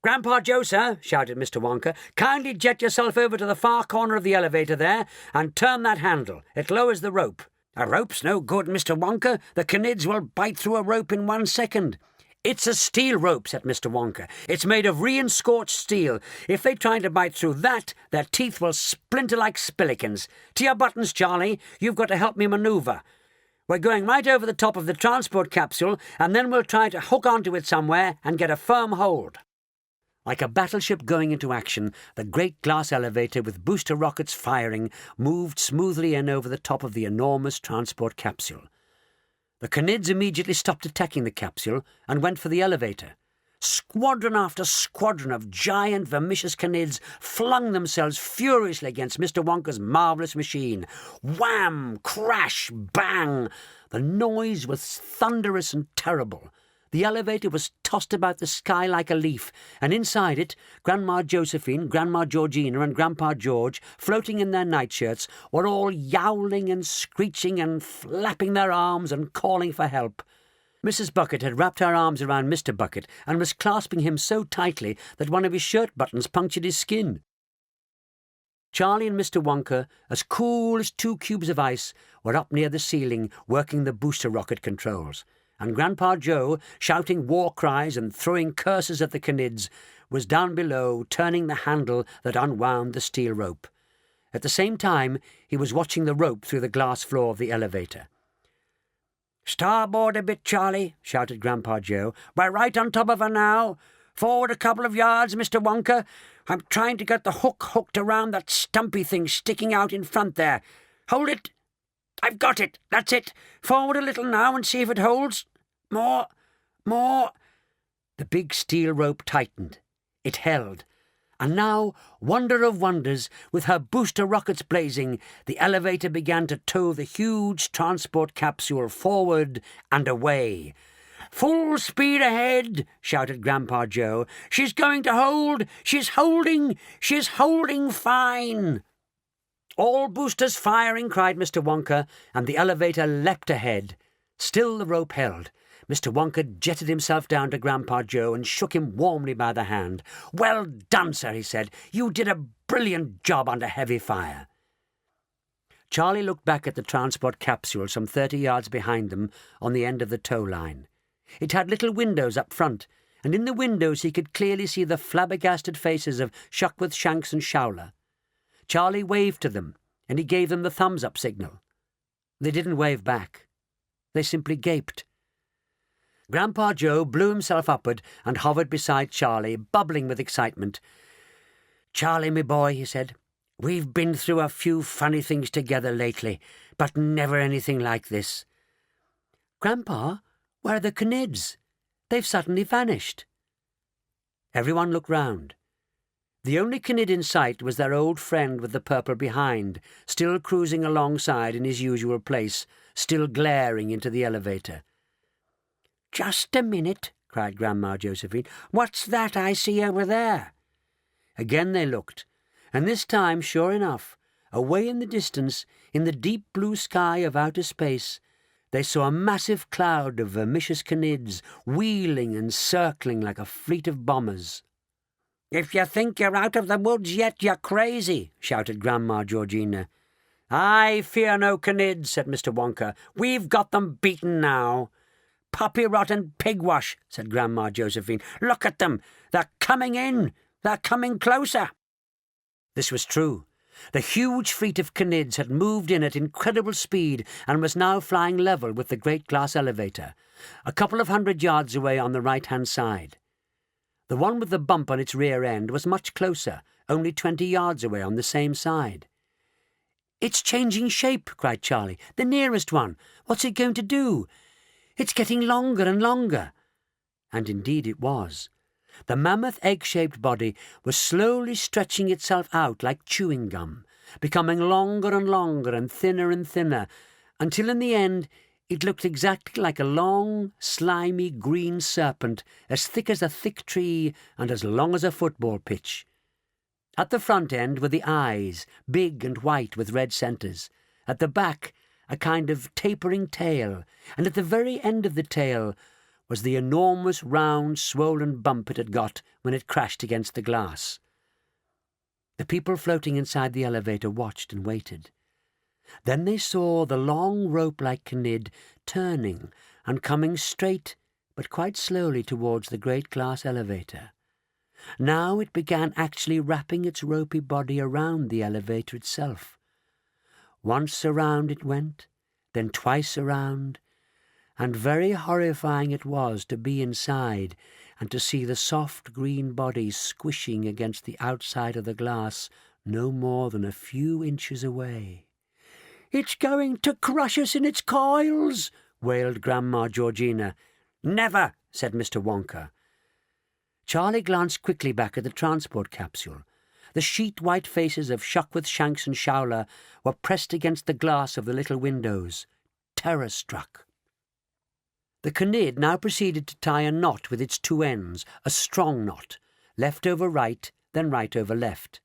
"Grandpa Joe, sir," shouted Mr. Wonka, "kindly jet yourself over to the far corner of the elevator there and turn that handle. It lowers the rope." "A rope's no good, Mr. Wonka. The canids will bite through a rope in 1 second. "It's a steel rope," said Mr. Wonka. "It's made of re-scorched steel. If they try to bite through that, their teeth will splinter like spillikins. To your buttons, Charlie. You've got to help me manoeuvre. We're going right over the top of the transport capsule, and then we'll try to hook onto it somewhere and get a firm hold." Like a battleship going into action, the great glass elevator with booster rockets firing moved smoothly in over the top of the enormous transport capsule. The canids immediately stopped attacking the capsule and went for the elevator. Squadron after squadron of giant vermicious canids flung themselves furiously against Mr. Wonka's marvellous machine. Wham! Crash! Bang! The noise was thunderous and terrible. The elevator was tossed about the sky like a leaf, and inside it, Grandma Josephine, Grandma Georgina, and Grandpa George, floating in their nightshirts, were all yowling and screeching and flapping their arms and calling for help. Mrs. Bucket had wrapped her arms around Mr. Bucket and was clasping him so tightly that one of his shirt buttons punctured his skin. Charlie and Mr. Wonka, as cool as 2 cubes of ice, were up near the ceiling working the booster rocket controls, and Grandpa Joe, shouting war cries and throwing curses at the canids, was down below turning the handle that unwound the steel rope. At the same time, he was watching the rope through the glass floor of the elevator. "Starboard a bit, Charlie," shouted Grandpa Joe. "We're right on top of her now. Forward a couple of yards, Mr. Wonka. I'm trying to get the hook hooked around that stumpy thing sticking out in front there. Hold it. I've got it. That's it. Forward a little now and see if it holds. More. More." The big steel rope tightened. It held. And now, wonder of wonders, with her booster rockets blazing, the elevator began to tow the huge transport capsule forward and away. "Full speed ahead," shouted Grandpa Joe. "She's going to hold. She's holding. She's holding fine." "All boosters firing," cried Mr. Wonka, and the elevator leapt ahead. Still the rope held. Mr. Wonka jetted himself down to Grandpa Joe and shook him warmly by the hand. "Well done, sir," he said. "You did a brilliant job under heavy fire." Charlie looked back at the transport capsule some 30 yards behind them on the end of the tow line. It had little windows up front, and in the windows he could clearly see the flabbergasted faces of Shuckworth, Shanks, and Showler. Charlie waved to them, and he gave them the thumbs-up signal. They didn't wave back. They simply gaped. Grandpa Joe blew himself upward and hovered beside Charlie, bubbling with excitement. "Charlie, my boy," he said, "we've been through a few funny things together lately, but never anything like this." "Grandpa, where are the canids? They've suddenly vanished." Everyone looked round. The only canid in sight was their old friend with the purple behind, still cruising alongside in his usual place, still glaring into the elevator. "Just a minute," cried Grandma Josephine. "What's that I see over there?" Again they looked, and this time, sure enough, away in the distance, in the deep blue sky of outer space, they saw a massive cloud of vermicious canids wheeling and circling like a fleet of bombers. "If you think you're out of the woods yet, you're crazy," shouted Grandma Georgina. "I fear no canids," said Mr. Wonka. "We've got them beaten now." "Puppy rot and pigwash," said Grandma Josephine. "Look at them. They're coming in. They're coming closer." This was true. The huge fleet of canids had moved in at incredible speed and was now flying level with the great glass elevator, a couple of 100 yards away on the right-hand side. The one with the bump on its rear end was much closer, only 20 yards away on the same side. "It's changing shape," cried Charlie. "The nearest one. What's it going to do? It's getting longer and longer." And indeed it was. The mammoth egg-shaped body was slowly stretching itself out like chewing gum, becoming longer and longer and thinner, until in the end it looked exactly like a long, slimy green serpent, as thick as a thick tree and as long as a football pitch. At the front end were the eyes, big and white with red centres. At the back, a kind of tapering tail, and at the very end of the tail was the enormous round swollen bump it had got when it crashed against the glass. The people floating inside the elevator watched and waited. Then they saw the long rope-like Cnid turning and coming straight but quite slowly towards the great glass elevator. Now it began actually wrapping its ropey body around the elevator itself. Once around it went, then twice around, and very horrifying it was to be inside and to see the soft green body squishing against the outside of the glass no more than a few inches away. "It's going to crush us in its coils," wailed Grandma Georgina. "Never," said Mr. Wonka. Charlie glanced quickly back at the transport capsule. The sheet-white faces of Shuckworth, Shanks and Showler were pressed against the glass of the little windows, terror-struck. The Cnid now proceeded to tie a knot with its two ends, a strong knot, left over right, then right over left.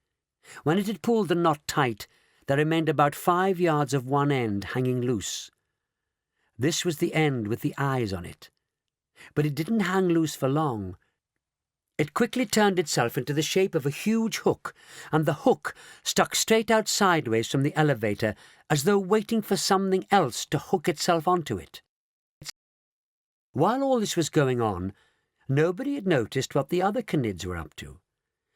When it had pulled the knot tight, there remained about 5 yards of one end hanging loose. This was the end with the eyes on it. But it didn't hang loose for long. It quickly turned itself into the shape of a huge hook, and the hook stuck straight out sideways from the elevator, as though waiting for something else to hook itself onto it. While all this was going on, nobody had noticed what the other Cnids were up to.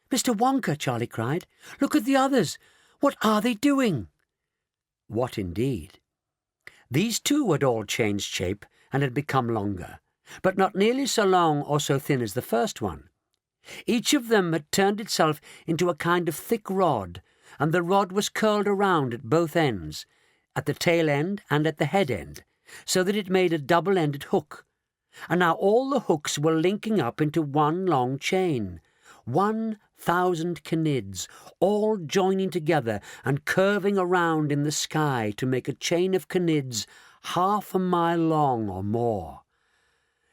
"Mr. Wonka," Charlie cried, "look at the others. What are they doing?" What indeed? These too had all changed shape and had become longer, but not nearly so long or so thin as the first one. Each of them had turned itself into a kind of thick rod, and the rod was curled around at both ends, at the tail end and at the head end, so that it made a double-ended hook. And now all the hooks were linking up into one long chain. 1,000 Cnids, all joining together and curving around in the sky to make a chain of Cnids 1/2 a mile long or more.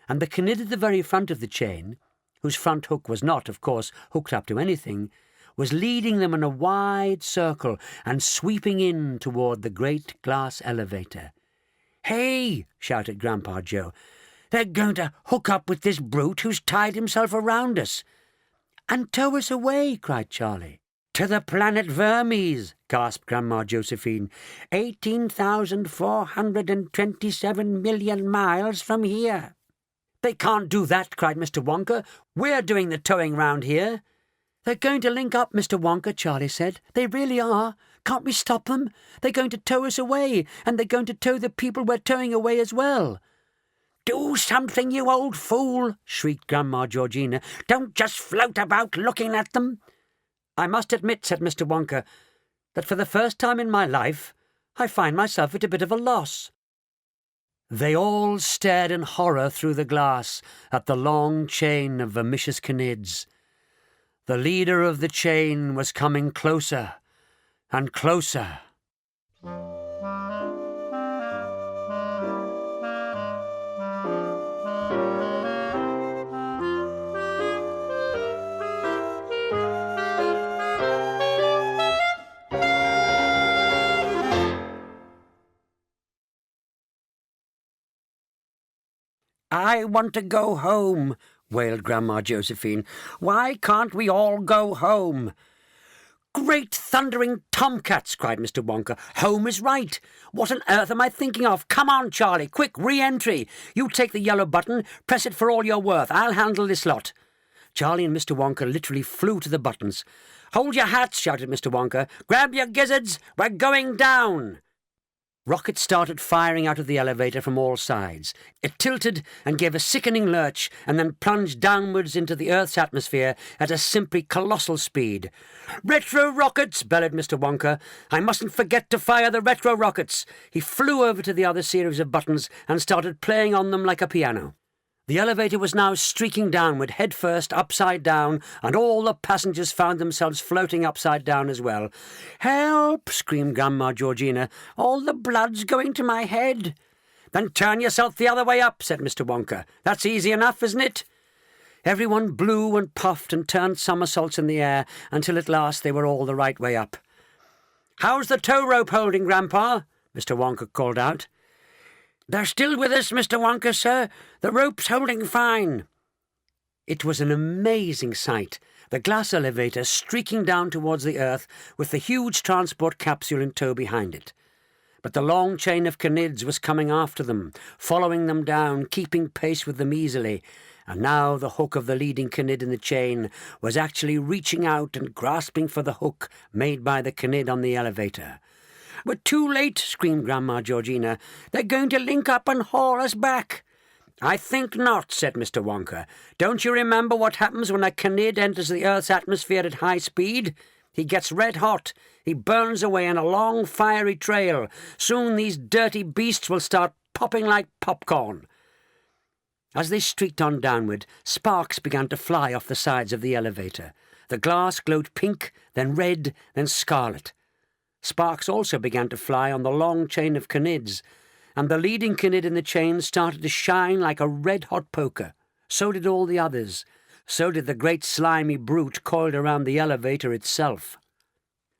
And the Cnid at the very front of the chain, whose front hook was not, of course, hooked up to anything, was leading them in a wide circle and sweeping in toward the great glass elevator. "Hey!" shouted Grandpa Joe. "They're going to hook up with this brute who's tied himself around us." "And tow us away," cried Charlie. "To the planet Vermes," gasped Grandma Josephine. 18,427 million miles from here." "They can't do that," cried Mr. Wonka. "We're doing the towing round here." "They're going to link up, Mr. Wonka," Charlie said. "They really are. Can't we stop them? They're going to tow us away, and they're going to tow the people we're towing away as well." "Do something, you old fool!" shrieked Grandma Georgina. "Don't just float about looking at them." "I must admit," said Mr. Wonka, "that for the first time in my life I find myself at a bit of a loss." They all stared in horror through the glass at the long chain of vermicious Cnids. The leader of the chain was coming closer and closer. "I want to go home," wailed Grandma Josephine. "Why can't we all go home?" "Great thundering tomcats!" cried Mr. Wonka. "Home is right. What on earth am I thinking of? Come on, Charlie, quick, re-entry. You take the yellow button, press it for all you're worth. I'll handle this lot." Charlie and Mr. Wonka literally flew to the buttons. "Hold your hats," shouted Mr. Wonka. "Grab your gizzards. We're going down." Rockets started firing out of the elevator from all sides. It tilted and gave a sickening lurch and then plunged downwards into the Earth's atmosphere at a simply colossal speed. "Retro-rockets!" bellowed Mr. Wonka. "I mustn't forget to fire the retro-rockets." He flew over to the other series of buttons and started playing on them like a piano. The elevator was now streaking downward, head first, upside down, and all the passengers found themselves floating upside down as well. "Help!" screamed Grandma Georgina. "All the blood's going to my head." "Then turn yourself the other way up," said Mr. Wonka. "That's easy enough, isn't it?" Everyone blew and puffed and turned somersaults in the air until at last they were all the right way up. "How's the tow rope holding, Grandpa?" Mr. Wonka called out. "They're still with us, Mr. Wonka, sir. The rope's holding fine." It was an amazing sight, the glass elevator streaking down towards the earth with the huge transport capsule in tow behind it. But the long chain of canids was coming after them, following them down, keeping pace with them easily, and now the hook of the leading canid in the chain was actually reaching out and grasping for the hook made by the canid on the elevator. "We're too late," screamed Grandma Georgina. "They're going to link up and haul us back." "I think not," said Mr. Wonka. "Don't you remember what happens when a canid enters the Earth's atmosphere at high speed? He gets red hot. He burns away in a long, fiery trail. Soon these dirty beasts will start popping like popcorn." As they streaked on downward, sparks began to fly off the sides of the elevator. The glass glowed pink, then red, then scarlet. Sparks also began to fly on the long chain of canids, and the leading canid in the chain started to shine like a red-hot poker. So did all the others. So did the great slimy brute coiled around the elevator itself.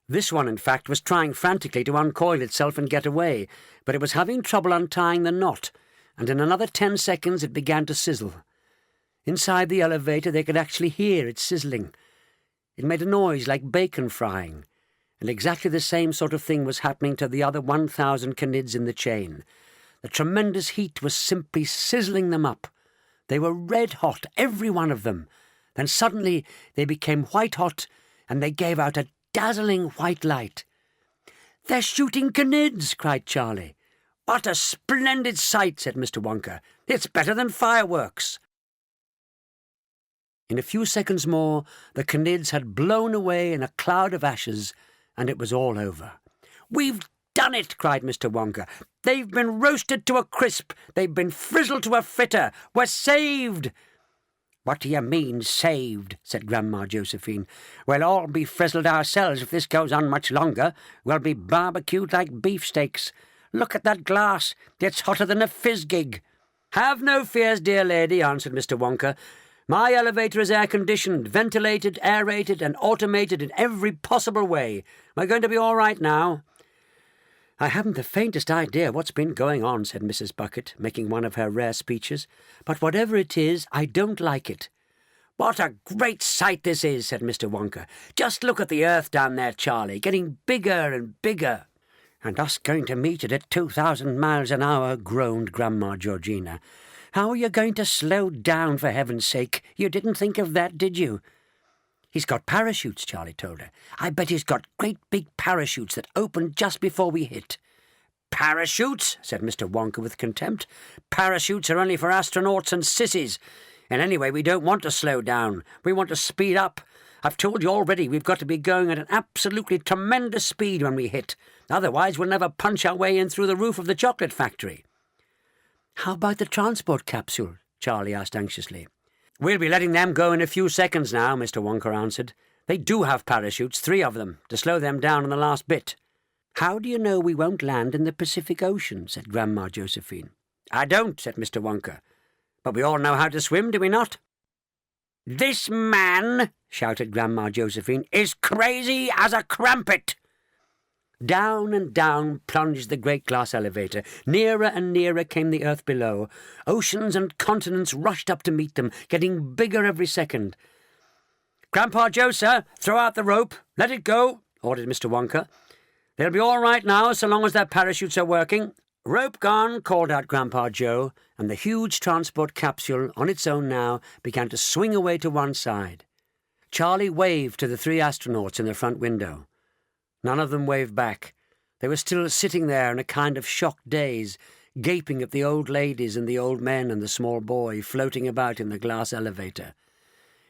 This one, in fact, was trying frantically to uncoil itself and get away, but it was having trouble untying the knot, and in another 10 seconds it began to sizzle. Inside the elevator they could actually hear it sizzling. It made a noise like bacon frying, and exactly the same sort of thing was happening to the other 1,000 canids in the chain. The tremendous heat was simply sizzling them up. They were red-hot, every one of them. Then suddenly they became white-hot, and they gave out a dazzling white light. "They're shooting canids!" cried Charlie. "What a splendid sight!" said Mr. Wonka. "It's better than fireworks." In a few seconds more, the canids had blown away in a cloud of ashes, and it was all over. "We've done it!" cried Mr. Wonka. "They've been roasted to a crisp. They've been frizzled to a fritter. We're saved!" "What do you mean, saved?" said Grandma Josephine. "We'll all be frizzled ourselves if this goes on much longer. We'll be barbecued like beefsteaks. Look at that glass. It's hotter than a fizz-gig." "Have no fears, dear lady," answered Mr. Wonka. "My elevator is air-conditioned, ventilated, aerated, and automated in every possible way. We're going to be all right now." "I haven't the faintest idea what's been going on," said Mrs. Bucket, making one of her rare speeches. "But whatever it is, I don't like it." "What a great sight this is," said Mr. Wonka. "Just look at the earth down there, Charlie, getting bigger and bigger." "And us going to meet it at 2,000 miles an hour," groaned Grandma Georgina. "How are you going to slow down, for heaven's sake? You didn't think of that, did you?" "He's got parachutes," Charlie told her. "I bet he's got great big parachutes that open just before we hit." "Parachutes?" said Mr. Wonka with contempt. "Parachutes are only for astronauts and sissies. And anyway, we don't want to slow down. We want to speed up. I've told you already we've got to be going at an absolutely tremendous speed when we hit. Otherwise we'll never punch our way in through the roof of the chocolate factory." "How about the transport capsule?" Charlie asked anxiously. "We'll be letting them go in a few seconds now," Mr. Wonka answered. "They do have parachutes, 3 of them, to slow them down on the last bit." "How do you know we won't land in the Pacific Ocean?" said Grandma Josephine. "I don't," said Mr. Wonka. "But we all know how to swim, do we not?" "This man," shouted Grandma Josephine, "is crazy as a crumpet." Down and down plunged the great glass elevator. Nearer and nearer came the earth below. Oceans and continents rushed up to meet them, getting bigger every second. "Grandpa Joe, sir, throw out the rope. Let it go," ordered Mr. Wonka. "They'll be all right now, so long as their parachutes are working." "Rope gone," called out Grandpa Joe, and the huge transport capsule, on its own now, began to swing away to one side. Charlie waved to the 3 astronauts in the front window. None of them waved back. They were still sitting there in a kind of shocked daze, gaping at the old ladies and the old men and the small boy floating about in the glass elevator.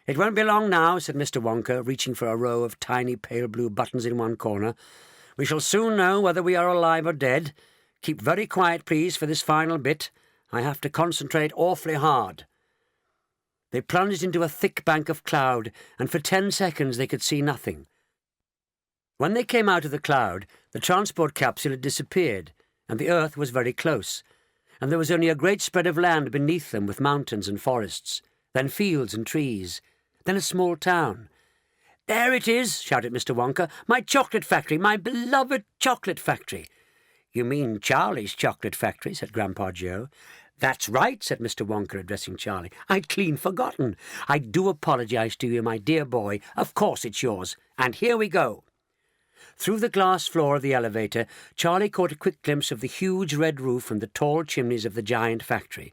"It won't be long now," said Mr. Wonka, reaching for a row of tiny pale blue buttons in one corner. "We shall soon know whether we are alive or dead. Keep very quiet, please, for this final bit. I have to concentrate awfully hard." They plunged into a thick bank of cloud, and for 10 seconds they could see nothing. When they came out of the cloud, the transport capsule had disappeared, and the earth was very close, and there was only a great spread of land beneath them with mountains and forests, then fields and trees, then a small town. "There it is," shouted Mr. Wonka. "My chocolate factory, my beloved chocolate factory." "You mean Charlie's chocolate factory," said Grandpa Joe. "That's right," said Mr. Wonka, addressing Charlie. "I'd clean forgotten. I do apologise to you, my dear boy. Of course it's yours. And here we go." Through the glass floor of the elevator, Charlie caught a quick glimpse of the huge red roof and the tall chimneys of the giant factory.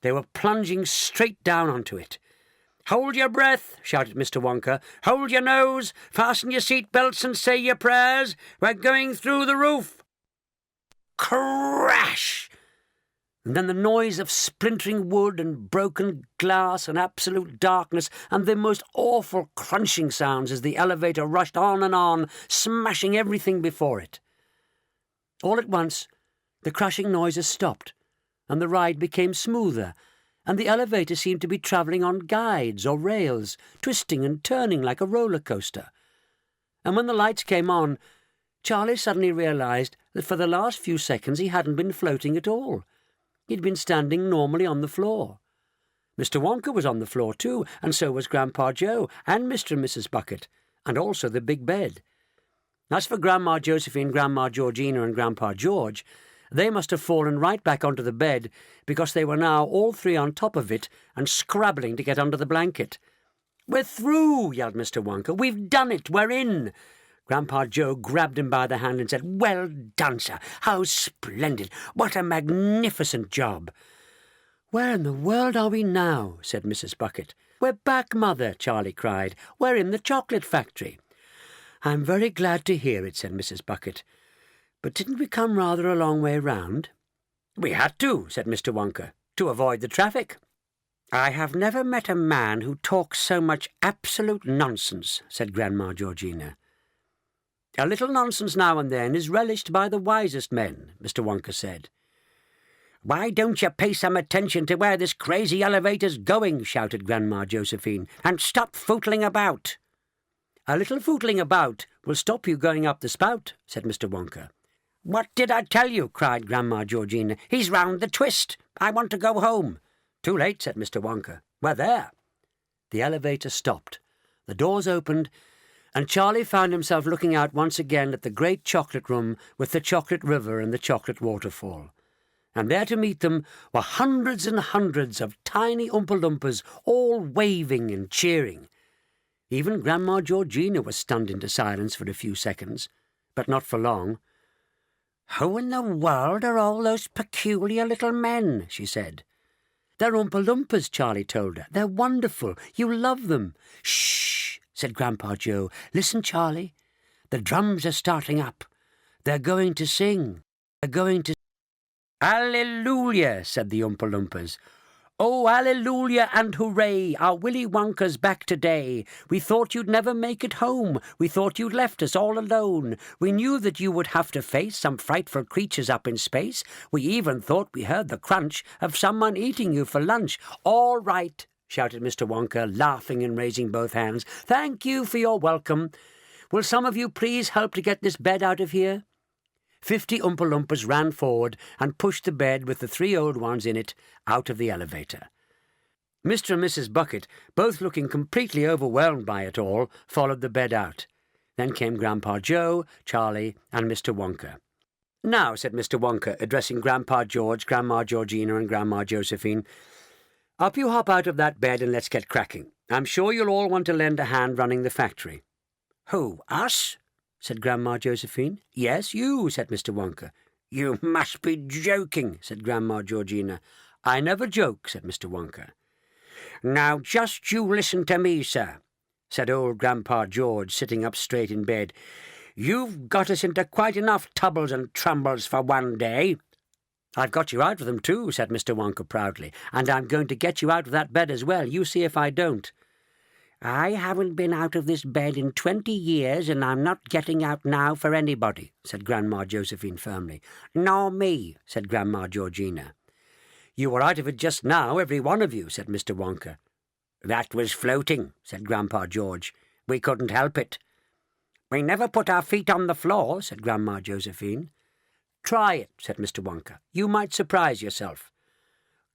They were plunging straight down onto it. "Hold your breath," shouted Mr. Wonka. "Hold your nose, fasten your seat belts and say your prayers. We're going through the roof." Crash! And then the noise of splintering wood and broken glass and absolute darkness and the most awful crunching sounds as the elevator rushed on, smashing everything before it. All at once, the crushing noises stopped, and the ride became smoother, and the elevator seemed to be travelling on guides or rails, twisting and turning like a roller coaster. And when the lights came on, Charlie suddenly realised that for the last few seconds he hadn't been floating at all. He'd been standing normally on the floor. Mr. Wonka was on the floor too, and so was Grandpa Joe, and Mr. and Mrs. Bucket, and also the big bed. As for Grandma Josephine, Grandma Georgina, and Grandpa George, they must have fallen right back onto the bed, because they were now all three on top of it and scrabbling to get under the blanket. "We're through!" yelled Mr. Wonka. "We've done it! We're in!" Grandpa Joe grabbed him by the hand and said, "Well done, sir! How splendid! What a magnificent job!" "Where in the world are we now?" said Mrs. Bucket. "We're back, Mother," Charlie cried. "We're in the chocolate factory." "I'm very glad to hear it," said Mrs. Bucket. "But didn't we come rather a long way round?" "We had to," said Mr. Wonka, "to avoid the traffic." "I have never met a man who talks so much absolute nonsense," said Grandma Georgina. "A little nonsense now and then is relished by the wisest men," Mr. Wonka said. "Why don't you pay some attention to where this crazy elevator's going?" shouted Grandma Josephine, "and stop footling about." "A little footling about will stop you going up the spout," said Mr. Wonka. "What did I tell you?" cried Grandma Georgina. "He's round the twist. I want to go home." "Too late," said Mr. Wonka. "We're there." The elevator stopped. The doors opened, and Charlie found himself looking out once again at the great chocolate room with the chocolate river and the chocolate waterfall. And there to meet them were hundreds and hundreds of tiny Oompa-Loompas, all waving and cheering. Even Grandma Georgina was stunned into silence for a few seconds, but not for long. "Who in the world are all those peculiar little men?" she said. "They're Oompa-Loompas," Charlie told her. "They're wonderful. You'll love them." "Shh!" said Grandpa Joe. "Listen, Charlie. The drums are starting up. They're going to sing. They're going to—" "Hallelujah," said the Oompa-Loompas. "Oh, hallelujah and hooray, our Willy Wonka's back today. We thought you'd never make it home. We thought you'd left us all alone. We knew that you would have to face some frightful creatures up in space. We even thought we heard the crunch of someone eating you for lunch." "All right," shouted Mr. Wonka, laughing and raising both hands. "Thank you for your welcome. Will some of you please help to get this bed out of here?" 50 Oompa-Loompas ran forward and pushed the bed with the 3 old ones in it out of the elevator. Mr. and Mrs. Bucket, both looking completely overwhelmed by it all, followed the bed out. Then came Grandpa Joe, Charlie, and Mr. Wonka. "Now," said Mr. Wonka, addressing Grandpa George, Grandma Georgina, and Grandma Josephine, "up you hop out of that bed and let's get cracking. I'm sure you'll all want to lend a hand running the factory." "Who, us?" said Grandma Josephine. "Yes, you," said Mr. Wonka. "You must be joking," said Grandma Georgina. "I never joke," said Mr. Wonka. "Now just you listen to me, sir," said old Grandpa George, sitting up straight in bed. "You've got us into quite enough troubles and trumbles for one day." "I've got you out of them too," said Mr. Wonka proudly, "and I'm going to get you out of that bed as well. You see if I don't." "I haven't been out of this bed in 20 years, and I'm not getting out now for anybody," said Grandma Josephine firmly. "Nor me," said Grandma Georgina. "You were out of it just now, every one of you," said Mr. Wonka. "That was floating," said Grandpa George. "We couldn't help it." "We never put our feet on the floor," said Grandma Josephine. "Try it," said Mr. Wonka. "You might surprise yourself."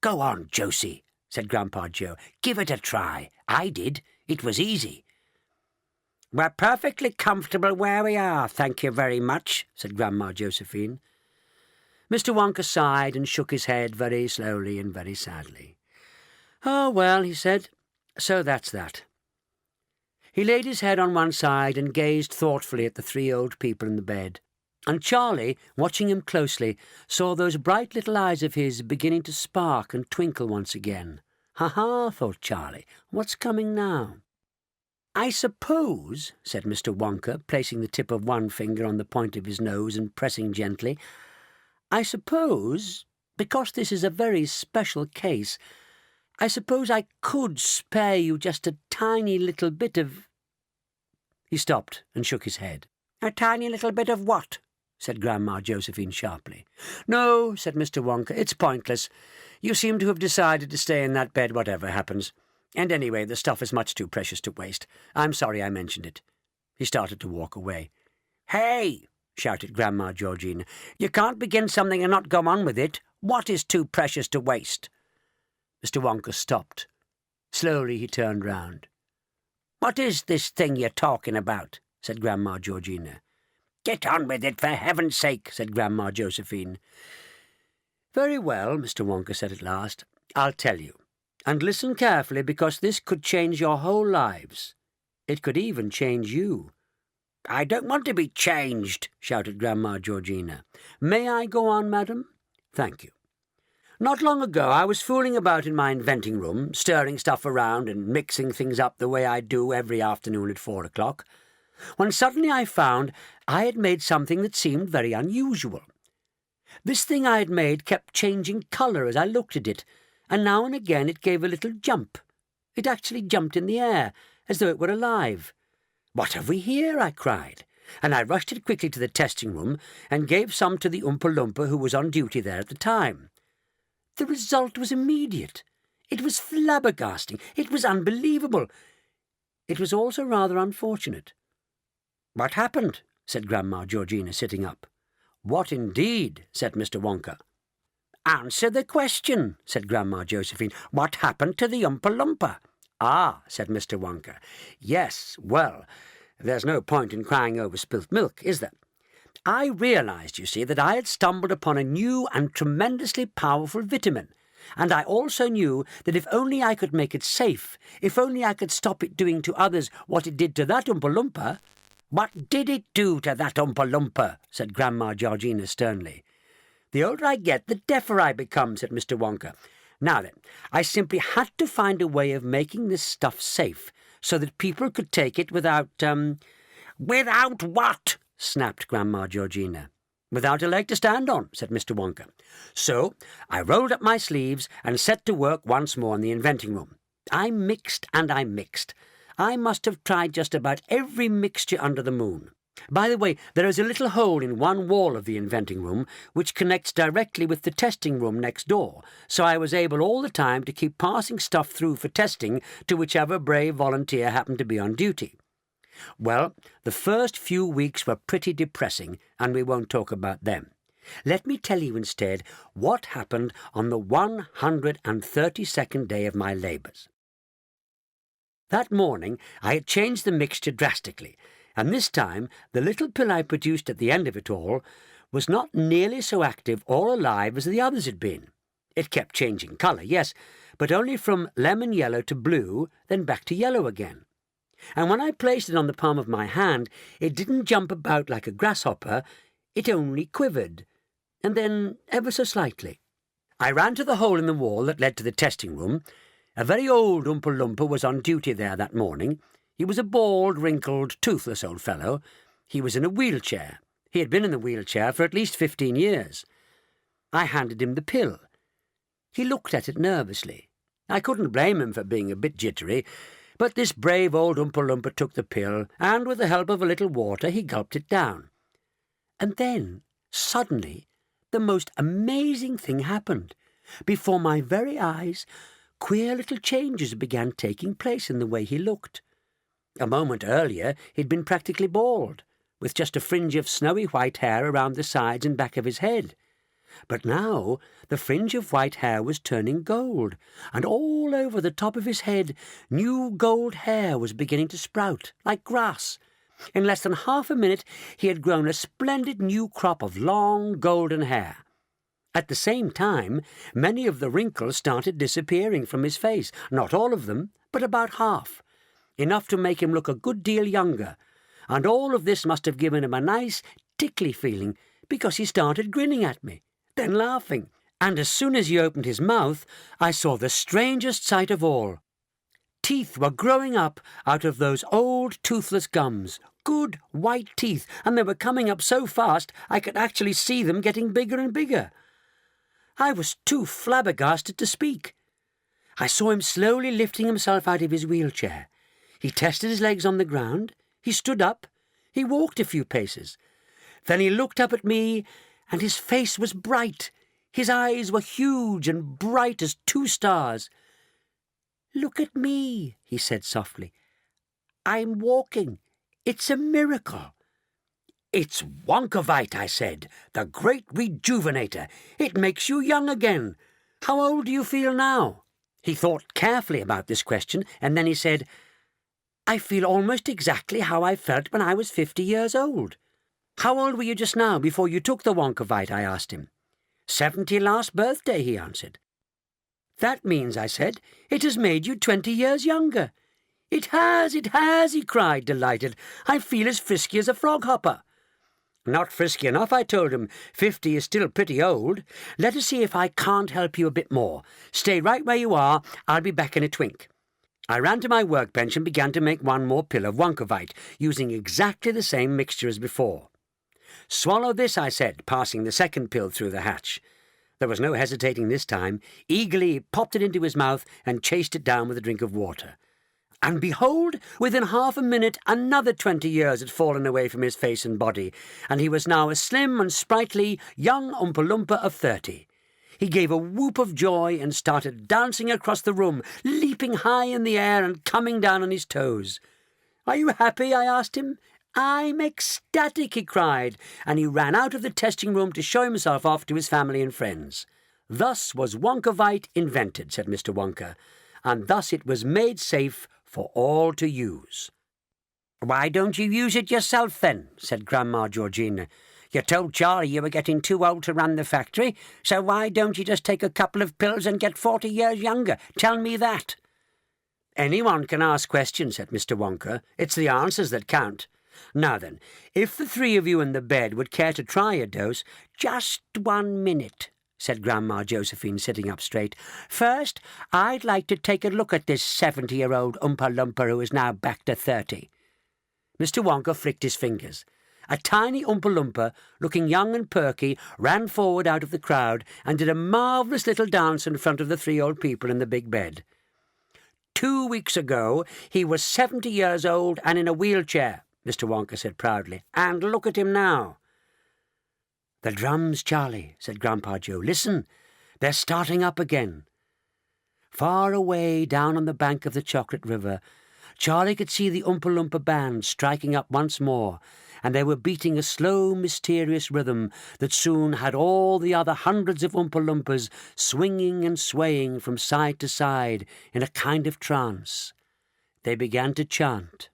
"Go on, Josie," said Grandpa Joe. "Give it a try. I did. It was easy." "We're perfectly comfortable where we are, thank you very much," said Grandma Josephine. Mr. Wonka sighed and shook his head very slowly and very sadly. "Oh, well," he said, "so that's that." He laid his head on one side and gazed thoughtfully at the three old people in the bed. And Charlie, watching him closely, saw those bright little eyes of his beginning to spark and twinkle once again. "Ha-ha," thought Charlie, "what's coming now?" "I suppose," said Mr. Wonka, placing the tip of one finger on the point of his nose and pressing gently, "I suppose, because this is a very special case, I suppose I could spare you just a tiny little bit of—" He stopped and shook his head. "A tiny little bit of what?" said Grandma Josephine sharply. "No," said Mr. Wonka, "it's pointless. You seem to have decided to stay in that bed whatever happens. And anyway, the stuff is much too precious to waste. I'm sorry I mentioned it." He started to walk away. "Hey!" shouted Grandma Georgina. "You can't begin something and not go on with it. What is too precious to waste?" Mr. Wonka stopped. Slowly he turned round. "What is this thing you're talking about?" said Grandma Georgina. "Get on with it, for heaven's sake," said Grandma Josephine. "Very well," Mr. Wonka said at last. "I'll tell you. And listen carefully, because this could change your whole lives. It could even change you." "I don't want to be changed," shouted Grandma Georgina. "May I go on, madam?" "Thank you. Not long ago I was fooling about in my inventing room, stirring stuff around and mixing things up the way I do every afternoon at 4 o'clock, when suddenly I found I had made something that seemed very unusual. This thing I had made kept changing colour as I looked at it, and now and again it gave a little jump. It actually jumped in the air, as though it were alive. "What have we here?" I cried, and I rushed it quickly to the testing room and gave some to the Oompa Loompa who was on duty there at the time. The result was immediate. It was flabbergasting. It was unbelievable. It was also rather unfortunate. "What happened?" said Grandma Georgina, sitting up. "What indeed?" said Mr. Wonka. "Answer the question," said Grandma Josephine. "What happened to the Oompa Loompa?" "Ah," said Mr. Wonka. "Yes, well, there's no point in crying over spilt milk, is there? I realized, you see, that I had stumbled upon a new and tremendously powerful vitamin, and I also knew that if only I could make it safe, if only I could stop it doing to others what it did to that Oompa Loompa—" "What did it do to that Oompa Loompa?" said Grandma Georgina sternly. "The older I get, the deafer I become," said Mr. Wonka. "Now then, I simply had to find a way of making this stuff safe, so that people could take it without, "Without what?" snapped Grandma Georgina. "Without a leg to stand on," said Mr. Wonka. "So I rolled up my sleeves and set to work once more in the inventing room. I mixed and I mixed. I must have tried just about every mixture under the moon. By the way, there is a little hole in one wall of the inventing room which connects directly with the testing room next door, so I was able all the time to keep passing stuff through for testing to whichever brave volunteer happened to be on duty. Well, the first few weeks were pretty depressing, and we won't talk about them. Let me tell you instead what happened on the 132nd day of my labours. That morning I had changed the mixture drastically, and this time the little pill I produced at the end of it all was not nearly so active or alive as the others had been. It kept changing colour, yes, but only from lemon yellow to blue, then back to yellow again. And when I placed it on the palm of my hand, it didn't jump about like a grasshopper, it only quivered, and then ever so slightly. I ran to the hole in the wall that led to the testing room. A very old Oompa Loompa was on duty there that morning. He was a bald, wrinkled, toothless old fellow. He was in a wheelchair. He had been in the wheelchair for at least 15 years. I handed him the pill. He looked at it nervously. I couldn't blame him for being a bit jittery, but this brave old Oompa Loompa took the pill, and with the help of a little water he gulped it down. And then, suddenly, the most amazing thing happened. Before my very eyes, queer little changes began taking place in the way he looked. A moment earlier he'd been practically bald, with just a fringe of snowy white hair around the sides and back of his head. But now the fringe of white hair was turning gold, and all over the top of his head new gold hair was beginning to sprout, like grass. In less than half a minute he had grown a splendid new crop of long golden hair. At the same time, many of the wrinkles started disappearing from his face, not all of them, but about half, enough to make him look a good deal younger, and all of this must have given him a nice, tickly feeling, because he started grinning at me, then laughing, and as soon as he opened his mouth, I saw the strangest sight of all. Teeth were growing up out of those old toothless gums, good white teeth, and they were coming up so fast I could actually see them getting bigger and bigger. I was too flabbergasted to speak. I saw him slowly lifting himself out of his wheelchair. He tested his legs on the ground. He stood up. He walked a few paces. Then he looked up at me, and his face was bright. His eyes were huge and bright as 2 stars. "Look at me," he said softly. "I'm walking. It's a miracle." "It's Wonkavite," I said, "the great rejuvenator. It makes you young again. How old do you feel now?" He thought carefully about this question, and then he said, "I feel almost exactly how I felt when I was 50 years old." "How old were you just now, before you took the Wonkavite?" I asked him. 70 last birthday, he answered. "That means," I said, "it has made you 20 years younger." It has, he cried, delighted. "I feel as frisky as a frog-hopper." "Not frisky enough," I told him. 50 is still pretty old. "Let us see if I can't help you a bit more. Stay right where you are. I'll be back in a twink." I ran to my workbench and began to make one more pill of Wonkavite, using exactly the same mixture as before. "Swallow this," I said, passing the second pill through the hatch. There was no hesitating this time. Eagerly he popped it into his mouth and chased it down with a drink of water. And behold, within half a minute another 20 years had fallen away from his face and body, and he was now a slim and sprightly young Oompa Loompa of 30. He gave a whoop of joy and started dancing across the room, leaping high in the air and coming down on his toes. "Are you happy?" I asked him. "I'm ecstatic," he cried, and he ran out of the testing room to show himself off to his family and friends. "Thus was Wonkavite invented," said Mr. Wonka, "and thus it was made safe for all to use." "Why don't you use it yourself, then?" said Grandma Georgina. "You told Charlie you were getting too old to run the factory, so why don't you just take a couple of pills and get 40 years younger? Tell me that." "Anyone can ask questions," said Mr. Wonka. "It's the answers that count. Now then, if the 3 of you in the bed would care to try a dose—" "Just 1 minute," said Grandma Josephine, sitting up straight. "First, I'd like to take a look at this 70-year-old Oompa Loompa who is now back to 30. Mr. Wonka flicked his fingers. A tiny Oompa Loompa, looking young and perky, ran forward out of the crowd and did a marvellous little dance in front of the 3 old people in the big bed. 2 weeks ago, he was 70 years old and in a wheelchair," Mr. Wonka said proudly. "And look at him now." "The drums, Charlie," said Grandpa Joe. "Listen, they're starting up again." Far away down on the bank of the Chocolate River, Charlie could see the Oompa Loompa band striking up once more, and they were beating a slow, mysterious rhythm that soon had all the other hundreds of Oompa Loompas swinging and swaying from side to side in a kind of trance. They began to chant.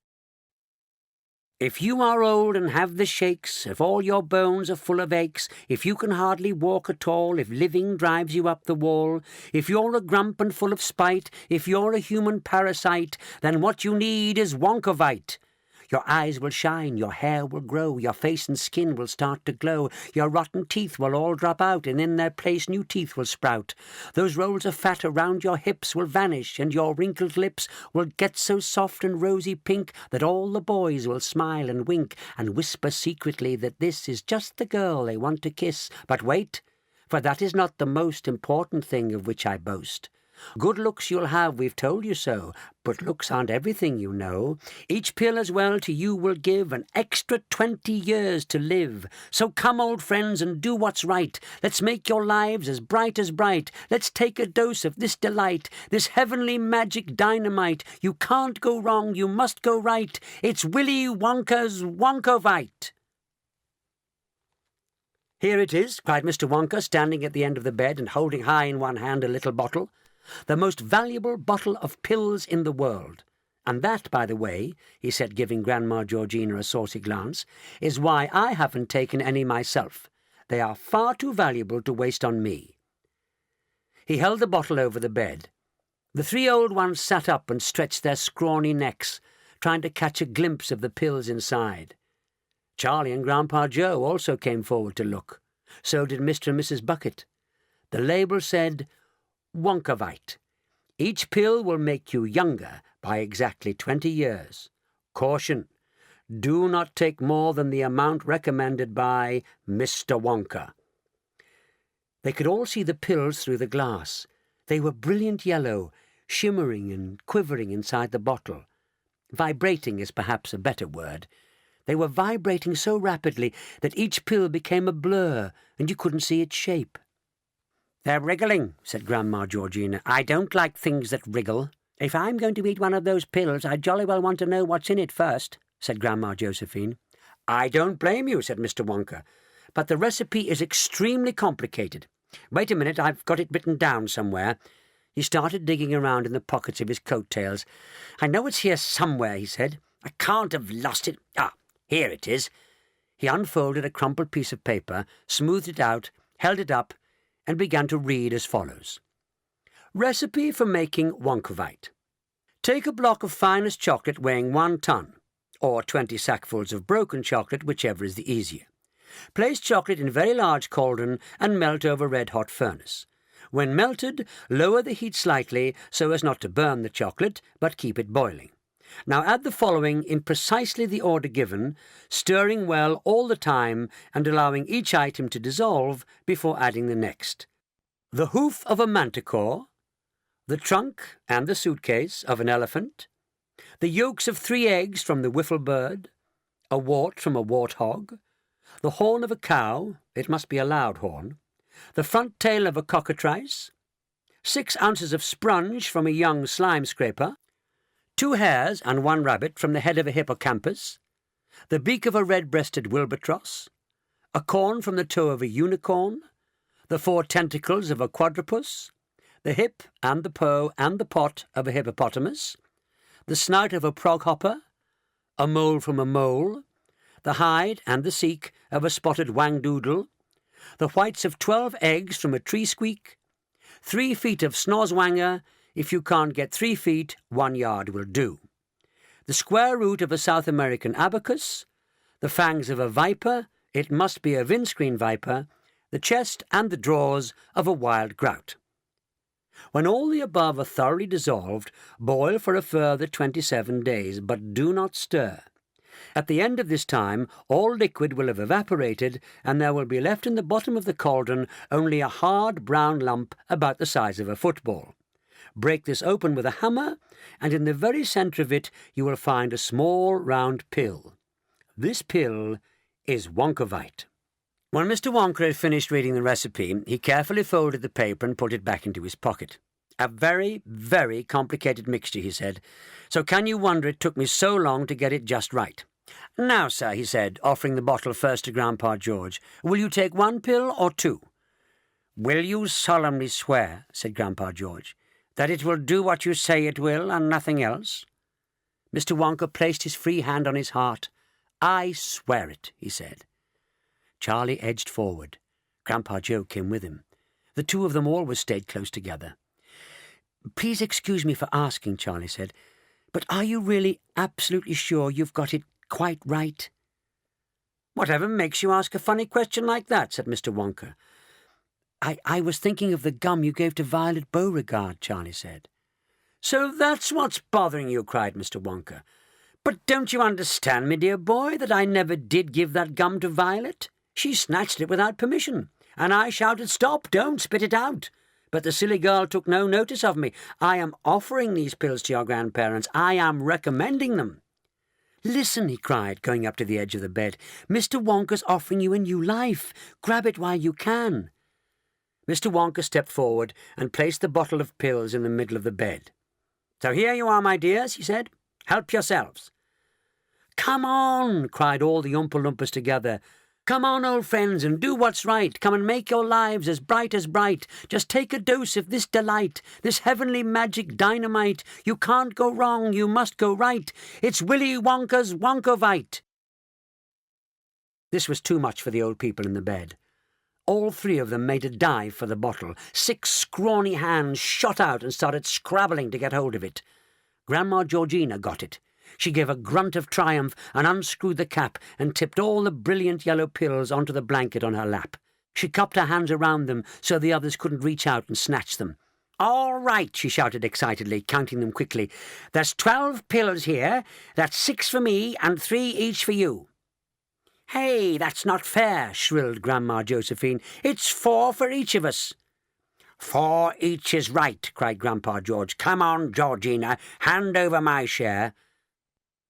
"If you are old and have the shakes, if all your bones are full of aches, if you can hardly walk at all, if living drives you up the wall, if you're a grump and full of spite, if you're a human parasite, then what you need is Wonkavite. Your eyes will shine, your hair will grow, your face and skin will start to glow, your rotten teeth will all drop out, and in their place new teeth will sprout. Those rolls of fat around your hips will vanish, and your wrinkled lips will get so soft and rosy pink that all the boys will smile and wink and whisper secretly that this is just the girl they want to kiss. But wait, for that is not the most important thing of which I boast. Good looks you'll have, we've told you so, but looks aren't everything, you know. Each pill as well to you will give an extra 20 years to live. So come, old friends, and do what's right. Let's make your lives as bright as bright. Let's take a dose of this delight, this heavenly magic dynamite. You can't go wrong, you must go right. It's Willy Wonka's Wonkovite. Here it is, cried Mr. Wonka, standing at the end of the bed and holding high in one hand a little bottle. The most valuable bottle of pills in the world. And that, by the way, he said, giving Grandma Georgina a saucy glance, is why I haven't taken any myself. They are far too valuable to waste on me. He held the bottle over the bed. The three old ones sat up and stretched their scrawny necks, trying to catch a glimpse of the pills inside. Charlie and Grandpa Joe also came forward to look. So did Mr. and Mrs. Bucket. The label said, Wonkavite. Each pill will make you younger by exactly 20 years. Caution. Do not take more than the amount recommended by Mr. Wonka. They could all see the pills through the glass. They were brilliant yellow, shimmering and quivering inside the bottle. Vibrating is perhaps a better word. They were vibrating so rapidly that each pill became a blur, and you couldn't see its shape. "They're wriggling," said Grandma Georgina. "I don't like things that wriggle. If I'm going to eat one of those pills, I jolly well want to know what's in it first," said Grandma Josephine. "I don't blame you," said Mr. Wonka, "but the recipe is extremely complicated. Wait a minute, I've got it written down somewhere." He started digging around in the pockets of his coat-tails. "I know it's here somewhere," he said. "I can't have lost it. Ah, here it is." He unfolded a crumpled piece of paper, smoothed it out, held it up, and began to read as follows. Recipe for making Wonkavite. Take a block of finest chocolate weighing 1 ton, or 20 sackfuls of broken chocolate, whichever is the easier. Place chocolate in very large cauldron and melt over red-hot furnace. When melted, lower the heat slightly so as not to burn the chocolate, but keep it boiling. Now add the following in precisely the order given, stirring well all the time and allowing each item to dissolve before adding the next. The hoof of a manticore, the trunk and the suitcase of an elephant, the yolks of 3 eggs from the wiffle bird, a wart from a warthog, the horn of a cow, it must be a loud horn, the front tail of a cockatrice, 6 ounces of sponge from a young slime scraper, 2 hares and 1 rabbit from the head of a hippocampus, the beak of a red-breasted wilbatross, a corn from the toe of a unicorn, the 4 tentacles of a quadrupus, the hip and the paw and the pot of a hippopotamus, the snout of a froghopper, a mole from a mole, the hide and the seek of a spotted wangdoodle, the whites of 12 eggs from a tree squeak, 3 feet of snozwanger. If you can't get 3 feet, 1 yard will do. The square root of a South American abacus, the fangs of a viper, it must be a windscreen viper, the chest and the drawers of a wild grout. When all the above are thoroughly dissolved, boil for a further 27 days, but do not stir. At the end of this time, all liquid will have evaporated, and there will be left in the bottom of the cauldron only a hard brown lump about the size of a football. Break this open with a hammer, and in the very centre of it you will find a small round pill. This pill is Wonkavite. When Mr. Wonka had finished reading the recipe, he carefully folded the paper and put it back into his pocket. "A very, very complicated mixture," he said. "So can you wonder it took me so long to get it just right? Now, sir," he said, offering the bottle first to Grandpa George, "will you take 1 pill or 2? "Will you solemnly swear," said Grandpa George, "that it will do what you say it will and nothing else?" Mr. Wonka placed his free hand on his heart. "I swear it," he said. Charlie edged forward. Grandpa Joe came with him. The 2 of them always stayed close together. "Please excuse me for asking," Charlie said, "but are you really absolutely sure you've got it quite right?" "Whatever makes you ask a funny question like that?" said Mr. Wonka. I was thinking of the gum you gave to Violet Beauregard," Charlie said. "So that's what's bothering you," cried Mr. Wonka. "But don't you understand, me dear boy, that I never did give that gum to Violet? She snatched it without permission, and I shouted, 'Stop, don't spit it out!' But the silly girl took no notice of me. I am offering these pills to your grandparents. I am recommending them." "Listen," he cried, going up to the edge of the bed. "Mr. Wonka's offering you a new life. Grab it while you can." Mr. Wonka stepped forward and placed the bottle of pills in the middle of the bed. "So here you are, my dears," he said. "Help yourselves." "Come on," cried all the Oompa Loompas together. "Come on, old friends, and do what's right. Come and make your lives as bright as bright. Just take a dose of this delight, this heavenly magic dynamite. You can't go wrong, you must go right. It's Willy Wonka's Wonkavite." This was too much for the old people in the bed. All three of them made a dive for the bottle. 6 scrawny hands shot out and started scrabbling to get hold of it. Grandma Georgina got it. She gave a grunt of triumph and unscrewed the cap and tipped all the brilliant yellow pills onto the blanket on her lap. She cupped her hands around them so the others couldn't reach out and snatch them. "All right," she shouted excitedly, counting them quickly. "There's 12 pills here. That's 6 for me and 3 each for you." "Hey, that's not fair," shrilled Grandma Josephine. "It's 4 for each of us." "4 each is right," cried Grandpa George. "Come on, Georgina, hand over my share."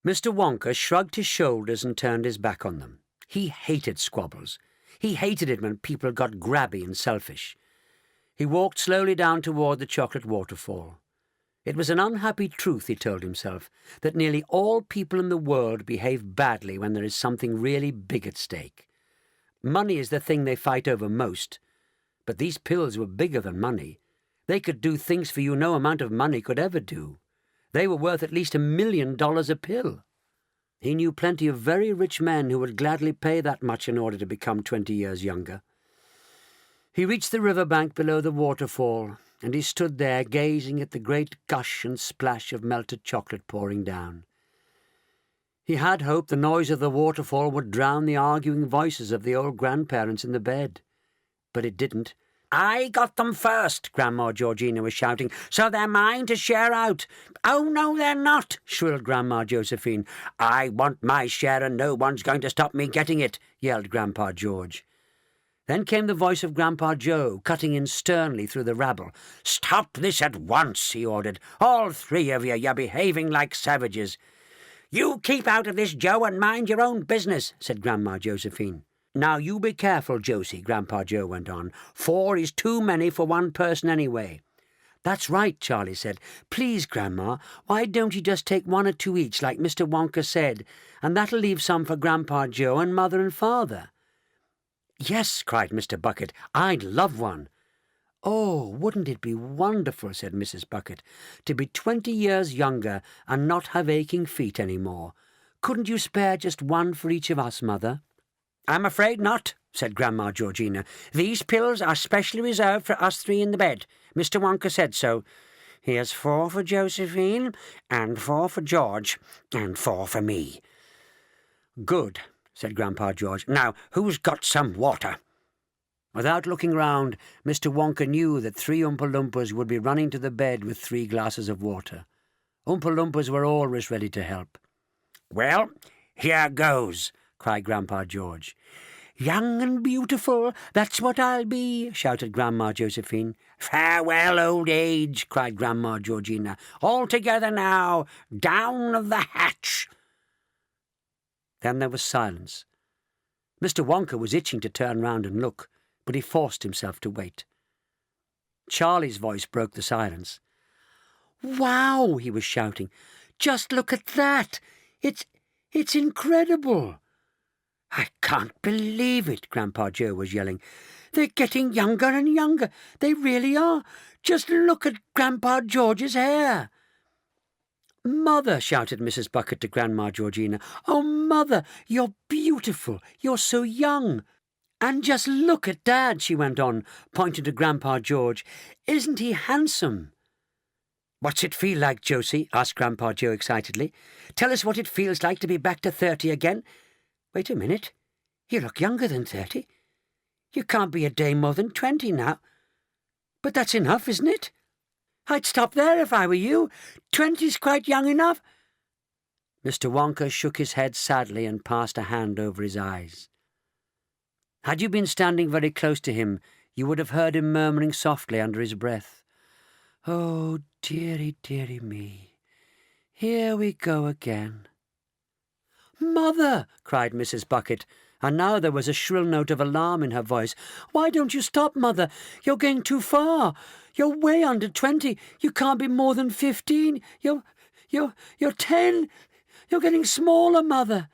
Mr. Wonka shrugged his shoulders and turned his back on them. He hated squabbles. He hated it when people got grabby and selfish. He walked slowly down toward the chocolate waterfall. It was an unhappy truth, he told himself, that nearly all people in the world behave badly when there is something really big at stake. Money is the thing they fight over most. But these pills were bigger than money. They could do things for you no amount of money could ever do. They were worth at least $1 million a pill. He knew plenty of very rich men who would gladly pay that much in order to become 20 years younger. He reached the river bank below the waterfall, and he stood there gazing at the great gush and splash of melted chocolate pouring down. He had hoped the noise of the waterfall would drown the arguing voices of the old grandparents in the bed. But it didn't. "I got them first," Grandma Georgina was shouting, "so they're mine to share out." "Oh, no, they're not," shrilled Grandma Josephine. "I want my share and no one's going to stop me getting it," yelled Grandpa George. Then came the voice of Grandpa Joe, cutting in sternly through the rabble. "Stop this at once," he ordered. "All 3 of you, you're behaving like savages." "You keep out of this, Joe, and mind your own business," said Grandma Josephine. "Now you be careful, Josie," Grandpa Joe went on. 4 is too many for one person anyway." "That's right," Charlie said. "Please, Grandma, why don't you just take 1 or 2 each like Mr. Wonka said, and that'll leave some for Grandpa Joe and Mother and Father." "Yes," cried Mr. Bucket, "I'd love one." "Oh, wouldn't it be wonderful," said Mrs. Bucket, "to be 20 years younger and not have aching feet any more. Couldn't you spare just 1 for each of us, Mother?" "I'm afraid not," said Grandma Georgina. "These pills are specially reserved for us 3 in the bed. Mr. Wonka said so. Here's 4 for Josephine, and 4 for George, and 4 for me." "Good," said Grandpa George. "Now, who's got some water?" Without looking round, Mr. Wonka knew that 3 Oompa Loompas would be running to the bed with 3 glasses of water. Oompa Loompas were always ready to help. "Well, here goes," cried Grandpa George. "Young and beautiful, that's what I'll be," shouted Grandma Josephine. "Farewell, old age," cried Grandma Georgina. "All together now, down of the hatch." Then there was silence. Mr. Wonka was itching to turn round and look, but he forced himself to wait. Charlie's voice broke the silence. "Wow!" he was shouting. "Just look at that! It's incredible!" "I can't believe it," Grandpa Joe was yelling. "They're getting younger and younger. They really are. Just look at Grandpa George's hair." "Mother," shouted Mrs. Bucket to Grandma Georgina. "Oh, Mother, you're beautiful. You're so young. And just look at Dad," she went on, pointing to Grandpa George. "Isn't he handsome?" "What's it feel like, Josie?" asked Grandpa Joe excitedly. "Tell us what it feels like to be back to 30 again. Wait a minute. You look younger than 30. You can't be a day more than 20 now. But that's enough, isn't it? I'd stop there if I were you. 20's quite young enough." Mr. Wonka shook his head sadly and passed a hand over his eyes. Had you been standing very close to him, You would have heard him murmuring softly under his breath, "Oh, dearie, dearie me, here we go again." "Mother!" cried Mrs. Bucket, and now there was a shrill note of alarm in her voice. "Why don't you stop, Mother? You're going too far. You're way under 20. You can't be more than 15. You're 10. You're getting smaller, Mother."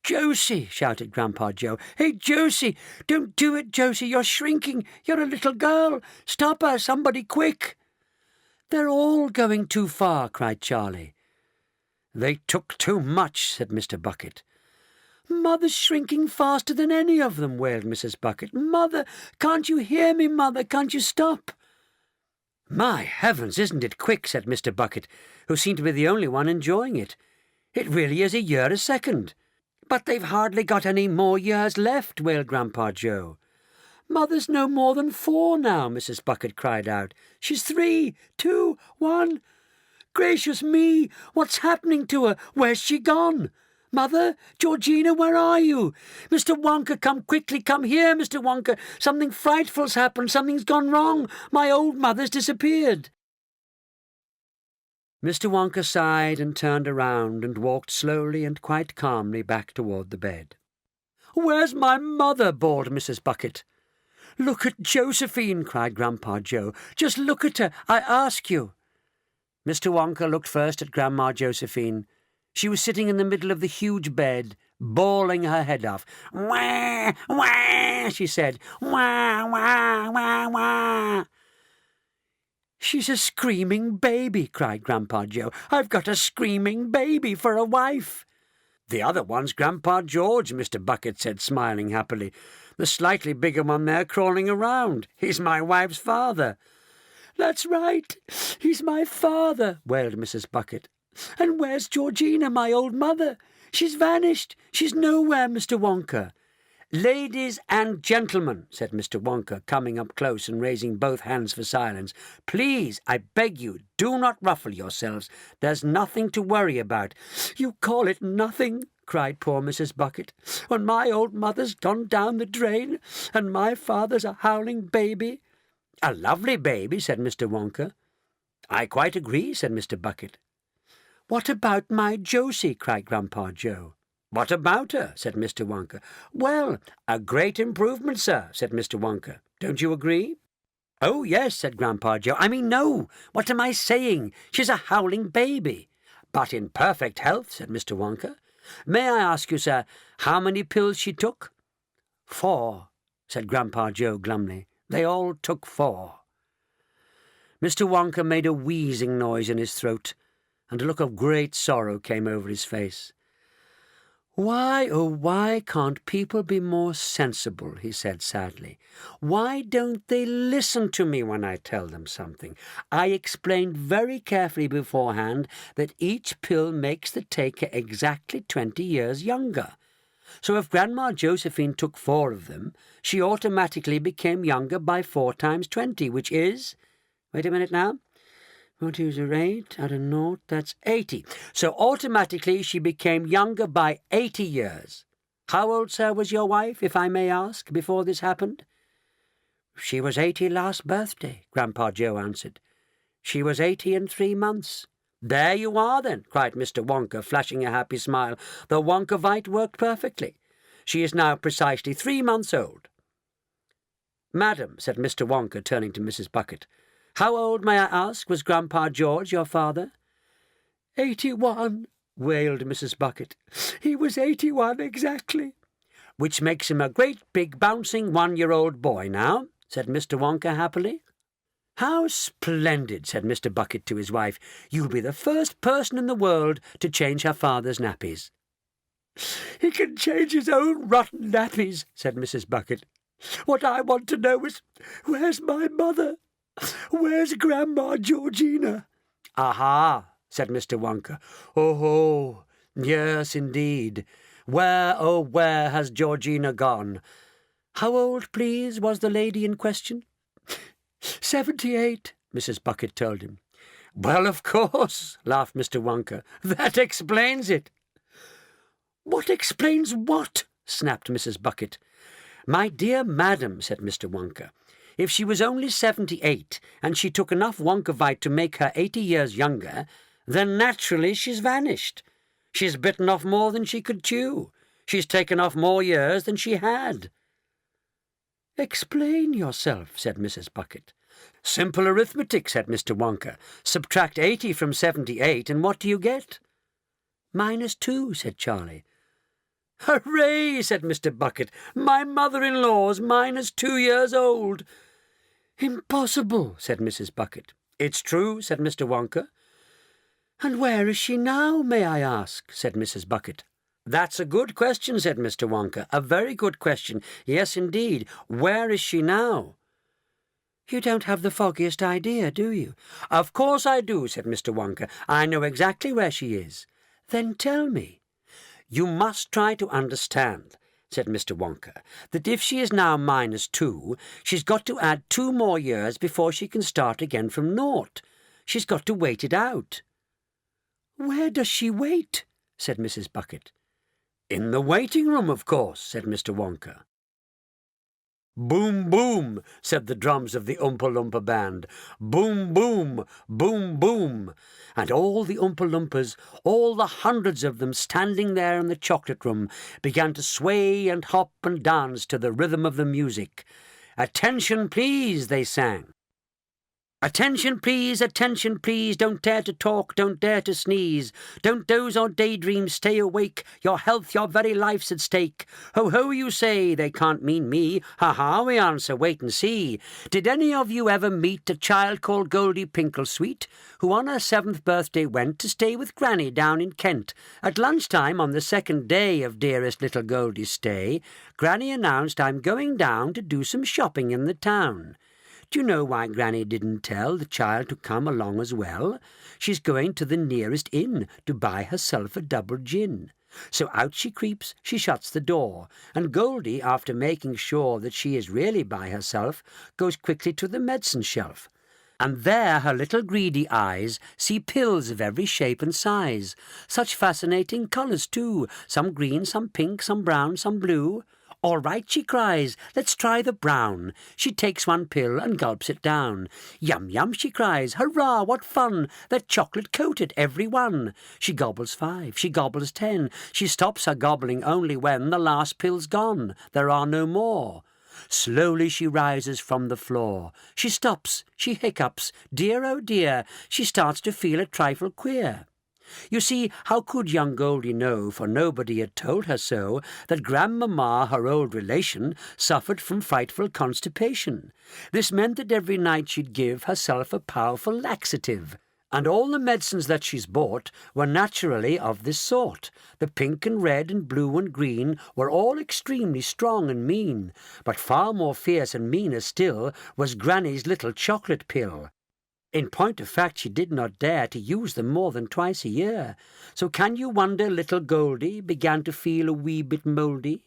"Josie!" shouted Grandpa Joe. "Hey, Josie! Don't do it, Josie! You're shrinking! You're a little girl! Stop her, somebody, quick!" "They're all going too far," cried Charlie. "They took too much," said Mr. Bucket. "Mother's shrinking faster than any of them," wailed Mrs. Bucket. "Mother, can't you hear me, Mother? Can't you stop?" "My heavens, isn't it quick?" said Mr. Bucket, who seemed to be the only one enjoying it. "It really is a year a second." "But they've hardly got any more years left," wailed Grandpa Joe. "Mother's no more than 4 now," Mrs. Bucket cried out. "She's 3, 2, 1. Gracious me, what's happening to her? Where's she gone? Mother, Georgina, where are you? Mr. Wonka, come quickly, come here, Mr. Wonka. Something frightful's happened, something's gone wrong. My old mother's disappeared." Mr. Wonka sighed and turned around and walked slowly and quite calmly back toward the bed. "Where's my mother?" bawled Mrs. Bucket. "Look at Josephine," cried Grandpa Joe. "Just look at her, I ask you." Mr. Wonka looked first at Grandma Josephine. She was sitting in the middle of the huge bed, bawling her head off. "Wah, wah," she said. "Wah, wah, wah, wah." "She's a screaming baby," cried Grandpa Joe. "I've got a screaming baby for a wife." "The other one's Grandpa George," Mr. Bucket said, smiling happily. "The slightly bigger one there crawling around. He's my wife's father." "That's right, he's my father," wailed Mrs. Bucket. "And where's Georgina, my old mother? She's vanished. She's nowhere, Mr. Wonka." "Ladies and gentlemen," said Mr. Wonka, coming up close and raising both hands for silence, "please, I beg you, do not ruffle yourselves. There's nothing to worry about." "You call it nothing," cried poor Mrs. Bucket, "when my old mother's gone down the drain and my father's a howling baby." "A lovely baby," said Mr. Wonka. "I quite agree," said Mr. Bucket. "What about my Josie?" cried Grandpa Joe. "What about her?" said Mr. Wonka. "Well, a great improvement, sir," said Mr. Wonka. "Don't you agree?" "Oh, yes," said Grandpa Joe. "I mean, no. What am I saying? She's a howling baby." "But in perfect health," said Mr. Wonka. "May I ask you, sir, how many pills she took?" "4," said Grandpa Joe glumly. "They all took 4. Mr. Wonka made a wheezing noise in his throat, and a look of great sorrow came over his face. "Why, oh, why can't people be more sensible?" he said sadly. "Why don't they listen to me when I tell them something? I explained very carefully beforehand that each pill makes the taker exactly 20 years younger. So if Grandma Josephine took 4 of them, she automatically became younger by 4 times 20, which is... Wait a minute now. 4 2 are 8, out of 0, that's 80. So automatically she became younger by 80 years. How old, sir, was your wife, if I may ask, before this happened?" "She was 80 last birthday," Grandpa Joe answered. "She was 80 in 3 months. "There you are, then," cried Mr. Wonka, flashing a happy smile. "The Wonkavite worked perfectly. She is now precisely 3 months old." "Madam," said Mr. Wonka, turning to Mrs. Bucket, "how old, may I ask, was Grandpa George, your father?" 81, wailed Mrs. Bucket. "He was 81 exactly." "Which makes him a great big bouncing 1-year-old boy now," said Mr. Wonka happily. "How splendid," said Mr. Bucket to his wife. "You'll be the first person in the world to change her father's nappies." "He can change his own rotten nappies," said Mrs. Bucket. "What I want to know is, where's my mother? Where's Grandma Georgina?" "Aha," said Mr. Wonka. "Oh, yes, indeed. Where, oh, where has Georgina gone? How old, please, was the lady in question?" 78, Mrs. Bucket told him. "Well, of course," laughed Mr. Wonka. "That explains it." "What explains what?" snapped Mrs. Bucket. "My dear madam," said Mr. Wonka, If she was only 78 and she took enough Wonkavite to make her 80 years younger, then naturally she's vanished. She's bitten off more than she could chew. She's taken off more years than she had. "Explain yourself," said Mrs. Bucket. "Simple arithmetic," said Mr. Wonka. "Subtract 80 from 78, and what do you get?" "-2, said Charlie. "Hooray!" said Mr. Bucket. "My mother-in-law's -2 years old." "Impossible," said Mrs. Bucket. "It's true," said Mr. Wonka. "And where is she now, may I ask?" said Mrs. Bucket. "That's a good question," said Mr. Wonka. "A very good question. Yes, indeed. Where is she now?" "You don't have the foggiest idea, do you?" "Of course I do," said Mr. Wonka. "I know exactly where she is." "Then tell me." "You must try to understand," said Mr. Wonka, "that if she is now -2, she's got to add 2 more years before she can start again from naught. She's got to wait it out." "Where does she wait?" said Mrs. Bucket. "In the waiting room, of course," said Mr. Wonka. "Boom, boom," said the drums of the Oompa Loompa band. "Boom, boom, boom, boom." And all the Oompa Loompas, all the hundreds of them standing there in the chocolate room, began to sway and hop and dance to the rhythm of the music. "Attention, please," they sang. "Attention, please, don't dare to talk, don't dare to sneeze. Don't doze or daydream, stay awake, your health, your very life's at stake. Ho, ho, you say, they can't mean me. Ha, ha, we answer, wait and see. Did any of you ever meet a child called Goldie Pinklesweet, who on her 7th birthday went to stay with Granny down in Kent? At lunchtime on the 2nd day of dearest little Goldie's stay, Granny announced, 'I'm going down to do some shopping in the town.' Do you know why Granny didn't tell the child to come along as well? She's going to the nearest inn to buy herself a double gin. So out she creeps, she shuts the door, and Goldie, after making sure that she is really by herself, goes quickly to the medicine shelf. And there her little greedy eyes see pills of every shape and size. Such fascinating colours too, some green, some pink, some brown, some blue. 'All right,' she cries, 'let's try the brown.' She takes one pill and gulps it down. 'Yum, yum,' she cries, 'hurrah, what fun! They're chocolate-coated, every one.' She gobbles 5, she gobbles 10. She stops her gobbling only when the last pill's gone. There are no more. Slowly she rises from the floor. She stops, she hiccups. Dear, oh dear, she starts to feel a trifle queer. You see, how could young Goldie know, for nobody had told her so, that Grandmamma, her old relation, suffered from frightful constipation? This meant that every night she'd give herself a powerful laxative. And all the medicines that she's bought were naturally of this sort. The pink and red and blue and green were all extremely strong and mean, but far more fierce and meaner still was Granny's little chocolate pill. In point of fact, she did not dare to use them more than twice a year. So can you wonder little Goldie began to feel a wee bit mouldy?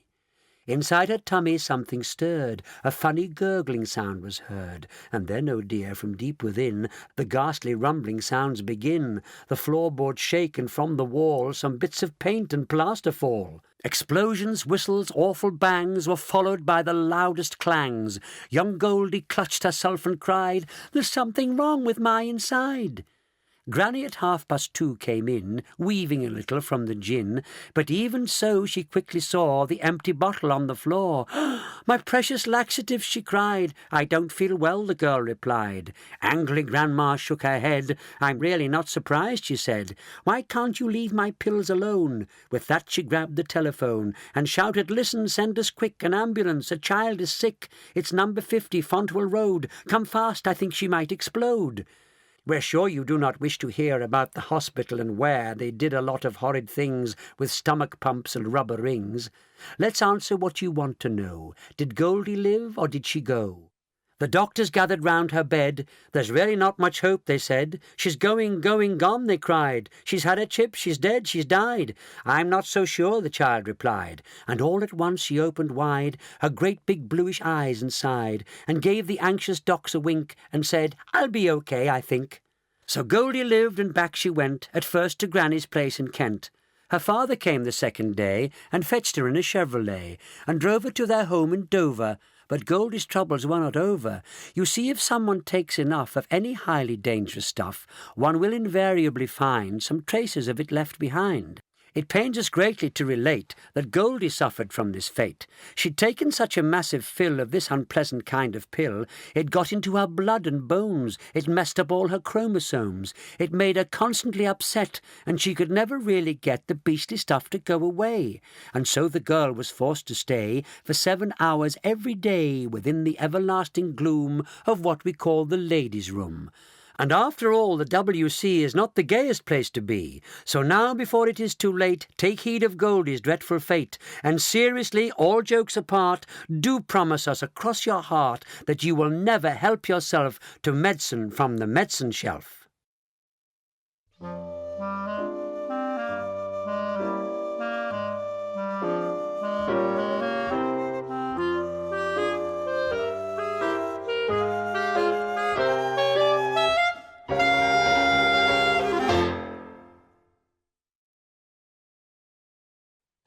Inside her tummy something stirred, a funny gurgling sound was heard, and then, oh dear, from deep within, the ghastly rumbling sounds begin. The floorboards shake, and from the wall some bits of paint and plaster fall. Explosions, whistles, awful bangs were followed by the loudest clangs. Young Goldie clutched herself and cried, "There's something wrong with my inside." Granny at 2:30 came in, weaving a little from the gin, but even so she quickly saw the empty bottle on the floor. "My precious laxative," she cried. "I don't feel well," the girl replied. Angry Grandma shook her head. "I'm really not surprised," she said. "Why can't you leave my pills alone?" With that she grabbed the telephone and shouted, "Listen, send us quick, an ambulance, a child is sick. It's number 50, Fontwell Road. Come fast, I think she might explode." We're sure you do not wish to hear about the hospital and where they did a lot of horrid things with stomach pumps and rubber rings. Let's answer what you want to know. Did Goldie live or did she go? The doctors gathered round her bed. "There's really not much hope," they said. "She's going, gone," they cried. "She's had her chip, she's dead, she's died." "I'm not so sure," the child replied. And all at once she opened wide her great big bluish eyes and sighed, and gave the anxious docs a wink, and said, "I'll be okay, I think." So Goldie lived, and back she went, at first to Granny's place in Kent. Her father came the second day, and fetched her in a Chevrolet, and drove her to their home in Dover. But Goldie's troubles were not over. You see, if someone takes enough of any highly dangerous stuff, one will invariably find some traces of it left behind. It pains us greatly to relate that Goldie suffered from this fate. She'd taken such a massive fill of this unpleasant kind of pill, it got into her blood and bones, it messed up all her chromosomes, it made her constantly upset, and she could never really get the beastly stuff to go away. And so the girl was forced to stay for 7 hours every day within the everlasting gloom of what we call the ladies' room. And after all, the WC is not the gayest place to be. So now, before it is too late, take heed of Goldie's dreadful fate. And seriously, all jokes apart, do promise us across your heart that you will never help yourself to medicine from the medicine shelf.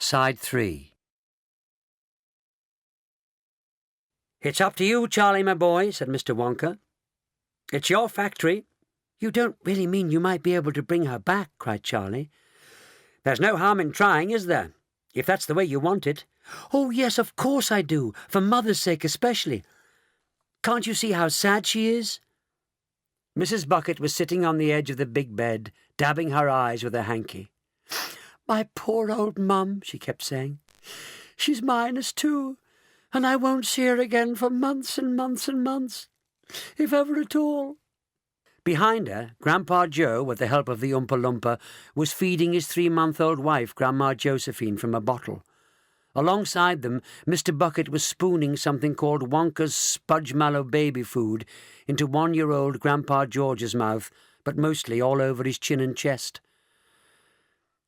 Side 3. "It's up to you, Charlie, my boy," said Mr. Wonka. "It's your factory." "You don't really mean you might be able to bring her back?" cried Charlie. "There's no harm in trying, is there? If that's the way you want it." "Oh, yes, of course I do, for Mother's sake especially. Can't you see how sad she is?" Mrs. Bucket was sitting on the edge of the big bed, dabbing her eyes with a hanky. "My poor old mum," she kept saying. "She's minus too, and I won't see her again for months and months and months, if ever at all." Behind her, Grandpa Joe, with the help of the Oompa Loompa, was feeding his 3-month-old wife, Grandma Josephine, from a bottle. Alongside them, Mr. Bucket was spooning something called Wonka's Spudge-Mallow baby food into 1-year-old Grandpa George's mouth, but mostly all over his chin and chest.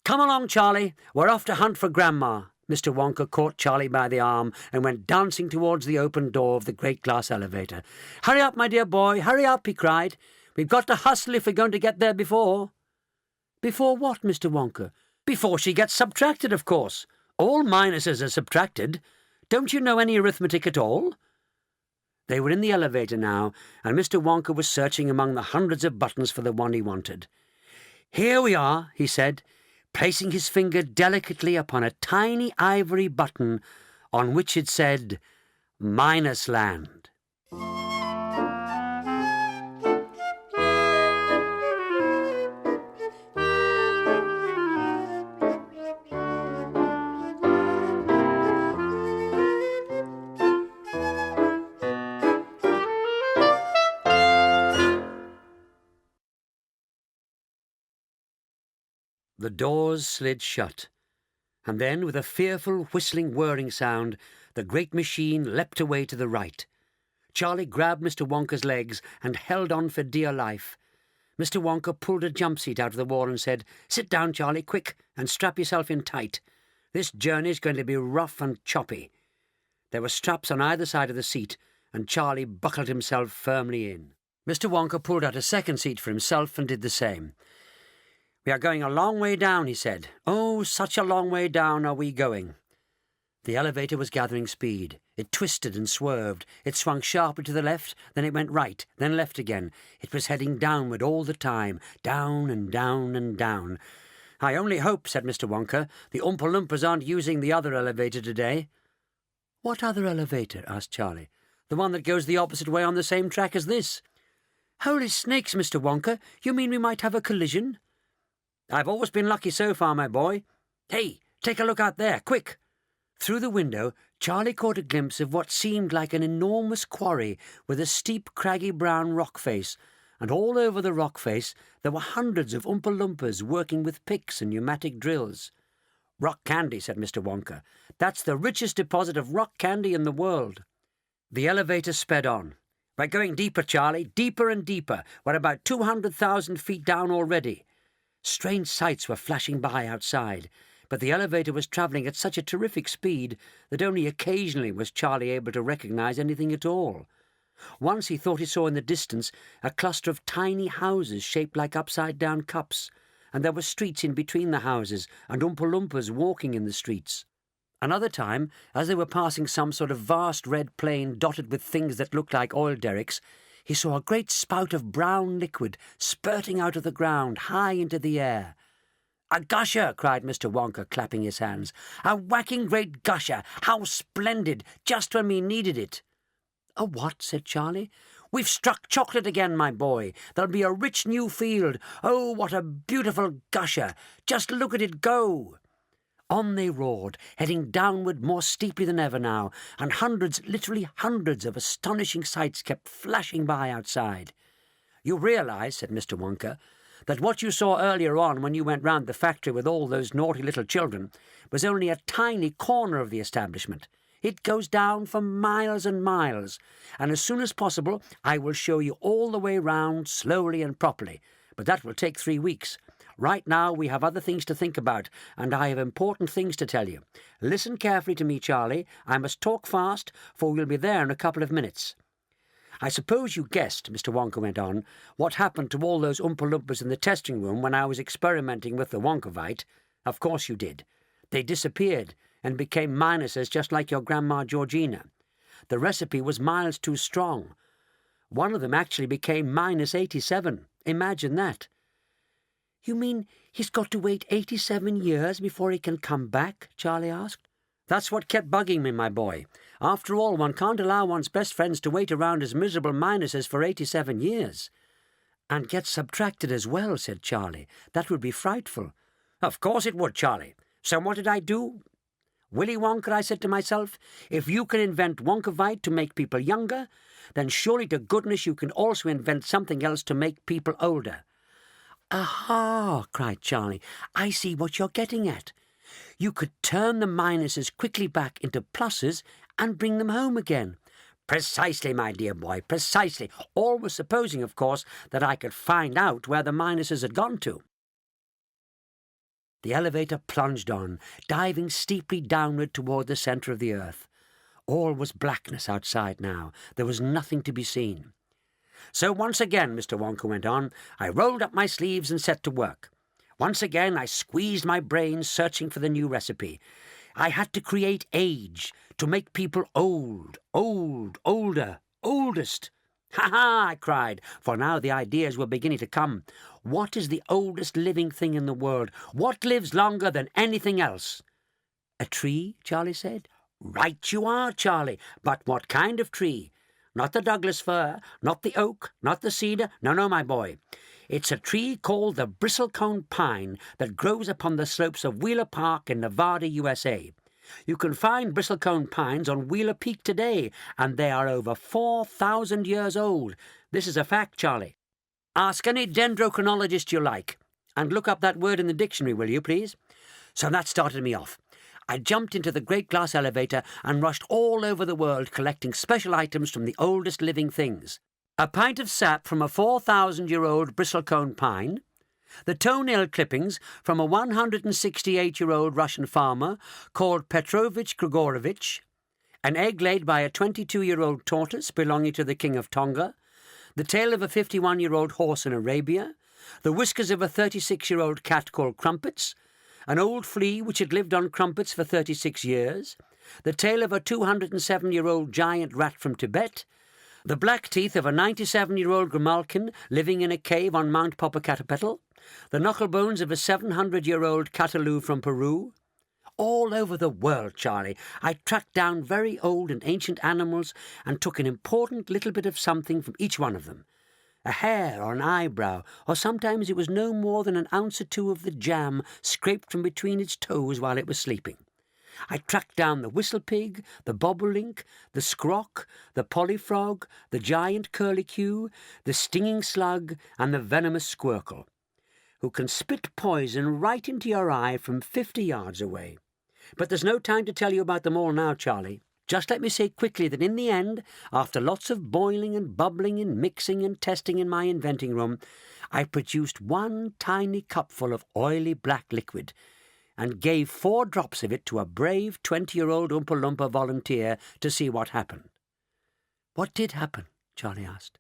"Come along, Charlie. We're off to hunt for Grandma." Mr. Wonka caught Charlie by the arm and went dancing towards the open door of the great glass elevator. "Hurry up, my dear boy, hurry up," he cried. "We've got to hustle if we're going to get there before." "Before what, Mr. Wonka?" "Before she gets subtracted, of course. All minuses are subtracted. Don't you know any arithmetic at all?" They were in the elevator now, and Mr. Wonka was searching among the hundreds of buttons for the one he wanted. "Here we are," he said, placing his finger delicately upon a tiny ivory button on which it said, "Minus Land." The doors slid shut, and then, with a fearful whistling whirring sound, the great machine leapt away to the right. Charlie grabbed Mr. Wonka's legs and held on for dear life. Mr. Wonka pulled a jump seat out of the wall and said, "Sit down, Charlie, quick, and strap yourself in tight. This journey's going to be rough and choppy." There were straps on either side of the seat, and Charlie buckled himself firmly in. Mr. Wonka pulled out a second seat for himself and did the same. "We are going a long way down," he said. "Oh, such a long way down are we going." The elevator was gathering speed. It twisted and swerved. It swung sharply to the left, then it went right, then left again. It was heading downward all the time, down and down and down. "I only hope," said Mr. Wonka, "the Oompa Loompas aren't using the other elevator today." "What other elevator?" asked Charlie. "The one that goes the opposite way on the same track as this." "Holy snakes, Mr. Wonka, you mean we might have a collision?" "I've always been lucky so far, my boy. Hey, take a look out there, quick!" Through the window, Charlie caught a glimpse of what seemed like an enormous quarry with a steep, craggy brown rock face, and all over the rock face there were hundreds of Oompa Loompas working with picks and pneumatic drills. "Rock candy," said Mr. Wonka. "That's the richest deposit of rock candy in the world." The elevator sped on. "We're going deeper, Charlie, deeper and deeper. We're about 200,000 feet down already." Strange sights were flashing by outside, but the elevator was travelling at such a terrific speed that only occasionally was Charlie able to recognise anything at all. Once he thought he saw in the distance a cluster of tiny houses shaped like upside-down cups, and there were streets in between the houses and Oompa Loompas walking in the streets. Another time, as they were passing some sort of vast red plain dotted with things that looked like oil derricks, he saw a great spout of brown liquid spurting out of the ground high into the air. "A gusher!" cried Mr. Wonka, clapping his hands. "A whacking great gusher! How splendid! Just when we needed it!" "A what?" said Charlie. "We've struck chocolate again, my boy. There'll be a rich new field. Oh, what a beautiful gusher! Just look at it go!" On they roared, heading downward more steeply than ever now, and hundreds, literally hundreds, of astonishing sights kept flashing by outside. "You realise," said Mr. Wonka, "that what you saw earlier on when you went round the factory with all those naughty little children was only a tiny corner of the establishment. It goes down for miles and miles, and as soon as possible I will show you all the way round, slowly and properly, but that will take 3 weeks. Right now we have other things to think about, and I have important things to tell you. Listen carefully to me, Charlie. I must talk fast, for we'll be there in a couple of minutes." "I suppose you guessed," Mr. Wonka went on, "what happened to all those Oompa Loompas in the testing room when I was experimenting with the Wonkavite. Of course you did. They disappeared and became minuses just like your Grandma Georgina. The recipe was miles too strong. One of them actually became minus 87. Imagine that." "You mean he's got to wait 87 years before he can come back?" Charlie asked. "That's what kept bugging me, my boy. After all, one can't allow one's best friends to wait around as miserable minuses for 87 years. "And get subtracted as well," said Charlie. "That would be frightful." "Of course it would, Charlie. So what did I do? Willy Wonka, I said to myself, if you can invent Wonkavite to make people younger, then surely to goodness you can also invent something else to make people older." "Aha!" cried Charlie. "I see what you're getting at. You could turn the minuses quickly back into pluses and bring them home again." "Precisely, my dear boy, precisely. Always supposing, of course, that I could find out where the minuses had gone to." The elevator plunged on, diving steeply downward toward the centre of the earth. All was blackness outside now. There was nothing to be seen. "So once again," Mr. Wonka went on, "I rolled up my sleeves and set to work. Once again I squeezed my brains searching for the new recipe. I had to create age, to make people old, older, oldest. Ha ha! I cried, for now the ideas were beginning to come. What is the oldest living thing in the world? What lives longer than anything else?" "A tree?" Charlie said. "Right you are, Charlie. But what kind of tree? Not the Douglas fir, not the oak, not the cedar. No, my boy. It's a tree called the bristlecone pine that grows upon the slopes of Wheeler Park in Nevada, USA. You can find bristlecone pines on Wheeler Peak today, and they are over 4,000 years old. This is a fact, Charlie. Ask any dendrochronologist you like, and look up that word in the dictionary, will you, please?" So that started me off. I jumped into the great glass elevator and rushed all over the world collecting special items from the oldest living things. A pint of sap from a 4,000-year-old bristlecone pine, the toenail clippings from a 168-year-old Russian farmer called Petrovich Grigorovich, an egg laid by a 22-year-old tortoise belonging to the King of Tonga, the tail of a 51-year-old horse in Arabia, the whiskers of a 36-year-old cat called Crumpets, an old flea which had lived on crumpets for 36 years, the tail of a 207-year-old giant rat from Tibet, the black teeth of a 97-year-old grimalkin living in a cave on Mount Popocatépetl, the knuckle bones of a 700-year-old cataloo from Peru. All over the world, Charlie, I tracked down very old and ancient animals and took an important little bit of something from each one of them. A hair or an eyebrow, or sometimes it was no more than an ounce or two of the jam scraped from between its toes while it was sleeping. I tracked down the whistle-pig, the bobolink, the scrock, the polyfrog, the giant curlicue, the stinging slug, and the venomous squircle, who can spit poison right into your eye from 50 yards away. But there's no time to tell you about them all now, Charlie. Just let me say quickly that in the end, after lots of boiling and bubbling and mixing and testing in my inventing room, I produced one tiny cupful of oily black liquid and gave 4 drops of it to a brave 20-year-old Oompa Loompa volunteer to see what happened. "What did happen?" Charlie asked.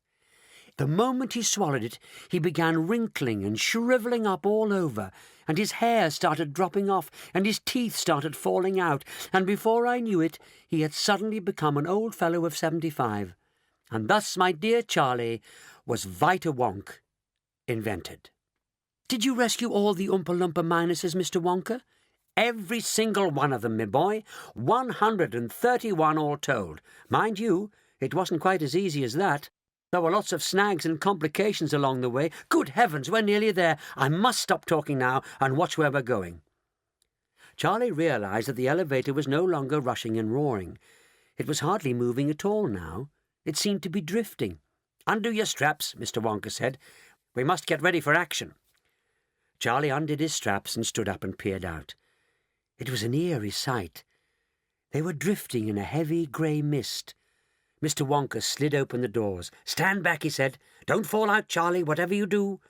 The moment he swallowed it, he began wrinkling and shrivelling up all over, and his hair started dropping off, and his teeth started falling out, and before I knew it, he had suddenly become an old fellow of 75. And thus, my dear Charlie, was Vita Wonk invented. Did you rescue all the Oompa Loompa Minuses, Mr. Wonka? Every single one of them, my boy. 131 all told. Mind you, it wasn't quite as easy as that. There were lots of snags and complications along the way. Good heavens, we're nearly there. I must stop talking now and watch where we're going. Charlie realized that the elevator was no longer rushing and roaring. It was hardly moving at all now. It seemed to be drifting. Undo your straps, Mr. Wonka said. We must get ready for action. Charlie undid his straps and stood up and peered out. It was an eerie sight. They were drifting in a heavy grey mist. Mr. Wonka slid open the doors. Stand back, he said. Don't fall out, Charlie, whatever you do.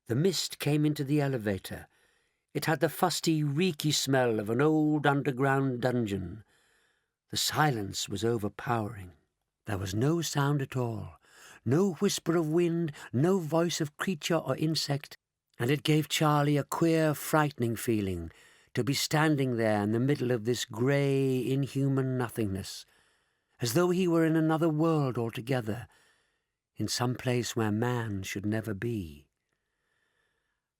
The mist came into the elevator. It had the fusty, reeky smell of an old underground dungeon. The silence was overpowering. There was no sound at all, no whisper of wind, no voice of creature or insect, and it gave Charlie a queer, frightening feeling to be standing there in the middle of this grey, inhuman nothingness, as though he were in another world altogether, in some place where man should never be.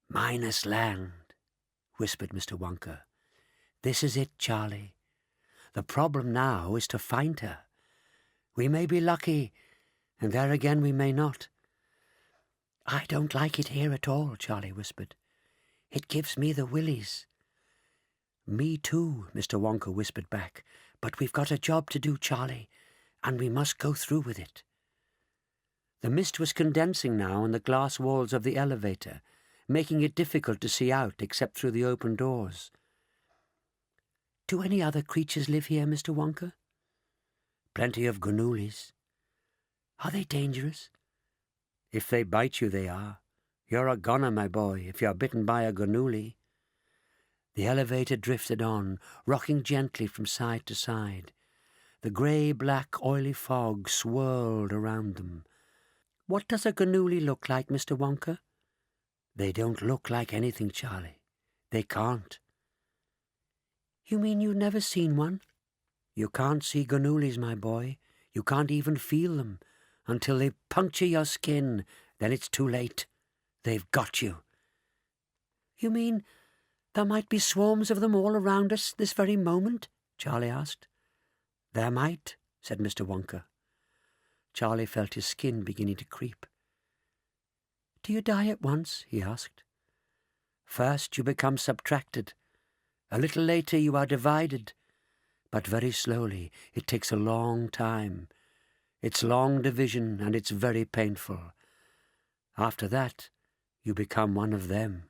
Minus land, whispered Mr. Wonka. This is it, Charlie. The problem now is to find her. We may be lucky, and there again we may not. I don't like it here at all, Charlie whispered. It gives me the willies. Me too, Mr. Wonka whispered back. But we've got a job to do, Charlie, and we must go through with it. The mist was condensing now on the glass walls of the elevator, making it difficult to see out except through the open doors. Do any other creatures live here, Mr. Wonka? Plenty of gnulies. Are they dangerous? If they bite you, they are. You're a goner, my boy, if you're bitten by a gnuli. The elevator drifted on, rocking gently from side to side. The grey-black, oily fog swirled around them. What does a gnuli look like, Mr. Wonka? They don't look like anything, Charlie. They can't. You mean you've never seen one? You can't see gnulis, my boy. You can't even feel them until they puncture your skin. Then it's too late. They've got you. You mean there might be swarms of them all around us this very moment? Charlie asked. There might, said Mr. Wonka. Charlie felt his skin beginning to creep. Do you die at once? He asked. First you become subtracted. A little later you are divided. But very slowly. It takes a long time. It's long division, and it's very painful. After that, you become one of them.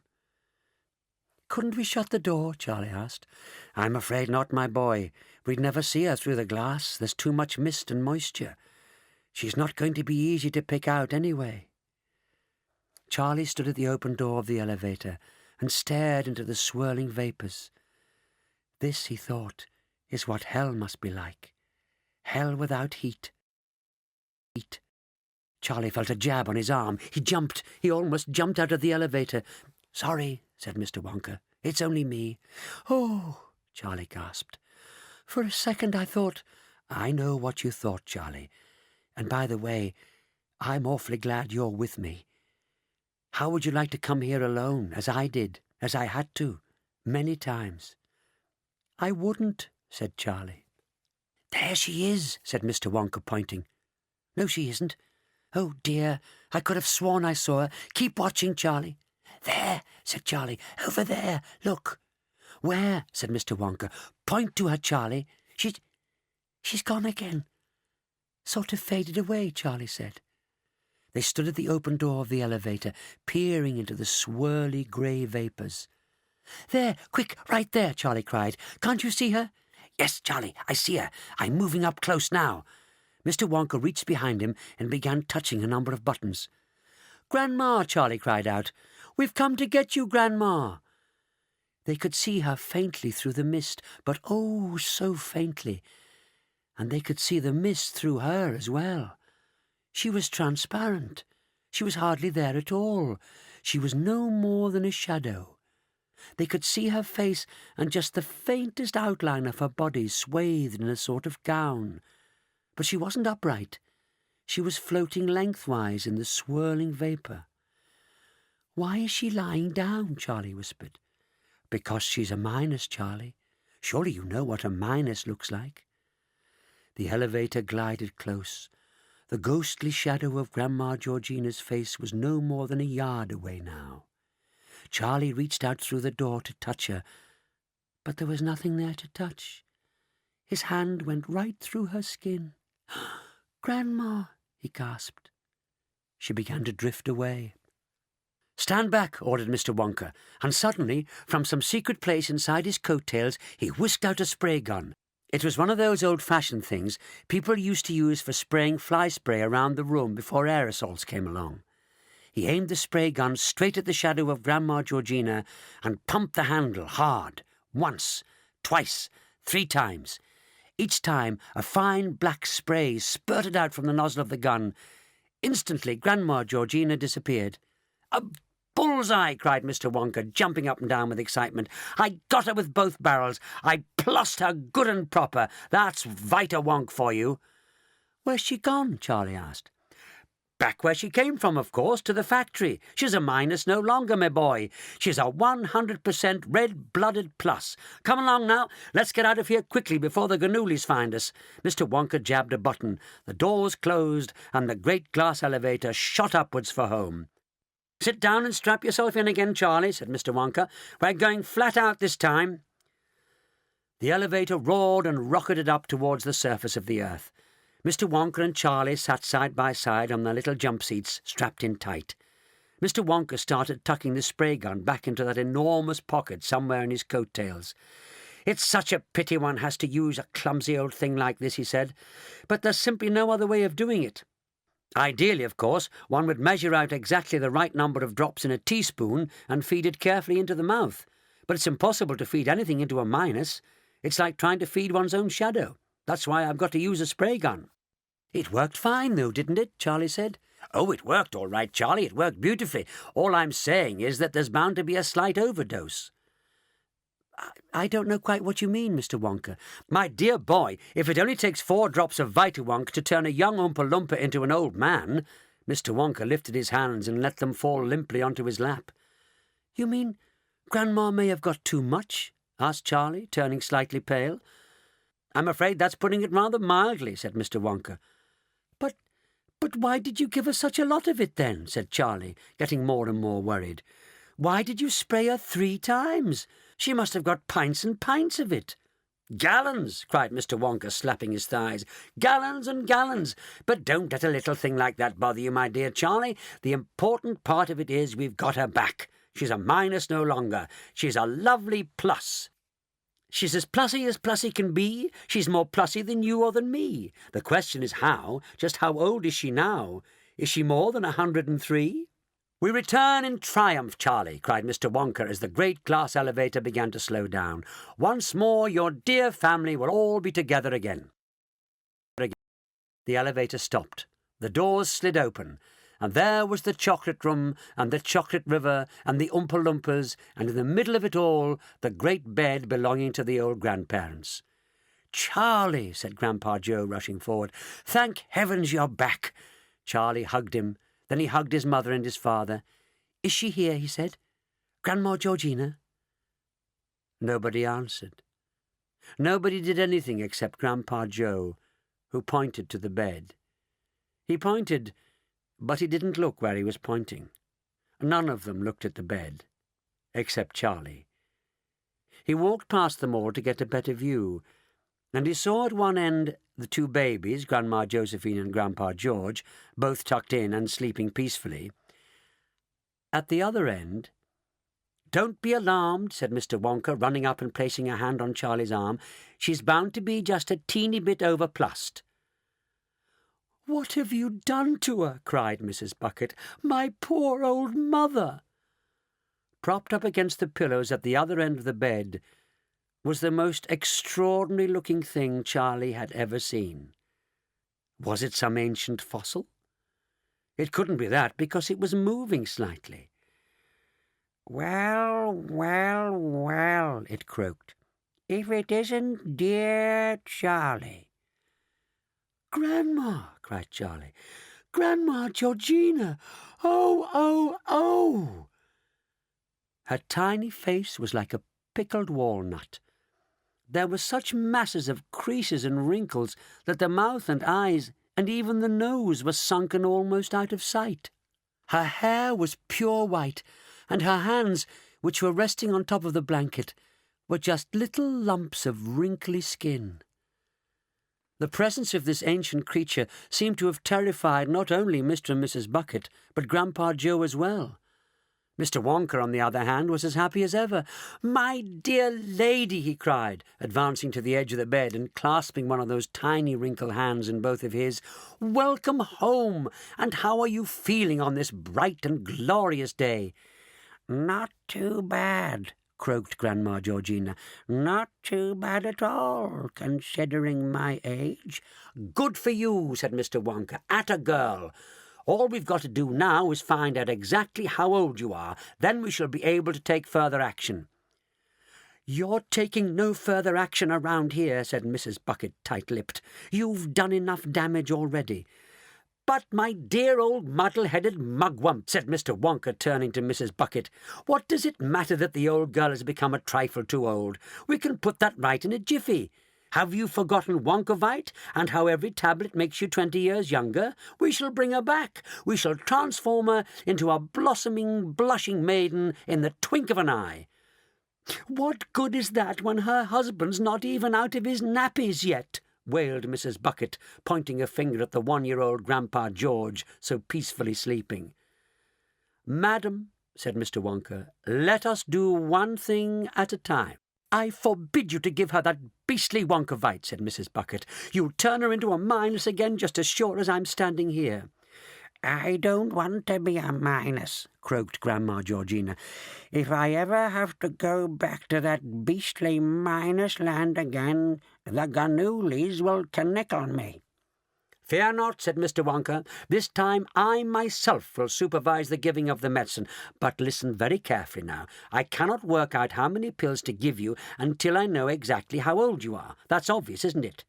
Couldn't we shut the door? Charlie asked. I'm afraid not, my boy. We'd never see her through the glass. There's too much mist and moisture. She's not going to be easy to pick out anyway. Charlie stood at the open door of the elevator and stared into the swirling vapours. This, he thought, is what hell must be like. Hell without heat. Heat. Charlie felt a jab on his arm. He jumped. He almost jumped out of the elevator. Sorry, said Mr. Wonka. It's only me. Oh, Charlie gasped. For a second I thought... I know what you thought, Charlie. And by the way, I'm awfully glad you're with me. How would you like to come here alone, as I did, as I had to, many times? I wouldn't, said Charlie. There she is, said Mr. Wonka, pointing. No, she isn't. Oh, dear, I could have sworn I saw her. Keep watching, Charlie. There, said Charlie. Over there, look. Where? Said Mr. Wonka. Point to her, Charlie. She's gone again. Sort of faded away, Charlie said. They stood at the open door of the elevator, peering into the swirly grey vapours. There, quick, right there, Charlie cried. Can't you see her? Yes, Charlie, I see her. I'm moving up close now. Mr. Wonka reached behind him and began touching a number of buttons. Grandma, Charlie cried out. We've come to get you, Grandma. They could see her faintly through the mist, but oh, so faintly. And they could see the mist through her as well. She was transparent. She was hardly there at all. She was no more than a shadow. They could see her face and just the faintest outline of her body swathed in a sort of gown. But she wasn't upright. She was floating lengthwise in the swirling vapour. "Why is she lying down?" Charlie whispered. "Because she's a Minus, Charlie. Surely you know what a Minus looks like." The elevator glided close. The ghostly shadow of Grandma Georgina's face was no more than a yard away now. Charlie reached out through the door to touch her, but there was nothing there to touch. His hand went right through her skin. "Grandma," he gasped. She began to drift away. "Stand back," ordered Mr. Wonka, and suddenly, from some secret place inside his coat-tails, he whisked out a spray gun. It was one of those old-fashioned things people used to use for spraying fly spray around the room before aerosols came along. He aimed the spray gun straight at the shadow of Grandma Georgina and pumped the handle hard, once, twice, 3 times. Each time, a fine black spray spurted out from the nozzle of the gun. Instantly, Grandma Georgina disappeared. "A bullseye!" cried Mr. Wonka, jumping up and down with excitement. "I got her with both barrels. I plussed her good and proper. That's Vita Wonk for you." "Where's she gone?" Charlie asked. "Back where she came from, of course, to the factory. She's a Minus no longer, my boy. She's a 100% red-blooded plus. Come along now. Let's get out of here quickly before the Ganoulis find us." Mr. Wonka jabbed a button. The doors closed, and the great glass elevator shot upwards for home. "Sit down and strap yourself in again, Charlie," said Mr. Wonka. "We're going flat out this time." The elevator roared and rocketed up towards the surface of the earth. Mr. Wonka and Charlie sat side by side on their little jump seats, strapped in tight. Mr. Wonka started tucking the spray gun back into that enormous pocket somewhere in his coat-tails. "It's such a pity one has to use a clumsy old thing like this," he said, "but there's simply no other way of doing it. Ideally, of course, one would measure out exactly the right number of drops in a teaspoon and feed it carefully into the mouth. But it's impossible to feed anything into a Minus. It's like trying to feed one's own shadow. That's why I've got to use a spray gun." "It worked fine, though, didn't it?" Charlie said. "Oh, it worked all right, Charlie. It worked beautifully. All I'm saying is that there's bound to be a slight overdose." I don't know quite what you mean, Mr. Wonka." "My dear boy, if it only takes 4 drops of Vita Wonk to turn a young Oompa Loompa into an old man—" Mr. Wonka lifted his hands and let them fall limply onto his lap. "You mean Grandma may have got too much?" asked Charlie, turning slightly pale. "I'm afraid that's putting it rather mildly," said Mr. Wonka. But why did you give her such a lot of it then?" said Charlie, getting more and more worried. "Why did you spray her 3 times? She must have got pints and pints of it." "Gallons!" cried Mr. Wonka, slapping his thighs. "Gallons and gallons! But don't let a little thing like that bother you, my dear Charlie. The important part of it is we've got her back. She's a Minus no longer. She's a lovely plus. She's as plussy can be. She's more plussy than you or than me. The question is how. Just how old is she now? Is she more than 103? "We return in triumph, Charlie," cried Mr. Wonka as the great glass elevator began to slow down. "Once more your dear family will all be together again." The elevator stopped. The doors slid open, and there was the chocolate room and the chocolate river and the Oompa Loompas, and in the middle of it all the great bed belonging to the old grandparents. "Charlie," said Grandpa Joe, rushing forward, "thank heavens you're back." Charlie hugged him. Then he hugged his mother and his father. "Is she here?" he said. "Grandma Georgina?" Nobody answered. Nobody did anything except Grandpa Joe, who pointed to the bed. He pointed, but he didn't look where he was pointing. None of them looked at the bed, except Charlie. He walked past them all to get a better view, and he saw at one end the 2 babies, Grandma Josephine and Grandpa George, both tucked in and sleeping peacefully. At the other end— "Don't be alarmed," said Mr. Wonka, running up and placing a hand on Charlie's arm. "She's bound to be just a teeny bit overplussed." "What have you done to her?" cried Mrs. Bucket. "My poor old mother!" Propped up against the pillows at the other end of the bed was the most extraordinary-looking thing Charlie had ever seen. Was it some ancient fossil? It couldn't be that, because it was moving slightly. Well, well, well, it croaked. If it isn't dear Charlie. "Grandma!" cried Charlie. "Grandma Georgina! Oh, oh, oh!" Her tiny face was like a pickled walnut. There were such masses of creases and wrinkles that the mouth and eyes and even the nose were sunken almost out of sight. Her hair was pure white, and her hands, which were resting on top of the blanket, were just little lumps of wrinkly skin. The presence of this ancient creature seemed to have terrified not only Mr. and Mrs. Bucket, but Grandpa Joe as well. Mr. Wonka, on the other hand, was as happy as ever. "My dear lady," he cried, advancing to the edge of the bed and clasping one of those tiny wrinkled hands in both of his, "welcome home, and how are you feeling on this bright and glorious day?" Not too bad, croaked Grandma Georgina. Not too bad at all, considering my age. "Good for you," said Mr. Wonka. "Atta girl. All we've got to do now is find out exactly how old you are. Then we shall be able to take further action." "You're taking no further action around here," said Mrs. Bucket, tight-lipped. "You've done enough damage already." "But, my dear old muddle-headed mugwump," said Mr. Wonka, turning to Mrs. Bucket, "what does it matter that the old girl has become a trifle too old? We can put that right in a jiffy. Have you forgotten Wonkavite, and how every tablet makes you 20 years younger? We shall bring her back. We shall transform her into a blossoming, blushing maiden in the twink of an eye." "What good is that when her husband's not even out of his nappies yet?" wailed Mrs. Bucket, pointing a finger at the 1-year-old Grandpa George, so peacefully sleeping. "Madam," said Mr. Wonka, "let us do one thing at a time." "I forbid you to give her that beastly Wonkavite," said Mrs. Bucket. "You'll turn her into a minus again just as sure as I'm standing here." "I don't want to be a minus," croaked Grandma Georgina. "If I ever have to go back to that beastly minus land again, the Ganoolies will knickle me." "Fear not," said Mr. Wonka. "This time I myself will supervise the giving of the medicine. But listen very carefully now. I cannot work out how many pills to give you until I know exactly how old you are. That's obvious, isn't it?"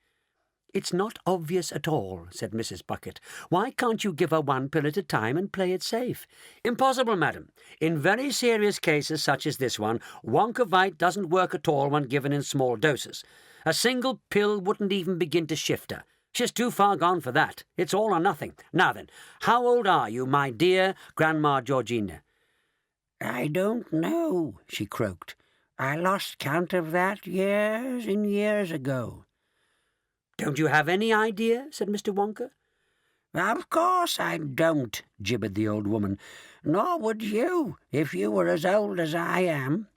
"It's not obvious at all," said Mrs. Bucket. "Why can't you give her one pill at a time and play it safe?" "Impossible, madam. In very serious cases such as this one, Wonkavite doesn't work at all when given in small doses. A single pill wouldn't even begin to shift her. She's too far gone for that. It's all or nothing. Now then, how old are you, my dear Grandma Georgina?" "I don't know," she croaked. "I lost count of that years and years ago." "Don't you have any idea?" said Mr. Wonka. "Of course I don't," gibbered the old woman. "Nor would you, if you were as old as I am."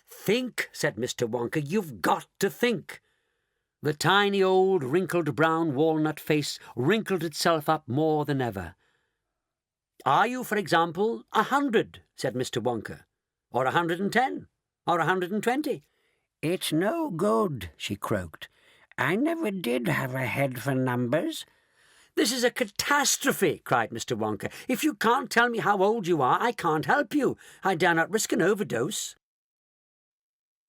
"Think," said Mr. Wonka. "You've got to think." The tiny old wrinkled brown walnut face wrinkled itself up more than ever. "Are you, for example, 100, said Mr. Wonka, or 110, or 120? "It's no good," she croaked. "I never did have a head for numbers." "This is a catastrophe," cried Mr. Wonka. "If you can't tell me how old you are, I can't help you. I dare not risk an overdose."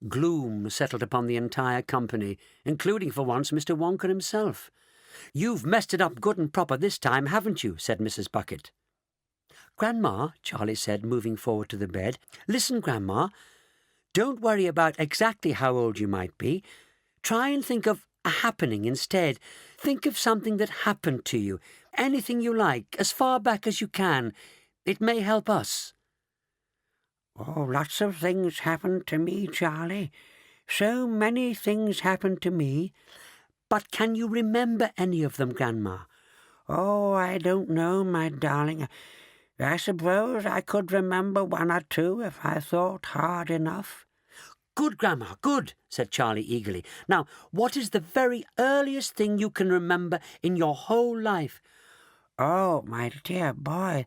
Gloom settled upon the entire company, including for once Mr. Wonka himself. "You've messed it up good and proper this time, haven't you?" said Mrs. Bucket. "Grandma," Charlie said, moving forward to the bed. "Listen, Grandma. Don't worry about exactly how old you might be. Try and think of a happening instead. Think of something that happened to you. Anything you like, as far back as you can. It may help us." "Oh, lots of things happened to me, Charlie. So many things happened to me." "But can you remember any of them, Grandma?" "Oh, I don't know, my darling. I suppose I could remember one or two if I thought hard enough." "Good, Grandma, good," said Charlie eagerly. "Now, what is the very earliest thing you can remember in your whole life?" "Oh, my dear boy,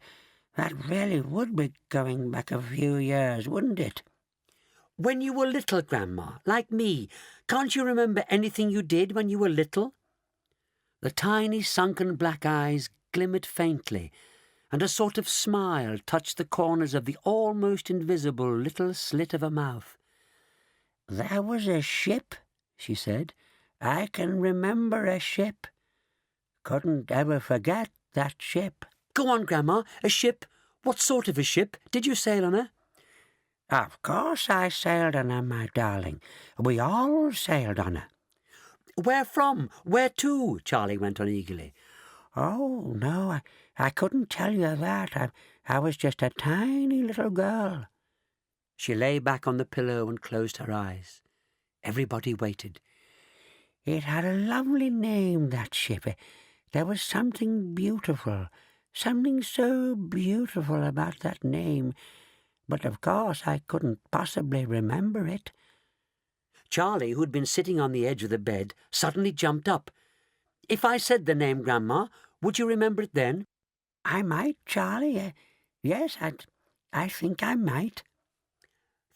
that really would be going back a few years, wouldn't it?" "When you were little, Grandma, like me. Can't you remember anything you did when you were little?" The tiny sunken black eyes glimmered faintly, and a sort of smile touched the corners of the almost invisible little slit of her mouth. "There was a ship," she said. "I can remember a ship. Couldn't ever forget that ship." Go on, Grandma. A ship? What sort of a ship? Did you sail on her? "Of course I sailed on her, my darling. We all sailed on her." Where from? Where to? Charlie went on eagerly. "Oh, no, I couldn't tell you that. I was just a tiny little girl." She lay back on the pillow and closed her eyes. Everybody waited. "It had a lovely name, that ship. There was something beautiful, something so beautiful about that name. But of course I couldn't possibly remember it." Charlie, who had been sitting on the edge of the bed, suddenly jumped up. "If I said the name, Grandma, would you remember it then?" "I might, Charlie. Yes, I think I might."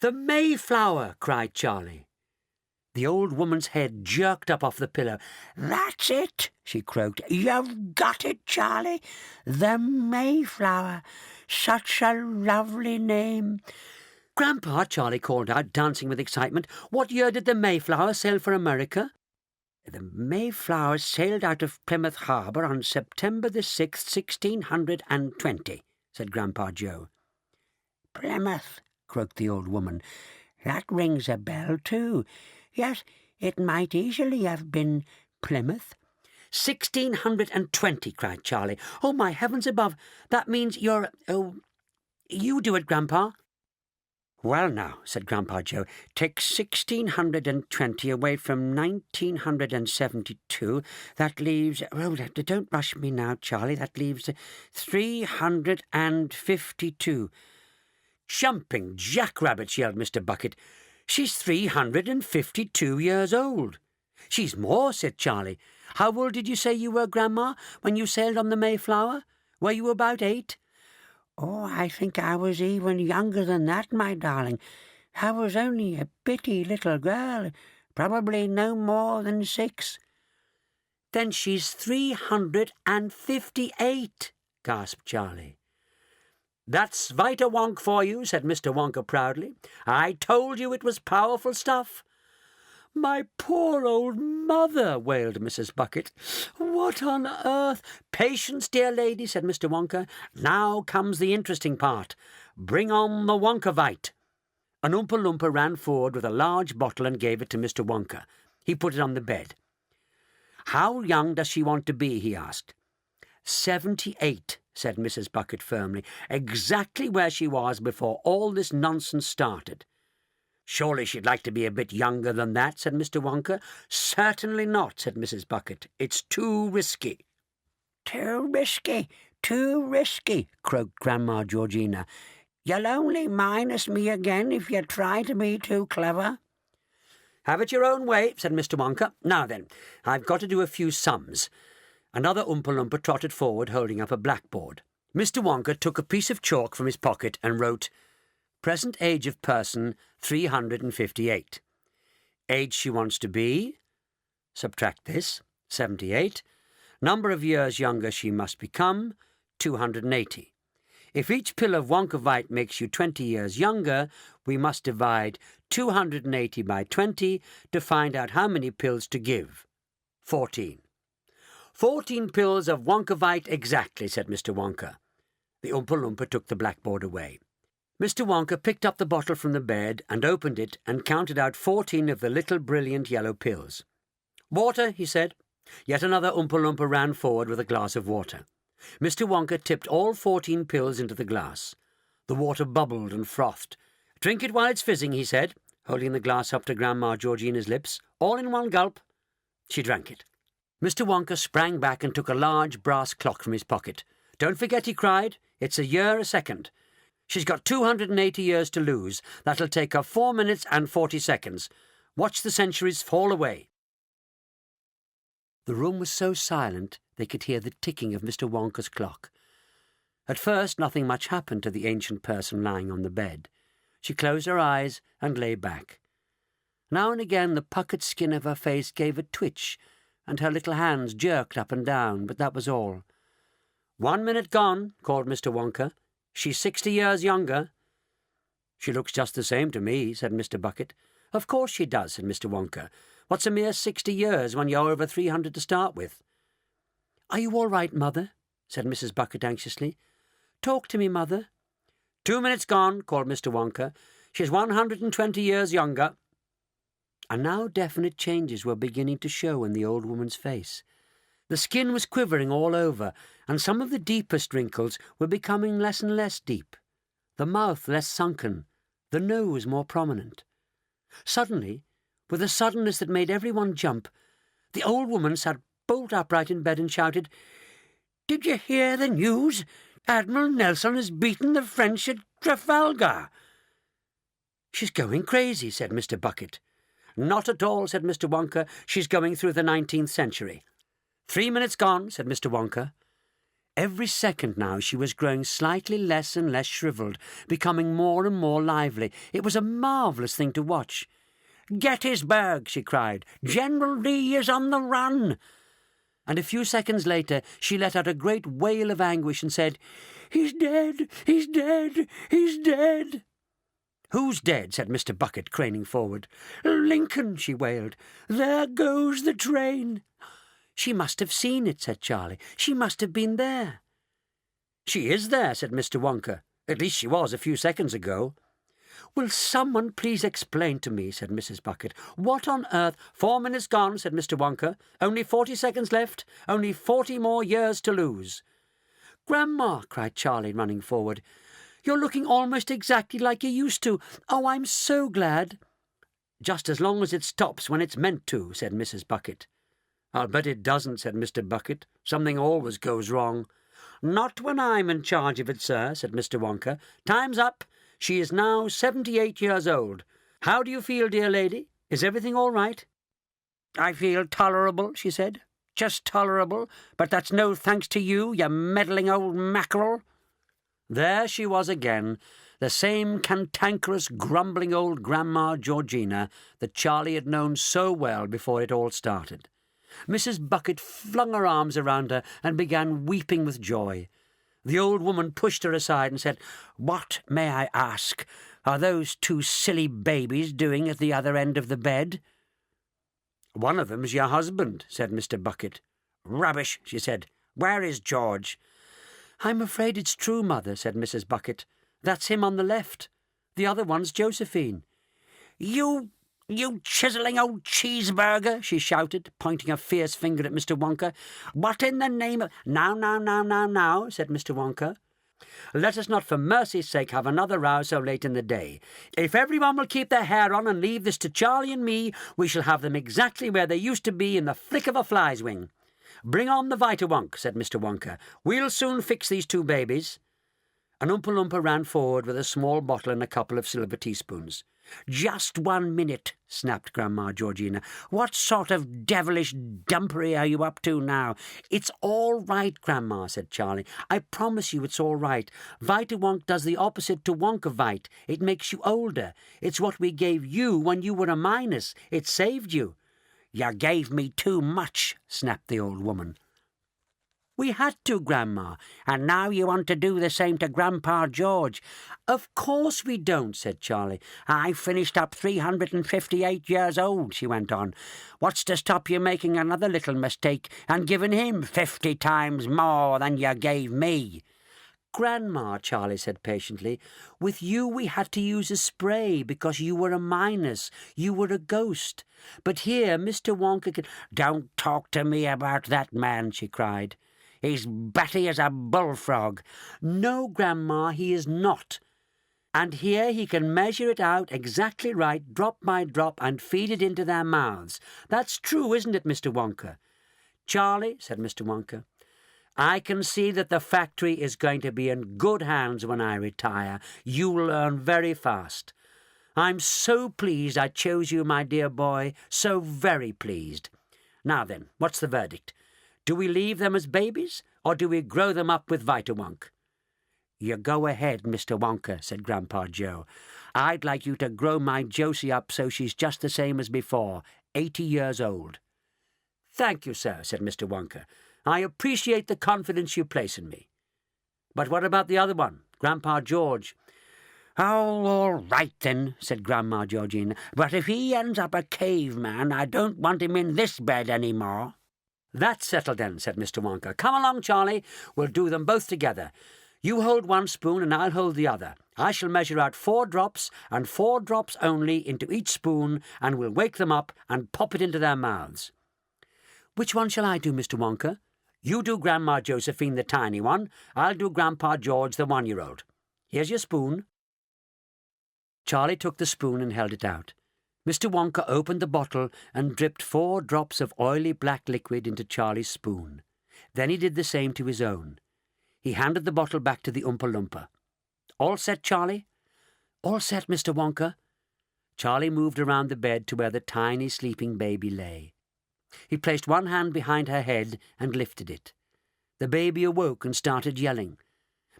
"The Mayflower!" cried Charlie. The old woman's head jerked up off the pillow. "That's it," she croaked. "You've got it, Charlie. The Mayflower. Such a lovely name." "Grandpa," Charlie called out, dancing with excitement, "what year did the Mayflower sail for America?" "The Mayflower sailed out of Plymouth Harbour on September the 6th, 1620, said Grandpa Joe. "Plymouth," croaked the old woman. "That rings a bell, too. Yes, it might easily have been Plymouth." 1620, cried Charlie. "Oh, my heavens above! That means you're... Oh, you do it, Grandpa." "Well, now," said Grandpa Joe, "take 1620 away from 1972. That leaves... Oh, don't rush me now, Charlie. That leaves 352. "Jumping jackrabbits," yelled Mr. Bucket. "She's 352 years old." "She's more," said Charlie. "How old did you say you were, Grandma, when you sailed on the Mayflower? Were you about 8? "Oh, I think I was even younger than that, my darling. I was only a bitty little girl, probably no more than 6. "Then she's 358, gasped Charlie. "That's Vita Wonk for you," said Mr. Wonka proudly. "I told you it was powerful stuff." "My poor old mother," wailed Mrs. Bucket. "What on earth—" "Patience, dear lady," said Mr. Wonka. "Now comes the interesting part. Bring on the Wonkavite." An Oompa Loompa ran forward with a large bottle and gave it to Mr. Wonka. He put it on the bed. "How young does she want to be?" he asked. 78, said Mrs. Bucket firmly. "Exactly where she was before all this nonsense started." "Surely she'd like to be a bit younger than that," said Mr. Wonka. "Certainly not," said Mrs. Bucket. "It's too risky." "Too risky, too risky," croaked Grandma Georgina. "You'll only minus me again if you try to be too clever." "Have it your own way," said Mr. Wonka. "Now then, I've got to do a few sums." Another Oompa Loompa trotted forward, holding up a blackboard. Mr. Wonka took a piece of chalk from his pocket and wrote, "Present age of person, 358. Age she wants to be, subtract this, 78. Number of years younger she must become, 280. If each pill of Wonkavite makes you 20 years younger, we must divide 280 by 20 to find out how many pills to give. 14. 14 pills of Wonkavite exactly," said Mr. Wonka. The Oompa Loompa took the blackboard away. Mr. Wonka picked up the bottle from the bed and opened it and counted out 14 of the little brilliant yellow pills. "Water," he said. Yet another Oompa Loompa ran forward with a glass of water. Mr. Wonka tipped all 14 pills into the glass. The water bubbled and frothed. "Drink it while it's fizzing," he said, holding the glass up to Grandma Georgina's lips. "All in one gulp." She drank it. Mr. Wonka sprang back and took a large brass clock from his pocket. "Don't forget," he cried, "it's a year a second. She's got 280 years to lose. That'll take her 4 minutes and 40 seconds. Watch the centuries fall away." The room was so silent they could hear the ticking of Mr. Wonka's clock. At first nothing much happened to the ancient person lying on the bed. She closed her eyes and lay back. Now and again the puckered skin of her face gave a twitch, and her little hands jerked up and down, but that was all. 1 minute gone, called Mr. Wonka. She's 60 years younger. She looks just the same to me, said Mr. Bucket. Of course she does, said Mr. Wonka. What's a mere 60 years when you're over 300 to start with? Are you all right, Mother? Said Mrs. Bucket anxiously. Talk to me, Mother. 2 minutes gone, called Mr. Wonka. She's 120 years younger. And now definite changes were beginning to show in the old woman's face. The skin was quivering all over, and some of the deepest wrinkles were becoming less and less deep, the mouth less sunken, the nose more prominent. Suddenly, with a suddenness that made everyone jump, the old woman sat bolt upright in bed and shouted, "Did you hear the news? Admiral Nelson has beaten the French at Trafalgar." "She's going crazy," said Mr. Bucket. "Not at all," said Mr. Wonka. "She's going through the 19th century. 3 minutes gone," said Mr. Wonka. Every second now she was growing slightly less and less shriveled, becoming more and more lively. It was a marvellous thing to watch. "Gettysburg!" she cried. "General Lee is on the run!" And a few seconds later she let out a great wail of anguish and said, "He's dead! He's dead! He's dead!" "Who's dead?" said Mr. Bucket, craning forward. "Lincoln!" she wailed. "There goes the train!" "She must have seen it," said Charlie. "She must have been there." "She is there," said Mr. Wonka. "At least she was a few seconds ago." "Will someone please explain to me," said Mrs. Bucket, "what on earth—" 4 minutes gone," said Mr. Wonka. "Only 40 seconds left. Only 40 more years to lose." "Grandma," cried Charlie, running forward, "you're looking almost exactly like you used to. Oh, I'm so glad." "Just as long as it stops when it's meant to," said Mrs. Bucket. "I'll bet it doesn't," said Mr. Bucket. "Something always goes wrong." "Not when I'm in charge of it, sir," said Mr. Wonka. "Time's up. She is now 78 years old. How do you feel, dear lady? Is everything all right?" "I feel tolerable," she said. "Just tolerable. But that's no thanks to you, you meddling old mackerel." There she was again, the same cantankerous, grumbling old Grandma Georgina that Charlie had known so well before it all started. Mrs. Bucket flung her arms around her and began weeping with joy. The old woman pushed her aside and said, "What, may I ask, are those two silly babies doing at the other end of the bed?" "One of them's your husband," said Mr. Bucket. "Rubbish," she said. "Where is George?" "I'm afraid it's true, Mother," said Mrs. Bucket. "That's him on the left. The other one's Josephine." You chiselling old cheeseburger," she shouted, pointing a fierce finger at Mr. Wonka. "What in the name of—" Now, said Mr. Wonka. "Let us not for mercy's sake have another row so late in the day. If everyone will keep their hair on and leave this to Charlie and me, we shall have them exactly where they used to be in the flick of a fly's wing. Bring on the Vita-Wonk," said Mr. Wonka. "We'll soon fix these two babies." And Oompa Loompa ran forward with a small bottle and a couple of silver teaspoons. "Just 1 minute," snapped Grandma Georgina. "What sort of devilish dumpery are you up to now?" "It's all right, Grandma," said Charlie. "I promise you it's all right. Vita-Wonk does the opposite to Wonkavite. It makes you older. It's what we gave you when you were a minus. It saved you." "You gave me too much," snapped the old woman. "We had to, Grandma, and now you want to do the same to Grandpa George." "Of course we don't," said Charlie. "I finished up 358 years old," she went on. "What's to stop you making another little mistake and giving him 50 times more than you gave me?" "Grandma," Charlie said patiently, "with you we had to use a spray because you were a minus. You were a ghost. But here Mr. Wonka can—" "Don't talk to me about that man," she cried. "He's batty as a bullfrog." "No, Grandma, he is not. And here he can measure it out exactly right, drop by drop, and feed it into their mouths. That's true, isn't it, Mr. Wonka?" "Charlie," said Mr. Wonka, "I can see that the factory is going to be in good hands when I retire. You'll learn very fast. I'm so pleased I chose you, my dear boy, so very pleased. Now then, what's the verdict? Do we leave them as babies, or do we grow them up with Vita-Wonk?" "You go ahead, Mr. Wonka," said Grandpa Joe. "I'd like you to grow my Josie up so she's just the same as before, 80 years old." "Thank you, sir," said Mr. Wonka. I appreciate the confidence you place in me. But what about the other one, Grandpa George?" "Oh, all right then," said Grandma Georgina. "But if he ends up a caveman, I don't want him in this bed any more." "That's settled then," said Mr. Wonka. "Come along, Charlie. We'll do them both together. You hold one spoon and I'll hold the other. I shall measure out 4 drops, and 4 drops only, into each spoon, and we'll wake them up and pop it into their mouths." "Which one shall I do, Mr. Wonka?" "You do Grandma Josephine, the tiny one. I'll do Grandpa George, the 1-year-old. Here's your spoon." Charlie took the spoon and held it out. Mr. Wonka opened the bottle and dripped 4 drops of oily black liquid into Charlie's spoon. Then he did the same to his own. He handed the bottle back to the Oompa Loompa. "All set, Charlie?" "All set, Mr. Wonka." Charlie moved around the bed to where the tiny sleeping baby lay. He placed one hand behind her head and lifted it. The baby awoke and started yelling.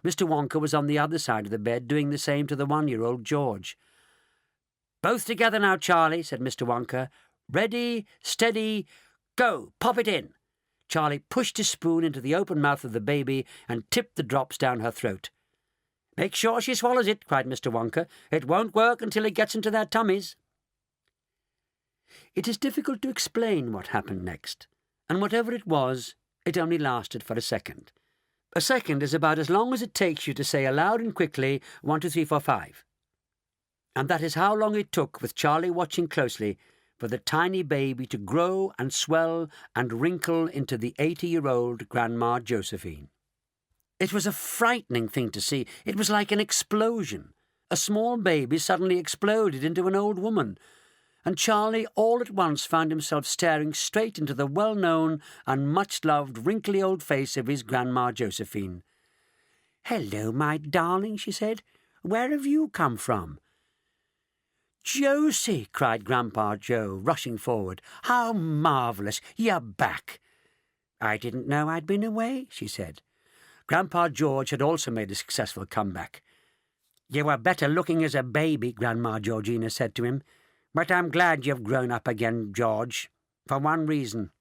Mr. Wonka was on the other side of the bed doing the same to the 1-year-old George. "Both together now, Charlie," said Mr. Wonka. "Ready, steady, go! Pop it in." Charlie pushed his spoon into the open mouth of the baby and tipped the drops down her throat. "Make sure she swallows it," cried Mr. Wonka. "It won't work until it gets into their tummies." It is difficult to explain what happened next, and whatever it was, it only lasted for a second. A second is about as long as it takes you to say aloud and quickly, 1, 2, 3, 4, 5. And that is how long it took, with Charlie watching closely, for the tiny baby to grow and swell and wrinkle into the 80-year-old Grandma Josephine. It was a frightening thing to see. It was like an explosion. A small baby suddenly exploded into an old woman, and Charlie all at once found himself staring straight into the well-known and much-loved wrinkly old face of his Grandma Josephine. "Hello, my darling," she said. "Where have you come from?" "Josie," cried Grandpa Joe, rushing forward. "How marvellous! You're back." "I didn't know I'd been away," she said. Grandpa George had also made a successful comeback. "You were better looking as a baby," Grandma Georgina said to him. "But I'm glad you've grown up again, George, for one reason."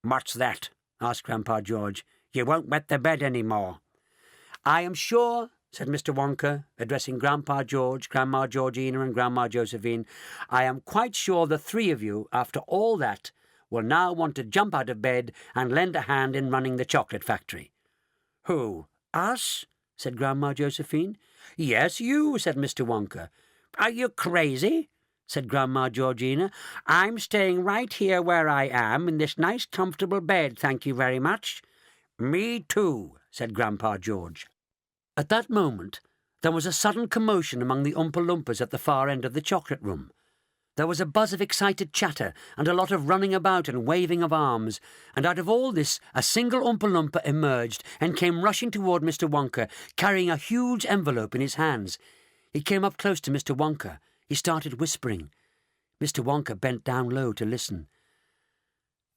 "What's that?" asked Grandpa George. "You won't wet the bed any more." "I am sure," said Mr. Wonka, addressing Grandpa George, Grandma Georgina and Grandma Josephine, "I am quite sure the 3 of you, after all that, will now want to jump out of bed and lend a hand in running the chocolate factory." "Who, us?" said Grandma Josephine. "Yes, you," said Mr. Wonka. "Are you crazy?" said Grandma Georgina. "I'm staying right here where I am, in this nice comfortable bed, thank you very much." "Me too," said Grandpa George. At that moment, there was a sudden commotion among the Oompa Loompas at the far end of the chocolate room. There was a buzz of excited chatter and a lot of running about and waving of arms, and out of all this a single Oompa Loompa emerged and came rushing toward Mr. Wonka, carrying a huge envelope in his hands. He came up close to Mr. Wonka. He started whispering. Mr. Wonka bent down low to listen.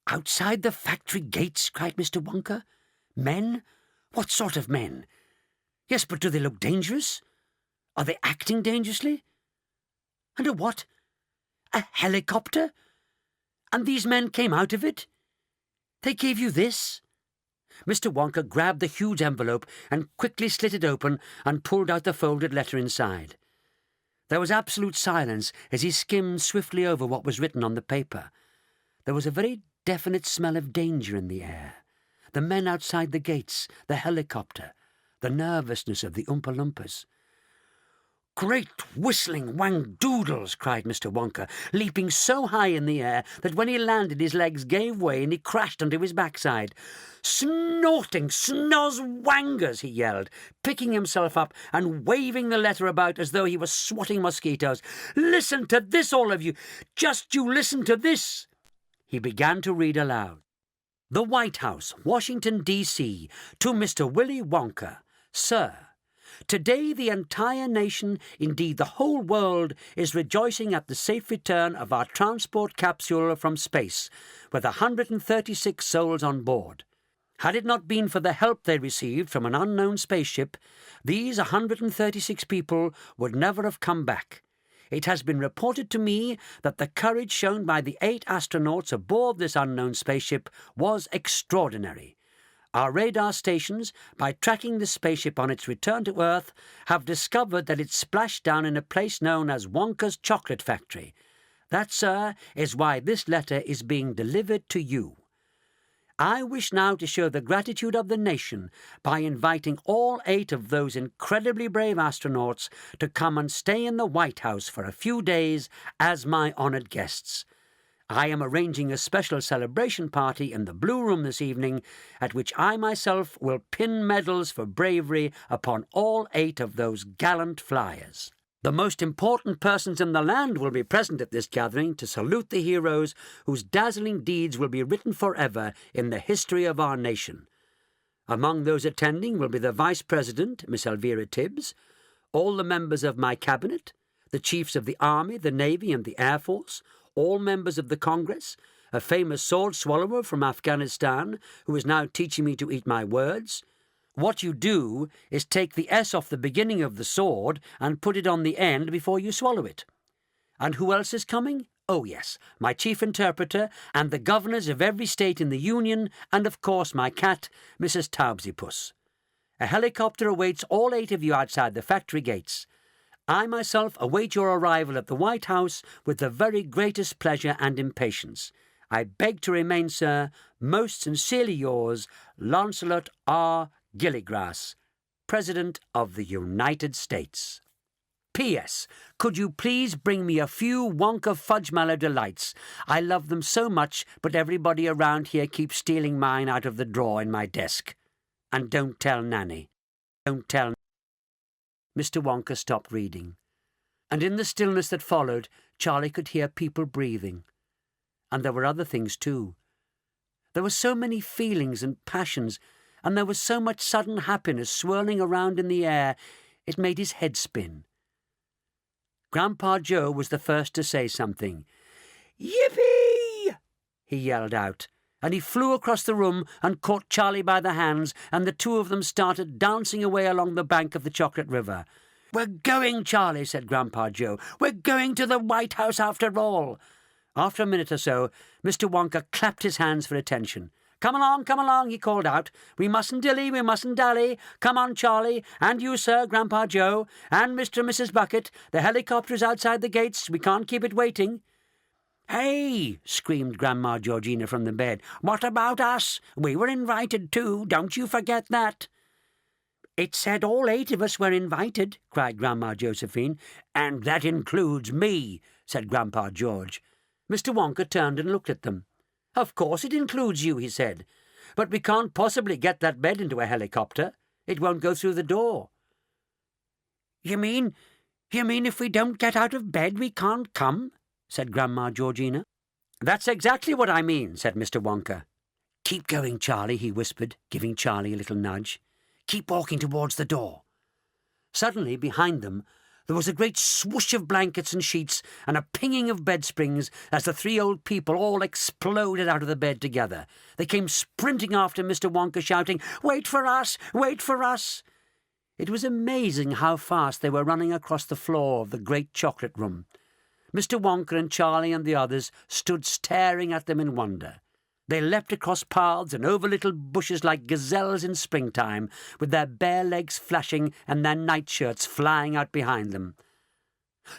"Outside the factory gates?" cried Mr. Wonka. "Men? What sort of men? Yes, but do they look dangerous? Are they acting dangerously? And a what? A helicopter? And these men came out of it? They gave you this?" Mr. Wonka grabbed the huge envelope and quickly slit it open and pulled out the folded letter inside. There was absolute silence as he skimmed swiftly over what was written on the paper. There was a very definite smell of danger in the air. The men outside the gates, the helicopter, the nervousness of the Oompa Loompas. "Great whistling wang-doodles!" cried Mr. Wonka, leaping so high in the air that when he landed his legs gave way and he crashed onto his backside. "Snorting snozwangers!" he yelled, picking himself up and waving the letter about as though he was swatting mosquitoes. "Listen to this, all of you! Just you listen to this!" He began to read aloud. "The White House, Washington, D.C., to Mr. Willy Wonka. Sir, today the entire nation, indeed the whole world, is rejoicing at the safe return of our transport capsule from space, with 136 souls on board. Had it not been for the help they received from an unknown spaceship, these 136 people would never have come back. It has been reported to me that the courage shown by the 8 astronauts aboard this unknown spaceship was extraordinary. Our radar stations, by tracking the spaceship on its return to Earth, have discovered that it splashed down in a place known as Wonka's Chocolate Factory. That, sir, is why this letter is being delivered to you. I wish now to show the gratitude of the nation by inviting all 8 of those incredibly brave astronauts to come and stay in the White House for a few days as my honored guests. I am arranging a special celebration party in the Blue Room this evening, at which I myself will pin medals for bravery upon all 8 of those gallant flyers. The most important persons in the land will be present at this gathering to salute the heroes whose dazzling deeds will be written forever in the history of our nation. Among those attending will be the Vice President, Miss Elvira Tibbs, all the members of my cabinet, the chiefs of the Army, the Navy, and the Air Force, all members of the Congress, a famous sword swallower from Afghanistan who is now teaching me to eat my words. What you do is take the S off the beginning of the sword and put it on the end before you swallow it. And who else is coming? Oh, yes, my chief interpreter and the governors of every state in the Union, and of course my cat, Mrs. Taubsy-Puss. A helicopter awaits all 8 of you outside the factory gates. I myself await your arrival at the White House with the very greatest pleasure and impatience. I beg to remain, sir, most sincerely yours, Lancelot R. Gilligrass, President of the United States. P.S. Could you please bring me a few Wonka Fudge Mallow Delights? I love them so much, but everybody around here keeps stealing mine out of the drawer in my desk. And don't tell Nanny. Don't tell... Mr. Wonka stopped reading, and in the stillness that followed, Charlie could hear people breathing. And there were other things too. There were so many feelings and passions, and there was so much sudden happiness swirling around in the air, it made his head spin. Grandpa Joe was the first to say something. "Yippee!" he yelled out, and he flew across the room and caught Charlie by the hands, and the 2 of them started dancing away along the bank of the Chocolate River. "We're going, Charlie," said Grandpa Joe. "We're going to the White House after all." After a minute or so, Mr. Wonka clapped his hands for attention. Come along, he called out. "We mustn't dilly, we mustn't dally. Come on, Charlie, and you, sir, Grandpa Joe, and Mr. and Mrs. Bucket. The helicopter's outside the gates. We can't keep it waiting." "Hey!" screamed Grandma Georgina from the bed. "What about us? We were invited too, don't you forget that." "It said all 8 of us were invited," cried Grandma Josephine. "And that includes me," said Grandpa George. Mr. Wonka turned and looked at them. "Of course it includes you," he said. "But we can't possibly get that bed into a helicopter. It won't go through the door." You mean if we don't get out of bed we can't come?" said Grandma Georgina. "That's exactly what I mean," said Mr. Wonka. "Keep going, Charlie," he whispered, giving Charlie a little nudge. "Keep walking towards the door." Suddenly, behind them, there was a great swoosh of blankets and sheets and a pinging of bed springs as the 3 old people all exploded out of the bed together. They came sprinting after Mr. Wonka, shouting, "Wait for us! Wait for us!" It was amazing how fast they were running across the floor of the great chocolate room. Mr. Wonka and Charlie and the others stood staring at them in wonder. They leapt across paths and over little bushes like gazelles in springtime, with their bare legs flashing and their nightshirts flying out behind them.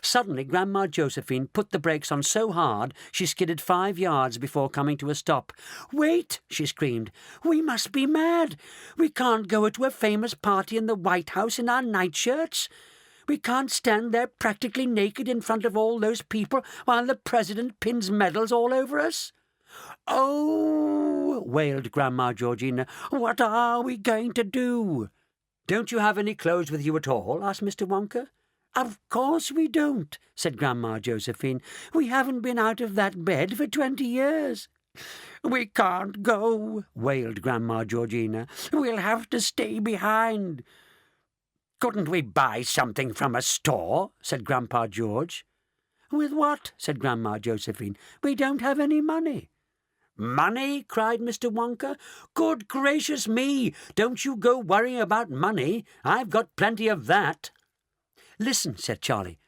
Suddenly Grandma Josephine put the brakes on so hard she skidded 5 yards before coming to a stop. "Wait!" she screamed. "We must be mad! We can't go to a famous party in the White House in our nightshirts! We can't stand there practically naked in front of all those people while the President pins medals all over us." "Oh!" wailed Grandma Georgina. "What are we going to do?" "Don't you have any clothes with you at all?" asked Mr. Wonka. "Of course we don't," said Grandma Josephine. "We haven't been out of that bed for 20 years. "We can't go," wailed Grandma Georgina. "We'll have to stay behind." "Couldn't we buy something from a store?" said Grandpa George. "With what?" said Grandma Josephine. "We don't have any money." "Money?" cried Mr. Wonka. "Good gracious me! Don't you go worrying about money. I've got plenty of that." "Listen," said Charlie.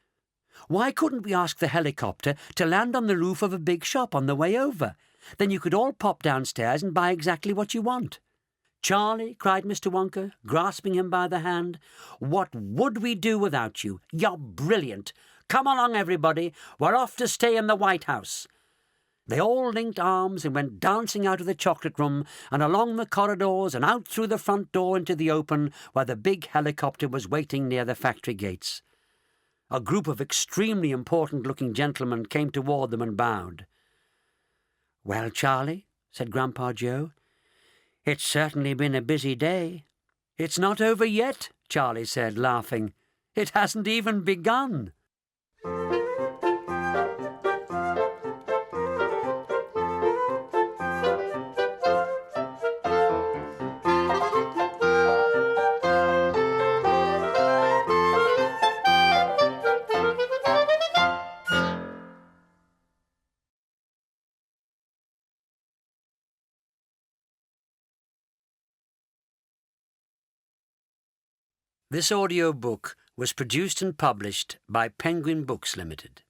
"Why couldn't we ask the helicopter to land on the roof of a big shop on the way over? Then you could all pop downstairs and buy exactly what you want." "Charlie," cried Mr. Wonka, grasping him by the hand, "what would we do without you? You're brilliant. Come along, everybody. We're off to stay in the White House." They all linked arms and went dancing out of the chocolate room and along the corridors and out through the front door into the open where the big helicopter was waiting near the factory gates. A group of extremely important-looking gentlemen came toward them and bowed. "Well, Charlie," said Grandpa Joe, "it's certainly been a busy day." "It's not over yet," Charlie said, laughing. "It hasn't even begun." This audiobook was produced and published by Penguin Books Limited.